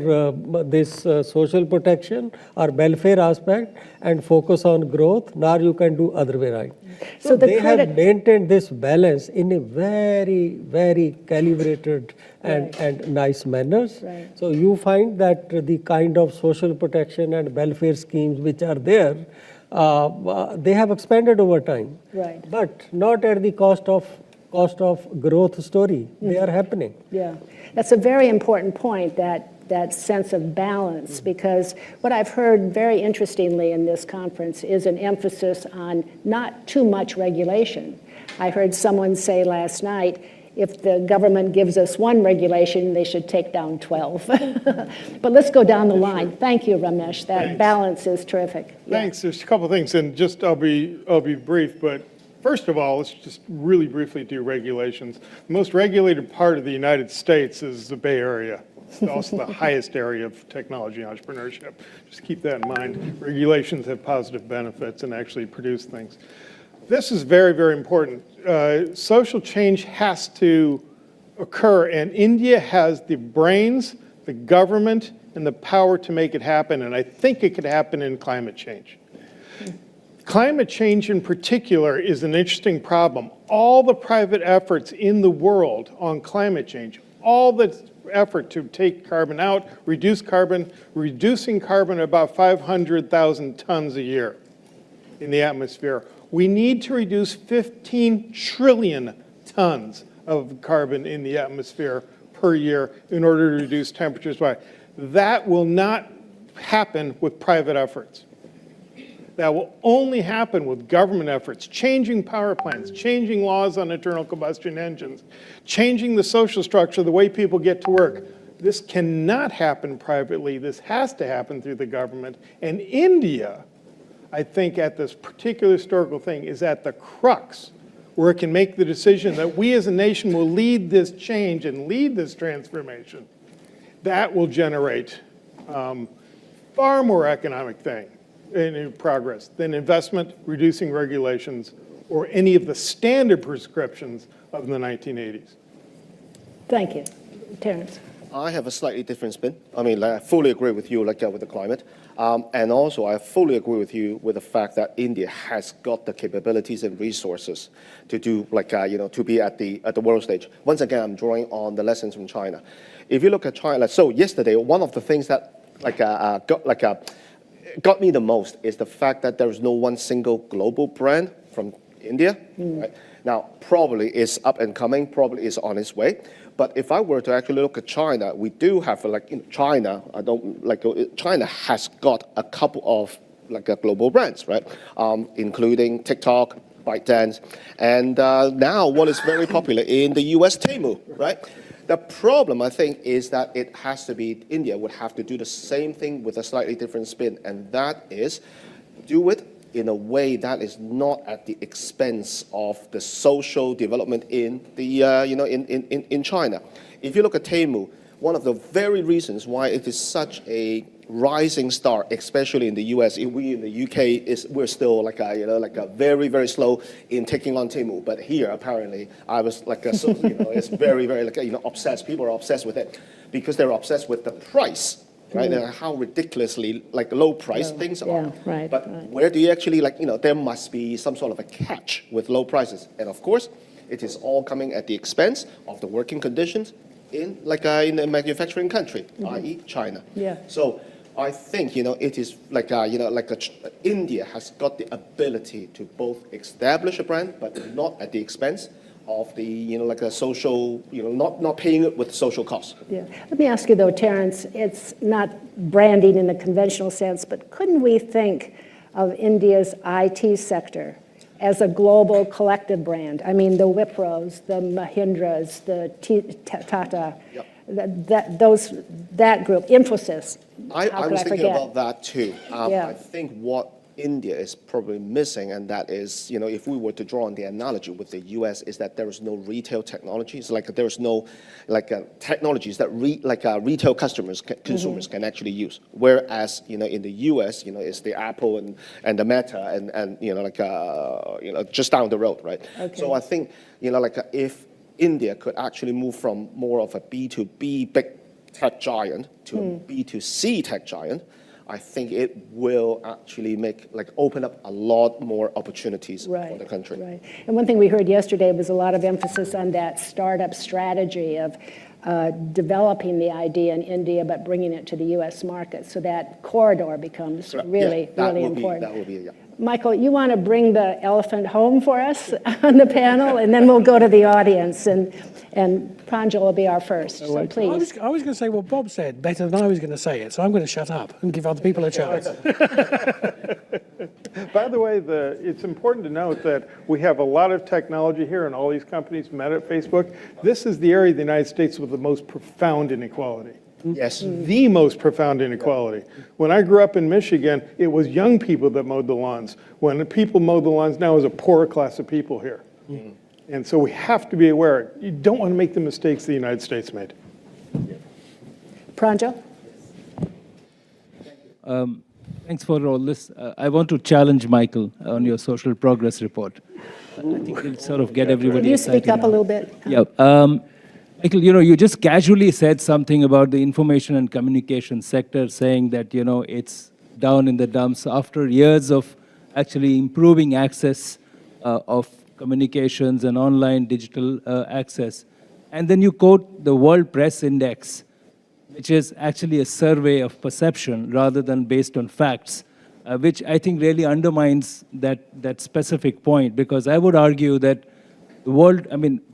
this social protection or welfare aspect and focus on growth, nor you can do other way right. So they have maintained this balance in a very, very calibrated and nice manners. So you find that the kind of social protection and welfare schemes which are there, they have expanded over time, but not at the cost of growth story. They are happening. Yeah, that's a very important point, that sense of balance, because what I've heard very interestingly in this conference is an emphasis on not too much regulation. I heard someone say last night, if the government gives us one regulation, they should take down 12. But let's go down the line. Thank you, Ramesh. That balance is terrific. Thanks. There's a couple of things, and just I'll be brief, but first of all, let's just really briefly do regulations. The most regulated part of the United States is the Bay Area. It's also the highest area of technology entrepreneurship. Just keep that in mind. Regulations have positive benefits and actually produce things. This is very, very important. Social change has to occur, and India has the brains, the government, and the power to make it happen, and I think it could happen in climate change. Climate change in particular is an interesting problem. All the private efforts in the world on climate change, all the effort to take carbon out, reducing carbon about 500,000 tons a year in the atmosphere. We need to reduce 15 trillion tons of carbon in the atmosphere per year in order to reduce temperatures by. That will not happen with private efforts. That will only happen with government efforts, changing power plants, changing laws on internal combustion engines, changing the social structure, the way people get to work. This cannot happen privately. This has to happen through the government. And India, I think, at this particular historical thing, is at the crux where it can make the decision that we as a nation will lead this change and lead this transformation. That will generate far more economic thing in progress than investment, reducing regulations, or any of the standard prescriptions of the 1980s. Thank you. Terence. I have a slightly different spin. I mean, I fully agree with you, with the climate, and also I fully agree with you with the fact that India has got the capabilities and resources to do, to be at the world stage. Once again, I'm drawing on the lessons from China. If you look at China, so yesterday, one of the things that got me the most is the fact that there is no one single global brand from India. Right? Now, probably is up and coming, probably is on its way. But if I were to actually look at China, we do have China. China has got a couple of global brands, right? Including TikTok, ByteDance, and now what is very popular in the U.S. Temu, right? The problem, I think, is that it has to be India would have to do the same thing with a slightly different spin, and that is do it in a way that is not at the expense of the social development in the in China. If you look at Temu, one of the very reasons why it is such a rising star, especially in the U.S. We in the UK we're still very, very slow in taking on Temu. But here apparently I was it's very, very obsessed. People are obsessed with it because they're obsessed with the price. Right, and how ridiculously low price things are. Yeah, right. But where do you actually there must be some sort of a catch with low prices, and of course, it is all coming at the expense of the working conditions in in a manufacturing country, i.e., China. Yeah. So I think it is India has got the ability to both establish a brand, but not at the expense of the a social not paying it with social costs. Yeah. Let me ask you though, Terence, it's not branding in the conventional sense, but couldn't we think of India's IT sector as a global collective brand? I mean, the Wipros, the Mahindras, the Tata, Yep. that group, Infosys. I was thinking about that too. Yeah. I think what India is probably missing, and that is, if we were to draw on the analogy with the U.S., is that there is no retail technologies. There is no technologies that retail customers, consumers can actually use. Whereas, in the U.S., it's the Apple and the Meta and just down the road, right? Okay. So I think, if India could actually move from more of a B2B big tech giant to a B2C tech giant, I think it will actually open up a lot more opportunities for the country. Right. And one thing we heard yesterday was a lot of emphasis on that startup strategy of developing the idea in India but bringing it to the U.S. market. So that corridor becomes really important. That would be, yeah. Michael, you want to bring the elephant home for us on the panel, and then we'll go to the audience, and Pranjal will be our first, so please. I was going to say what Bob said better than I was going to say it, so I'm going to shut up and give other people a chance. By the way, it's important to note that we have a lot of technology here, and all these companies met at Facebook. This is the area of the United States with the most profound inequality. Yes. The most profound inequality. When I grew up in Michigan, it was young people that mowed the lawns. When the people mow the lawns now, is a poorer class of people here. And so we have to be aware. You don't want to make the mistakes the United States made. Pranjal? Thanks for all this. I want to challenge Michael on your social progress report. I think it'll sort of get everybody Can you excited speak up now. a little bit? Yeah. Michael, you just casually said something about the information and communication sector, saying that, it's down in the dumps after years of actually improving access of communications and online digital access. And then you quote the World Press Index, which is actually a survey of perception rather than based on facts, which I think really undermines that specific point, because I would argue that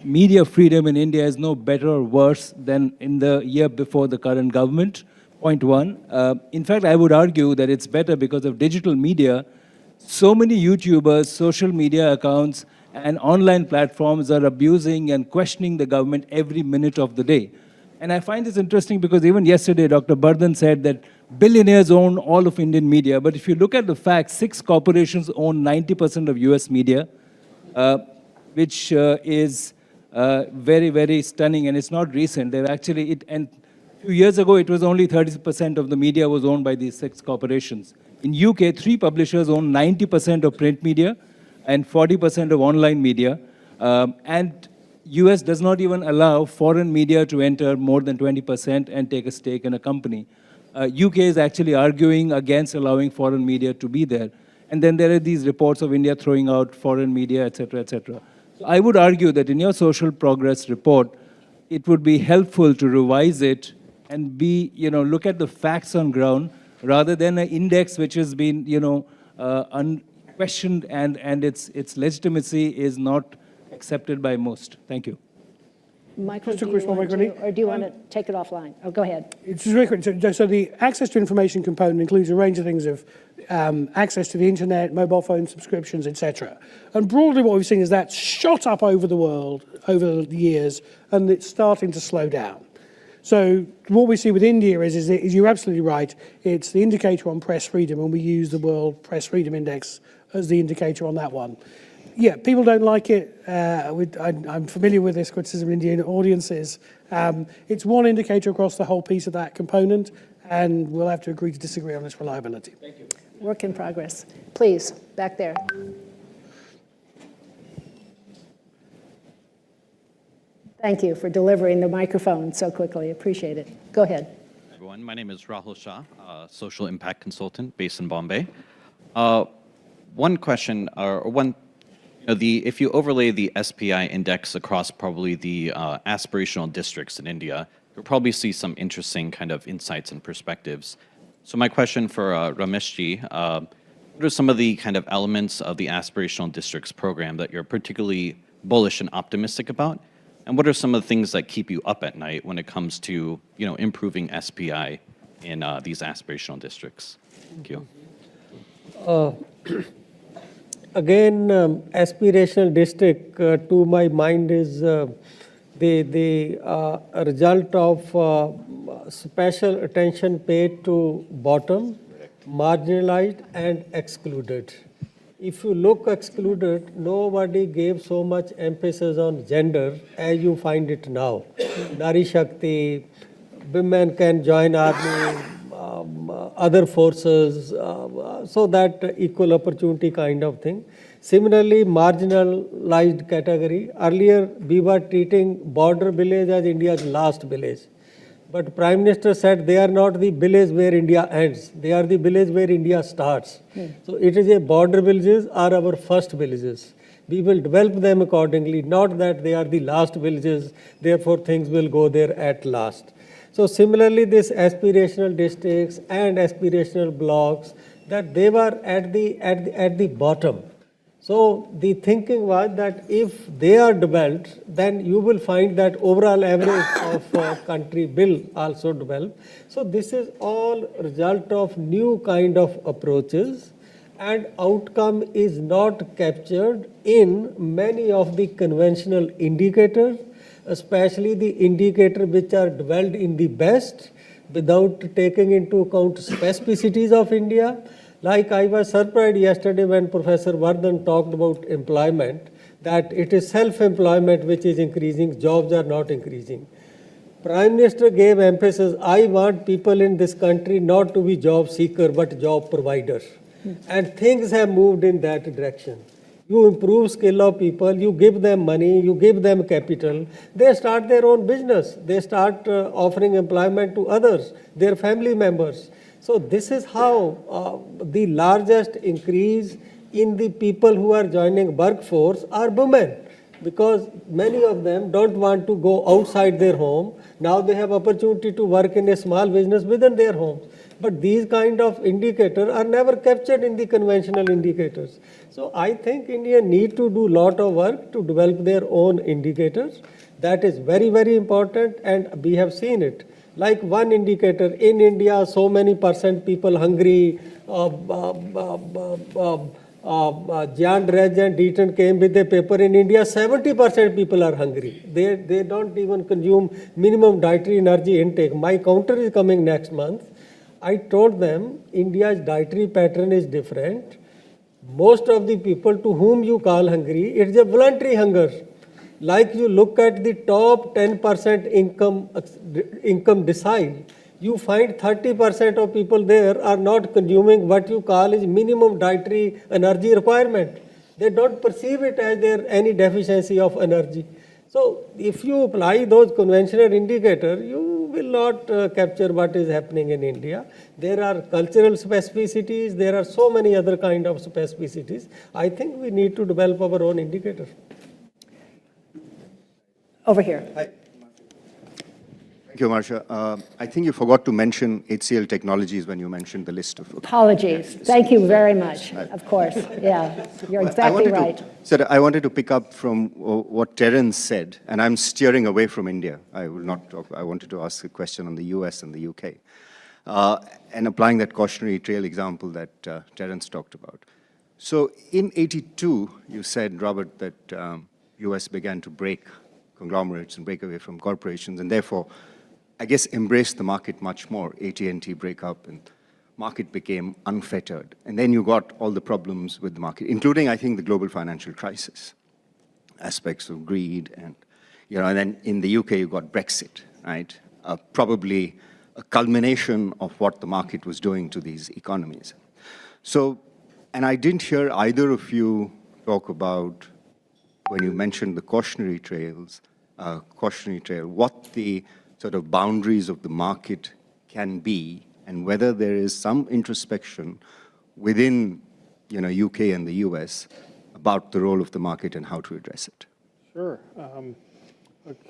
media freedom in India is no better or worse than in the year before the current government, point one. In fact, I would argue that it's better because of digital media. So many YouTubers, social media accounts, and online platforms are abusing and questioning the government every minute of the day. And I find this interesting because even yesterday, Dr. Bardhan said that billionaires own all of Indian media. But if you look at the facts, 6 corporations own 90% of US media, which is very, very stunning, and it's not recent. They've actually, and a few years ago, it was only 30% of the media was owned by these 6 corporations. In UK, 3 publishers own 90% of print media and 40% of online media. And US does not even allow foreign media to enter more than 20% and take a stake in a company. UK is actually arguing against allowing foreign media to be there. And then there are these reports of India throwing out foreign media, et cetera, et cetera. So I would argue that in your social progress report, it would be helpful to revise it and look at the facts on ground rather than an index which has been, unquestioned and its legitimacy is not accepted by most. Thank you. Mr. Michael, do you Krishi, want Michael, to, or do you want to take it offline? Oh, go ahead. It's just very quick. So the access to information component includes a range of things of access to the internet, mobile phone subscriptions, etc. And broadly what we've seen is that's shot up over the world over the years, and it's starting to slow down. So what we see with India is you're absolutely right. It's the indicator on press freedom, and we use the World Press Freedom Index as the indicator on that one. Yeah, people don't like it. I'm familiar with this criticism in Indian audiences. It's one indicator across the whole piece of that component, and we'll have to agree to disagree on its reliability. Thank you. Work in progress. Please, back there. Thank you for delivering the microphone so quickly. Appreciate it. Go ahead. Everyone, my name is Rahul Shah, social impact consultant based in Bombay. One question, if you overlay the SPI index across probably the aspirational districts in India, you'll probably see some interesting kind of insights and perspectives. So my question for Rameshji, what are some of the kind of elements of the aspirational districts program that you're particularly bullish and optimistic about? And what are some of the things that keep you up at night when it comes to, improving SPI in these aspirational districts? Thank you. Again, aspirational district, to my mind, is the result of special attention paid to bottom, marginalized, and excluded. If you look excluded, nobody gave so much emphasis on gender as you find it now. Nari Shakti, women can join army, other forces, so that equal opportunity kind of thing. Similarly, marginalized category. Earlier, we were treating border village as India's last village. But Prime Minister said they are not the village where India ends. They are the village where India starts. So it is a border villages are our first villages. We will develop them accordingly, not that they are the last villages, therefore things will go there at last. So similarly, this aspirational districts and aspirational blocks, that they were at the bottom. So the thinking was that if they are developed, then you will find that overall average of country will also develop. So this is all result of new kind of approaches, and outcome is not captured in many of the conventional indicators, especially the indicators which are developed in the West without taking into account specificities of India. Like I was surprised yesterday when Professor Vardhan talked about employment, that it is self-employment which is increasing, jobs are not increasing. Prime Minister gave emphasis, I want people in this country not to be job seeker but job provider. And things have moved in that direction. You improve skill of people, you give them money, you give them capital, they start their own business, they start offering employment to others, their family members. So this is how the largest increase in the people who are joining workforce are women, because many of them don't want to go outside their home. Now they have opportunity to work in a small business within their homes. But these kind of indicators are never captured in the conventional indicators. So I think India need to do lot of work to develop their own indicators. That is very, very important, and we have seen it. Like one indicator, in India, so many % people hungry. Jan Reg and Deaton came with a paper in India, 70% people are hungry. They don't even consume minimum dietary energy intake. My counter is coming next month. I told them India's dietary pattern is different. Most of the people to whom you call hungry, it's a voluntary hunger. Like you look at the top 10% income decile, you find 30% of people there are not consuming what you call is minimum dietary energy requirement. They don't perceive it as there any deficiency of energy. So if you apply those conventional indicators, you will not capture what is happening in India. There are cultural specificities, there are so many other kind of specificities. I think we need to develop our own indicator. Over here. Thank you, Marsha. I think you forgot to mention HCL Technologies when you mentioned the list of... Apologies. Thank you very much. Of course. Yeah, you're exactly right. I wanted to pick up from what Terence said, and I'm steering away from India. I will not talk. I wanted to ask a question on the US and the UK. And applying that cautionary trail example that Terence talked about. So in '82, you said, Robert, that US began to break conglomerates and break away from corporations, and therefore, I guess, embraced the market much more. AT&T breakup, and market became unfettered. And then you got all the problems with the market, including, I think, the global financial crisis, aspects of greed, and and then in the UK you got Brexit, right? Probably a culmination of what the market was doing to these economies. So, and I didn't hear either of you talk about, when you mentioned the cautionary trail, what the sort of boundaries of the market can be, and whether there is some introspection within, UK and the US about the role of the market and how to address it. Sure. Can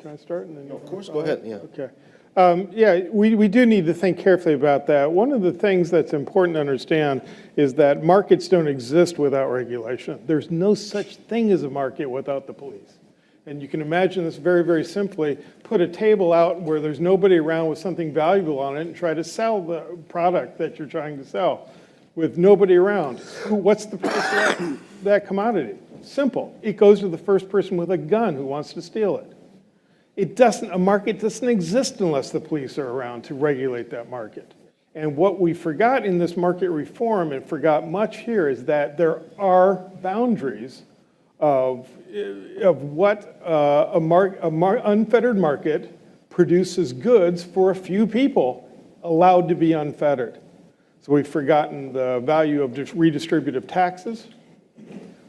I start? And then of course, go ahead. Yeah. Okay. We do need to think carefully about that. One of the things that's important to understand is that markets don't exist without regulation. There's no such thing as a market without the police. And you can imagine this very, very simply. Put a table out where there's nobody around with something valuable on it and try to sell the product that you're trying to sell with nobody around. What's the price of that commodity? Simple. It goes to the first person with a gun who wants to steal it. A market doesn't exist unless the police are around to regulate that market. And what we forgot in this market reform, and forgot much here, is that there are boundaries of what unfettered market produces goods for a few people allowed to be unfettered. So we've forgotten the value of redistributive taxes.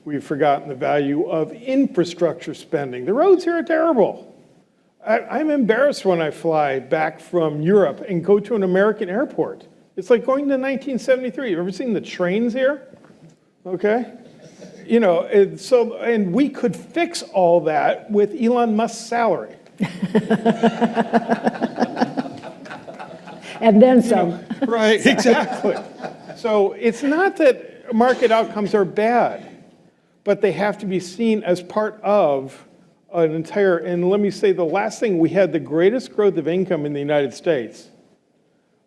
We've forgotten the value of infrastructure spending. The roads here are terrible. I'm embarrassed when I fly back from Europe and go to an American airport. It's like going to 1973. You've ever seen the trains here? Okay. And we could fix all that with Elon Musk's salary. And then some. Right, exactly. So it's not that market outcomes are bad, but they have to be seen as part of an entire, and let me say the last thing, we had the greatest growth of income in the United States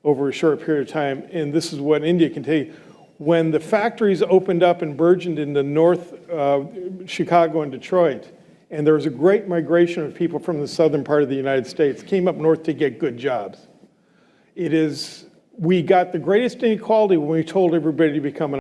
over a short period of time, and this is what India can tell you. When the factories opened up and burgeoned into North Chicago and Detroit, and there was a great migration of people from the southern part of the United States, came up north to get good jobs. We got the greatest inequality when we told everybody to become an